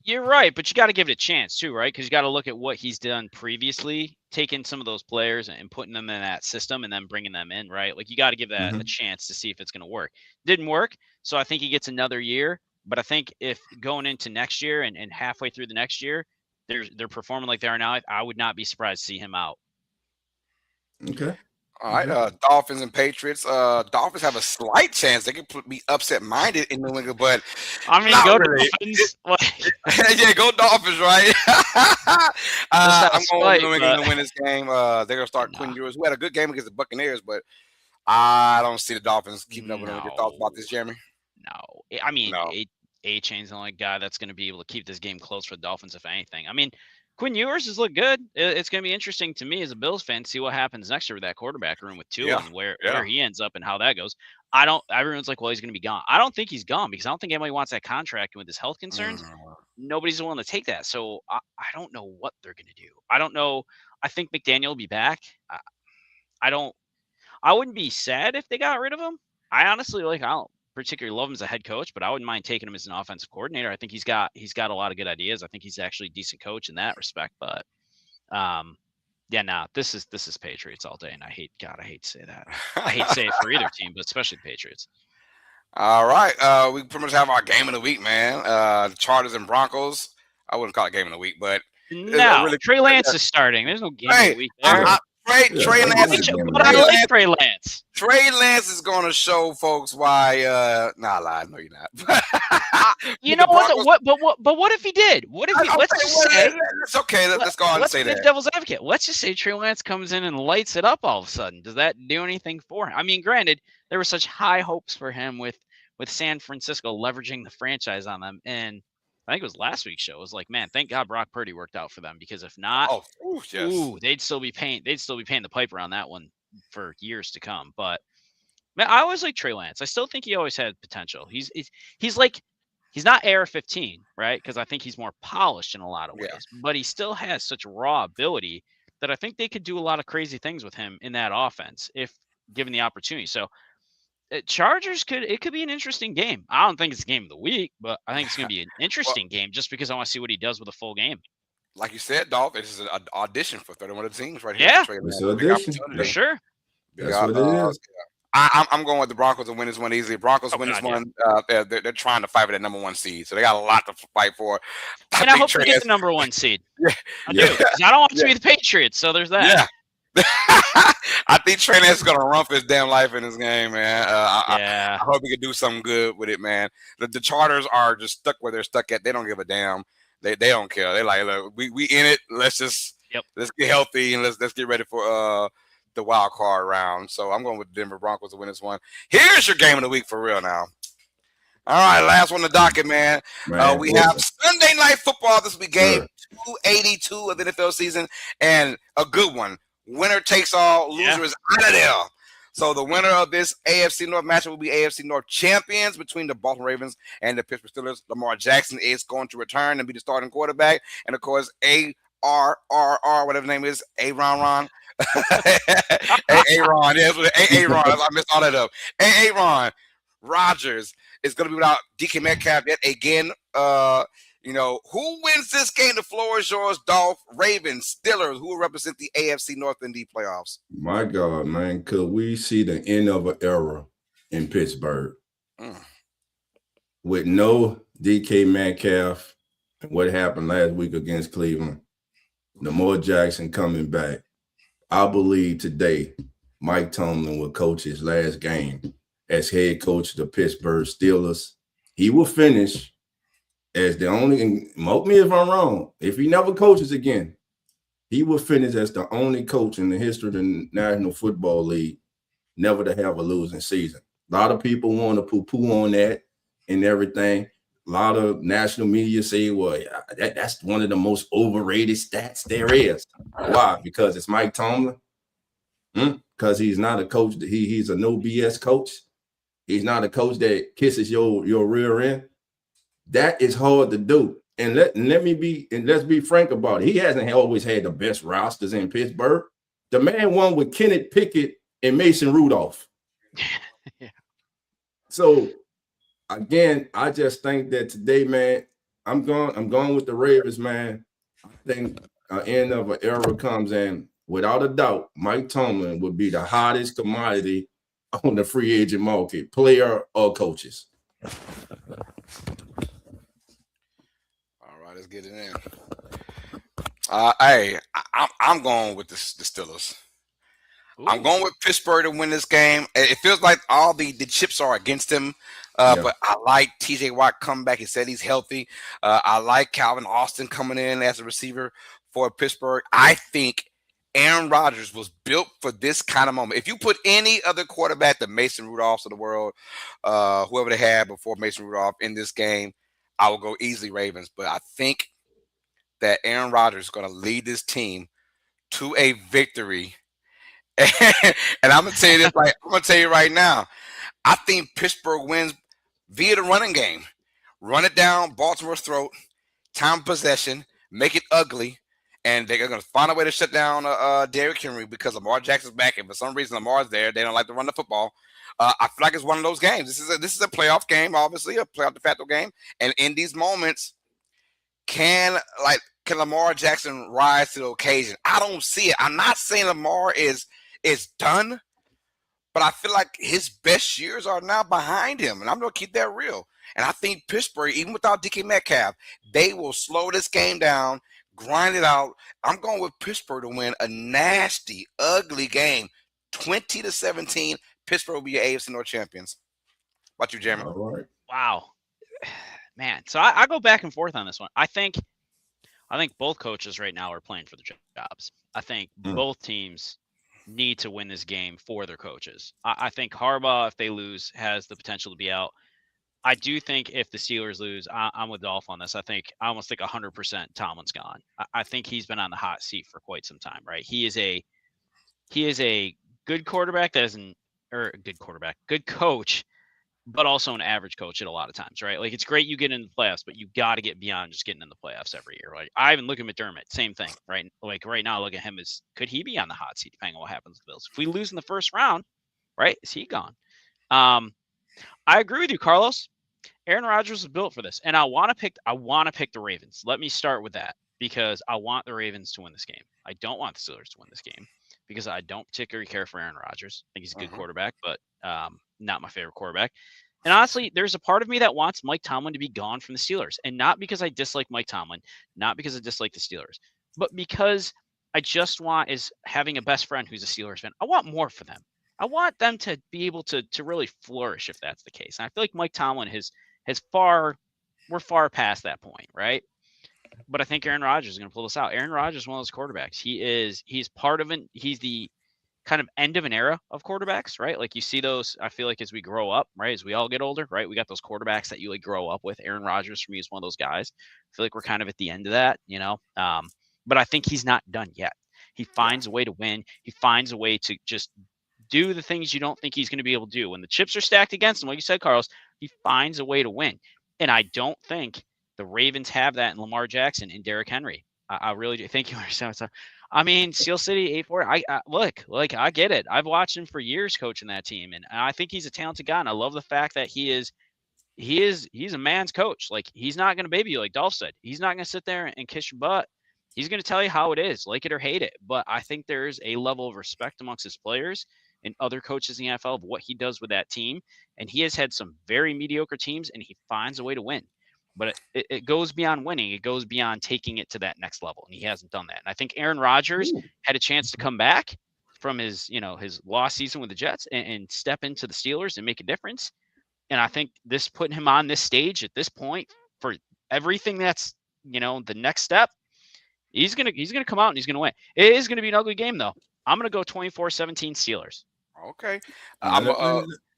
Speaker 4: You're right, but you got to give it a chance too, right? Because you got to look at what he's done previously, taking some of those players and putting them in that system and then bringing them in, right? Like you got to give that a chance to see if it's going to work. Didn't work, so I think he gets another year. But I think if going into next year and halfway through the next year, they're performing like they are now, I would not be surprised to see him out.
Speaker 1: Okay.
Speaker 2: All right, Dolphins and Patriots. Dolphins have a slight chance. They could be upset-minded in New England, but
Speaker 4: I mean, go Dolphins.
Speaker 2: Yeah, go Dolphins, right? I'm going New England to win this game. They're going to start Quinn Ewers, who had a good game against the Buccaneers, but I don't see the Dolphins keeping up with them. Your thoughts about this, Jeremy?
Speaker 4: No. I mean, A-Chain's the only guy that's going to be able to keep this game close for the Dolphins, if anything. I mean, Quinn Ewers has looked good. It's going to be interesting to me as a Bills fan to see what happens next year with that quarterback room with Tua and where he ends up and how that goes. Everyone's like, well, he's going to be gone. I don't think he's gone because I don't think anybody wants that contract. And with his health concerns, nobody's willing to take that. So I don't know what they're going to do. I don't know. I think McDaniel will be back. I wouldn't be sad if they got rid of him. I honestly I don't particularly love him as a head coach, but I wouldn't mind taking him as an offensive coordinator. I think he's got a lot of good ideas. I think he's actually a decent coach in that respect. But this is Patriots all day, and I hate to say that. I hate to say it for either team, but especially the Patriots.
Speaker 2: All right, we pretty much have our game of the week, man. The Chargers and Broncos. I wouldn't call it game of the week, but
Speaker 4: no, Trey Lance is starting. There's no game of the week there.
Speaker 2: Trey Lance.
Speaker 4: But I like Trey Lance.
Speaker 2: Trey Lance is going to show folks why. Nah, lie. No, you're not.
Speaker 4: You know what? But what if he did? What if he? Let's just say
Speaker 2: it's okay. Let's go on and say that.
Speaker 4: Devil's advocate. Let's just say Trey Lance comes in and lights it up all of a sudden. Does that do anything for him? I mean, granted, there were such high hopes for him with San Francisco leveraging the franchise on them, and I think it was last week's show. It was like, man, thank God Brock Purdy worked out for them, because if not, they'd still be paying the piper on that one for years to come. But man, I always like Trey Lance. I still think he always had potential. He's not AR-15, right? Because I think he's more polished in a lot of ways, but he still has such raw ability that I think they could do a lot of crazy things with him in that offense if given the opportunity. So Chargers could be an interesting game. I don't think it's the game of the week, but I think it's going to be an interesting game just because I want to see what he does with a full game.
Speaker 2: Like you said, Dolph, this is an audition for 31 of the teams right here.
Speaker 1: Yeah, it's an audition
Speaker 4: for sure.
Speaker 1: That's what it is.
Speaker 2: I'm going with the Broncos to win this one easily. Broncos win this one. They're trying to fight for that number one seed, so they got a lot to fight for.
Speaker 4: And I hope they get the number one seed. I do, because I don't want it to be the Patriots. So there's that.
Speaker 2: Yeah. I think Trey Lance is gonna run for his damn life in this game, man. I hope he can do something good with it, man. The Chargers are just stuck where they're stuck at. They don't give a damn. They don't care. They like, look, we in it. Let's just let's get healthy and let's get ready for the wild card round. So I'm going with the Denver Broncos to win this one. Here's your game of the week for real now. All right, last one on the docket, man. We have Sunday Night Football. This will be game 282 of the NFL season, and a good one. Winner takes all, loser is out of there. So the winner of this AFC North matchup will be AFC North champions between the Baltimore Ravens and the Pittsburgh Steelers. Lamar Jackson is going to return and be the starting quarterback. And, of course, A-R-R-R, whatever the name is, A-Ron. A-Ron. Yeah, A-Ron. I messed all that up. A-Ron Rodgers is going to be without DK Metcalf yet again. Who wins this game? The floor is yours, Dolph. Ravens, Steelers, who will represent the AFC North in the playoffs?
Speaker 1: My God, man, could we see the end of an era in Pittsburgh with no DK Metcalf and what happened last week against Cleveland? Lamar Jackson coming back. I believe today Mike Tomlin will coach his last game as head coach of the Pittsburgh Steelers. He will finish as the only, and mock me if I'm wrong, if he never coaches again, he will finish as the only coach in the history of the National Football League never to have a losing season. A lot of people want to poo-poo on that and everything. A lot of national media say, well, that's one of the most overrated stats there is. Why? Because it's Mike Tomlin? Because he's not a coach. He's a no BS coach. He's not a coach that kisses your rear end. That is hard to do. And let's be frank about it. He hasn't always had the best rosters in Pittsburgh. The man won with Kenneth Pickett and Mason Rudolph. So again, I just think that today, man, I'm going with the Ravens, man. I think an end of an era comes in. Without a doubt, Mike Tomlin would be the hottest commodity on the free agent market, player or coaches.
Speaker 2: Let's get it in. I'm going with the Steelers. Ooh. I'm going with Pittsburgh to win this game. It feels like all the chips are against him, but I like TJ Watt coming back. He said he's healthy. I like Calvin Austin coming in as a receiver for Pittsburgh. I think Aaron Rodgers was built for this kind of moment. If you put any other quarterback, the Mason Rudolphs of the world, whoever they had before Mason Rudolph in this game, I will go easily Ravens, but I think that Aaron Rodgers is going to lead this team to a victory. And I'm going to tell you this, I'm going to tell you right now, I think Pittsburgh wins via the running game. Run it down Baltimore's throat, time possession, make it ugly, and they're going to find a way to shut down Derrick Henry because Lamar Jackson's back, and for some reason Lamar's there. They don't like to run the football. I feel like it's one of those games. This is a playoff game, obviously, a playoff de facto game. And in these moments, can Lamar Jackson rise to the occasion? I don't see it. I'm not saying Lamar is done, but I feel like his best years are now behind him, and I'm going to keep that real. And I think Pittsburgh, even without DK Metcalf, they will slow this game down, grind it out. I'm going with Pittsburgh to win a nasty, ugly game, 20-17. Pittsburgh will be your AFC North champions. What about you, Jeremy?
Speaker 1: All right.
Speaker 4: Wow, man. So I go back and forth on this one. I think both coaches right now are playing for the jobs. I think both teams need to win this game for their coaches. I think Harbaugh, if they lose, has the potential to be out. I do think if the Steelers lose, I'm with Dolph on this. I almost think 100% Tomlin's gone. I think he's been on the hot seat for quite some time, right? He is a good quarterback good coach, but also an average coach at a lot of times, right? Like, it's great you get into the playoffs, but you got to get beyond just getting in the playoffs every year. Like, I even look at McDermott, same thing, right? Like, right now, look at him as, could he be on the hot seat depending on what happens to the Bills? If we lose in the first round, right, is he gone? I agree with you, Carlos. Aaron Rodgers was built for this, and I want to pick the Ravens. Let me start with that, because I want the Ravens to win this game. I don't want the Steelers to win this game because I don't particularly care for Aaron Rodgers. I think he's a good quarterback, but not my favorite quarterback. And honestly, there's a part of me that wants Mike Tomlin to be gone from the Steelers, and not because I dislike Mike Tomlin, not because I dislike the Steelers, but because I just want, is having a best friend who's a Steelers fan. I want more for them. I want them to be able to really flourish if that's the case. And I feel like Mike Tomlin we're far past that point, right? But I think Aaron Rodgers is going to pull this out. Aaron Rodgers is one of those quarterbacks. He's part of he's the kind of end of an era of quarterbacks, right? Like, you see those, I feel like, as we grow up, right? As we all get older, right? We got those quarterbacks that you like grow up with. Aaron Rodgers for me is one of those guys. I feel like we're kind of at the end of that, you know? But I think he's not done yet. He finds a way to win. He finds a way to just do the things you don't think he's going to be able to do. When the chips are stacked against him, like you said, Carlos, he finds a way to win. And I don't think the Ravens have that in Lamar Jackson and Derrick Henry. I really do. Thank you. I mean, Steel City 8-4. I get it. I've watched him for years coaching that team, and I think he's a talented guy. And I love the fact that he's a man's coach. Like, he's not going to baby you, like Dolph said. He's not going to sit there and kiss your butt. He's going to tell you how it is, like it or hate it. But I think there's a level of respect amongst his players and other coaches in the NFL of what he does with that team. And he has had some very mediocre teams, and he finds a way to win. But it goes beyond winning. It goes beyond taking it to that next level, and he hasn't done that. And I think Aaron Rodgers had a chance to come back from his lost season with the Jets and step into the Steelers and make a difference. And I think this putting him on this stage at this point for everything that's, the next step, he's gonna come out and he's gonna win. It is gonna be an ugly game, though. I'm gonna go 24-17 Steelers.
Speaker 2: Okay.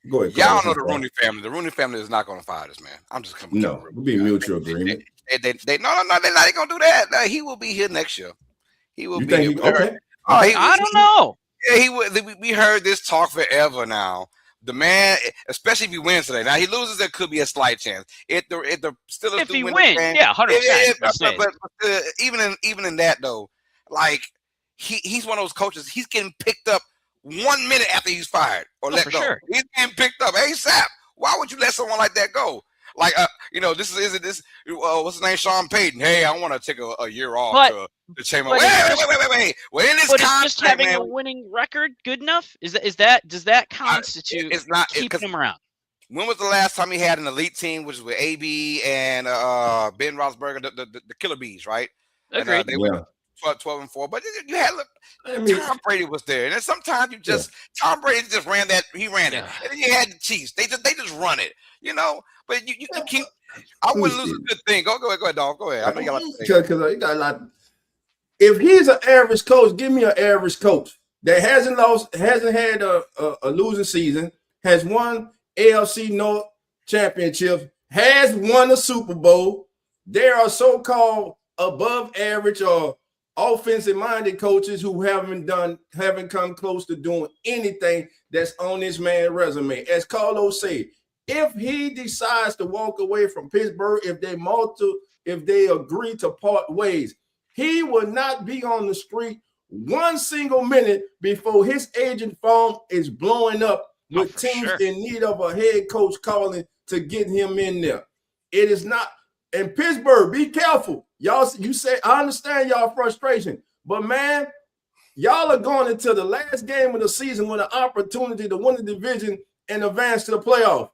Speaker 1: Go ahead.
Speaker 2: Y'all know the Rooney family. The Rooney family is not going to fire this man. I'm just coming.
Speaker 1: No, it'll be mutual agreement.
Speaker 2: No, they're not going to do that. No, he will be here next year. He will be here.
Speaker 1: Okay.
Speaker 4: I don't know.
Speaker 2: Yeah, he would. We heard this talk forever now. The man, especially if he wins today. Now, he loses, there could be a slight chance. If the Steelers
Speaker 4: do win, yeah, 100%.
Speaker 2: But even in that though, like he's one of those coaches. He's getting picked up 1 minute after he's fired or let go. Sure. He's getting picked up ASAP. Why would you let someone like that go? Like, what's his name? Sean Payton. Hey, I want to take a year off to change my. Wait. Well, in this contract,
Speaker 4: just having a winning record good enough? Does that constitute keeping him around?
Speaker 2: When was the last time he had an elite team, which was with AB and Ben Roethlisberger, the Killer Bees, right?
Speaker 4: Agreed.
Speaker 2: They went 12-4, but you had Tom Brady was there, and then sometimes Tom Brady just ran that. He ran it, and then you had the Chiefs. They just run it, But you can keep. I wouldn't lose a good thing. Go ahead, Dolph. Go ahead. I know you got
Speaker 1: because you got a lot. If he's an average coach, give me an average coach that hasn't had a losing season, has won AFC North championship, has won a Super Bowl. There are so-called above average or offensive-minded coaches who haven't come close to doing anything that's on this man's resume. As Carlos said, if he decides to walk away from Pittsburgh, if they agree to part ways, he will not be on the street one single minute before his agent phone is blowing up with teams in need of a head coach calling to get him in there. It is not. And Pittsburgh, be careful. Y'all, you say, I understand y'all frustration, but man, y'all are going into the last game of the season with an opportunity to win the division and advance to the playoff.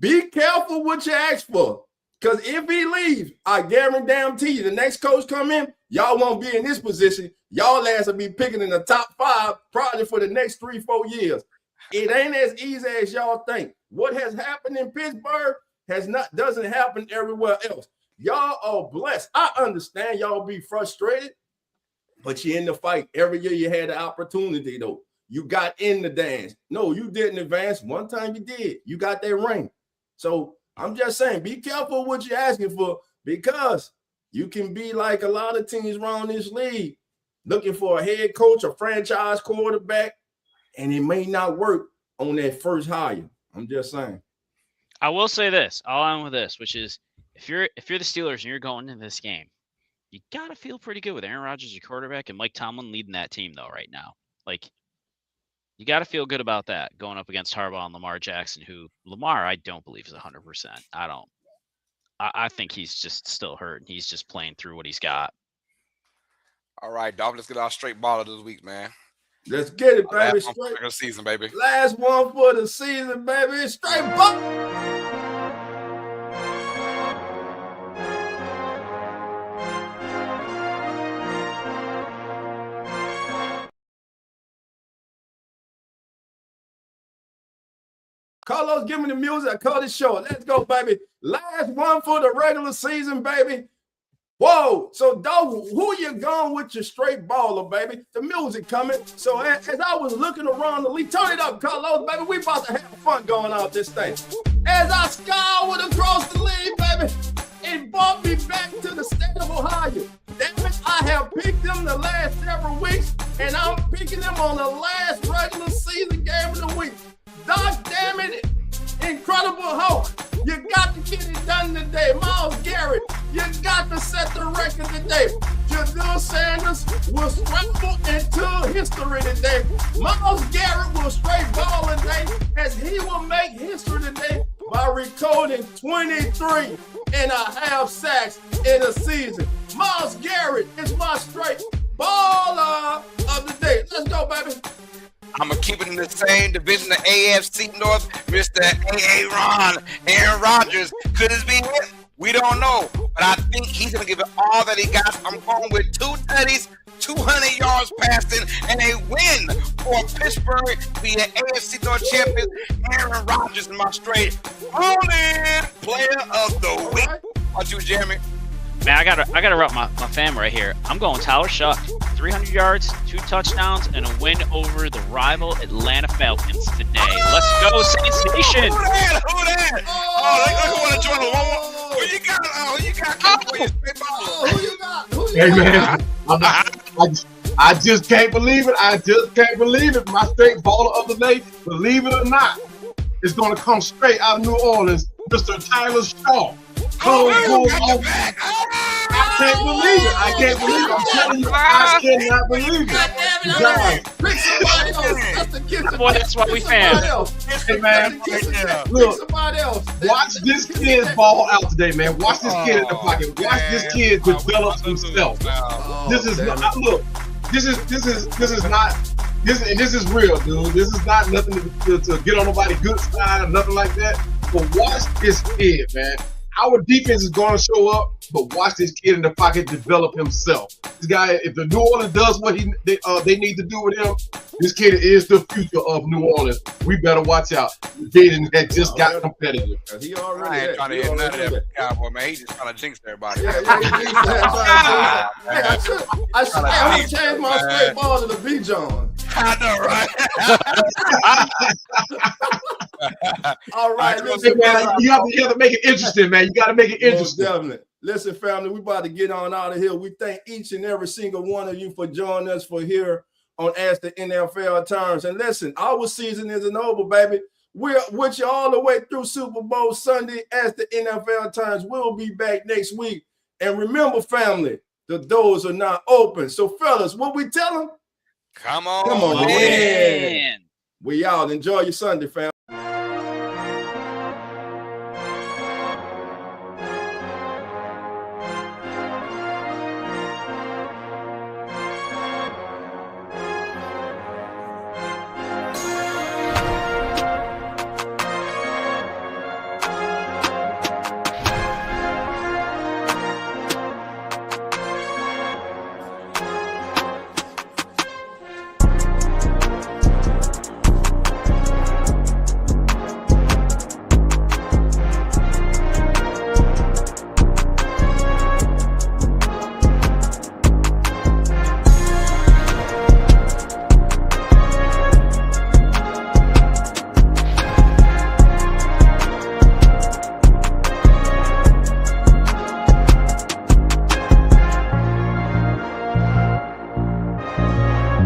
Speaker 1: Be careful what you ask for, because if he leaves, I guarantee you the next coach come in, y'all won't be in this position. Y'all ass will be picking in the top 5 probably for the next 3-4 years. It ain't as easy as y'all think. What has happened in Pittsburgh doesn't happen everywhere else. Y'all are blessed. I understand y'all be frustrated, but you're in the fight. Every year you had the opportunity, though. You got in the dance. No, you didn't advance. One time you did. You got that ring. So I'm just saying, be careful what you're asking for, because you can be like a lot of teams around this league looking for a head coach, a franchise quarterback, and it may not work on that first hire. I'm just saying.
Speaker 4: I will say this. I'll end with this, which is if you're the Steelers and you're going into this game, you gotta feel pretty good with Aaron Rodgers, your quarterback, and Mike Tomlin leading that team though right now. Like, you got to feel good about that going up against Harbaugh and Lamar Jackson, who Lamar I don't believe is 100%. I think he's just still hurt, and he's just playing through what he's got.
Speaker 2: All right, Dolphin, let's get our straight baller this week, man.
Speaker 1: Let's get it, baby.
Speaker 2: Last one for the season, baby.
Speaker 1: Last one for the season, baby. Straight baller. Carlos, give me the music. I call this show. Let's go, baby. Last one for the regular season, baby. Whoa. So, dog, who you going with your straight baller, baby? The music coming. So, as I was looking around the league, turn it up, Carlos, baby. We about to have fun going out this thing. As I scoured across the league, baby, it brought me back to the state of Ohio. Damn it, I have picked them the last several weeks, and I'm picking them on the last regular season game of the week. Doc, damn it, Incredible Hulk, you got to get it done today. Myles Garrett, you got to set the record today. Jadil Sanders will scramble into history today. Myles Garrett will straight ball today, as he will make history today by recording 23 and a half sacks in a season. Myles Garrett is my straight baller of the day. Let's go, baby.
Speaker 2: I'm going to keep it in the same division, the AFC North. Mr. Aaron Rodgers. Could this be it? We don't know. But I think he's going to give it all that he got. I'm going with 2 tutties, 200 yards passing, and a win for Pittsburgh to be the AFC North champion. Aaron Rodgers is my straight all-in player of the week. How about you, Jeremy?
Speaker 4: Man, I gotta rep my fam right here. I'm going Tyler Shuck, 300 yards, 2 touchdowns, and a win over the rival Atlanta Falcons today. Let's go, Saints Nation!
Speaker 2: Who that? Oh, they want to join the one. Who you got? Who you got?
Speaker 3: Hey, man, I just can't believe it. I just can't believe it. My straight baller of the day, believe it or not, is going to come straight out of New Orleans, Mr. Tyler Shaw. I can't believe it. I can't believe it. I'm telling you, I cannot believe it.
Speaker 1: Pick somebody else. That's the kid.
Speaker 4: Boy, that's what we fan.
Speaker 3: Hey, man, look, watch this kid ball out today, man. Watch this kid in the pocket. Watch this kid develop himself. This is not, look, this is not, this is real, dude. This is not nothing to get on nobody's good side or nothing like that. But watch this kid, man. Our defense is going to show up, but watch this kid in the pocket develop himself. This guy, if the New Orleans does what they need to do with him, this kid is the future of New Orleans. We better watch out. Jaden had just got competitive.
Speaker 1: He already
Speaker 2: I ain't trying to hit none of that cowboy, man. He just trying to jinx everybody.
Speaker 1: I should change my straight ball to the B. John.
Speaker 2: I know, right?
Speaker 1: All right,
Speaker 3: listen, man, you have to make it interesting, man. You got to make it interesting.
Speaker 1: Definitely. Listen, family, we about to get on out of here. We thank each and every single one of you for joining us for here on As the NFL Turns. And listen, our season isn't over, baby. We're with you all the way through Super Bowl Sunday as the NFL Turns. We'll be back next week. And remember, family, the doors are not open. So, fellas, what we tell them?
Speaker 2: Come on,
Speaker 1: in. We out. Enjoy your Sunday, fam.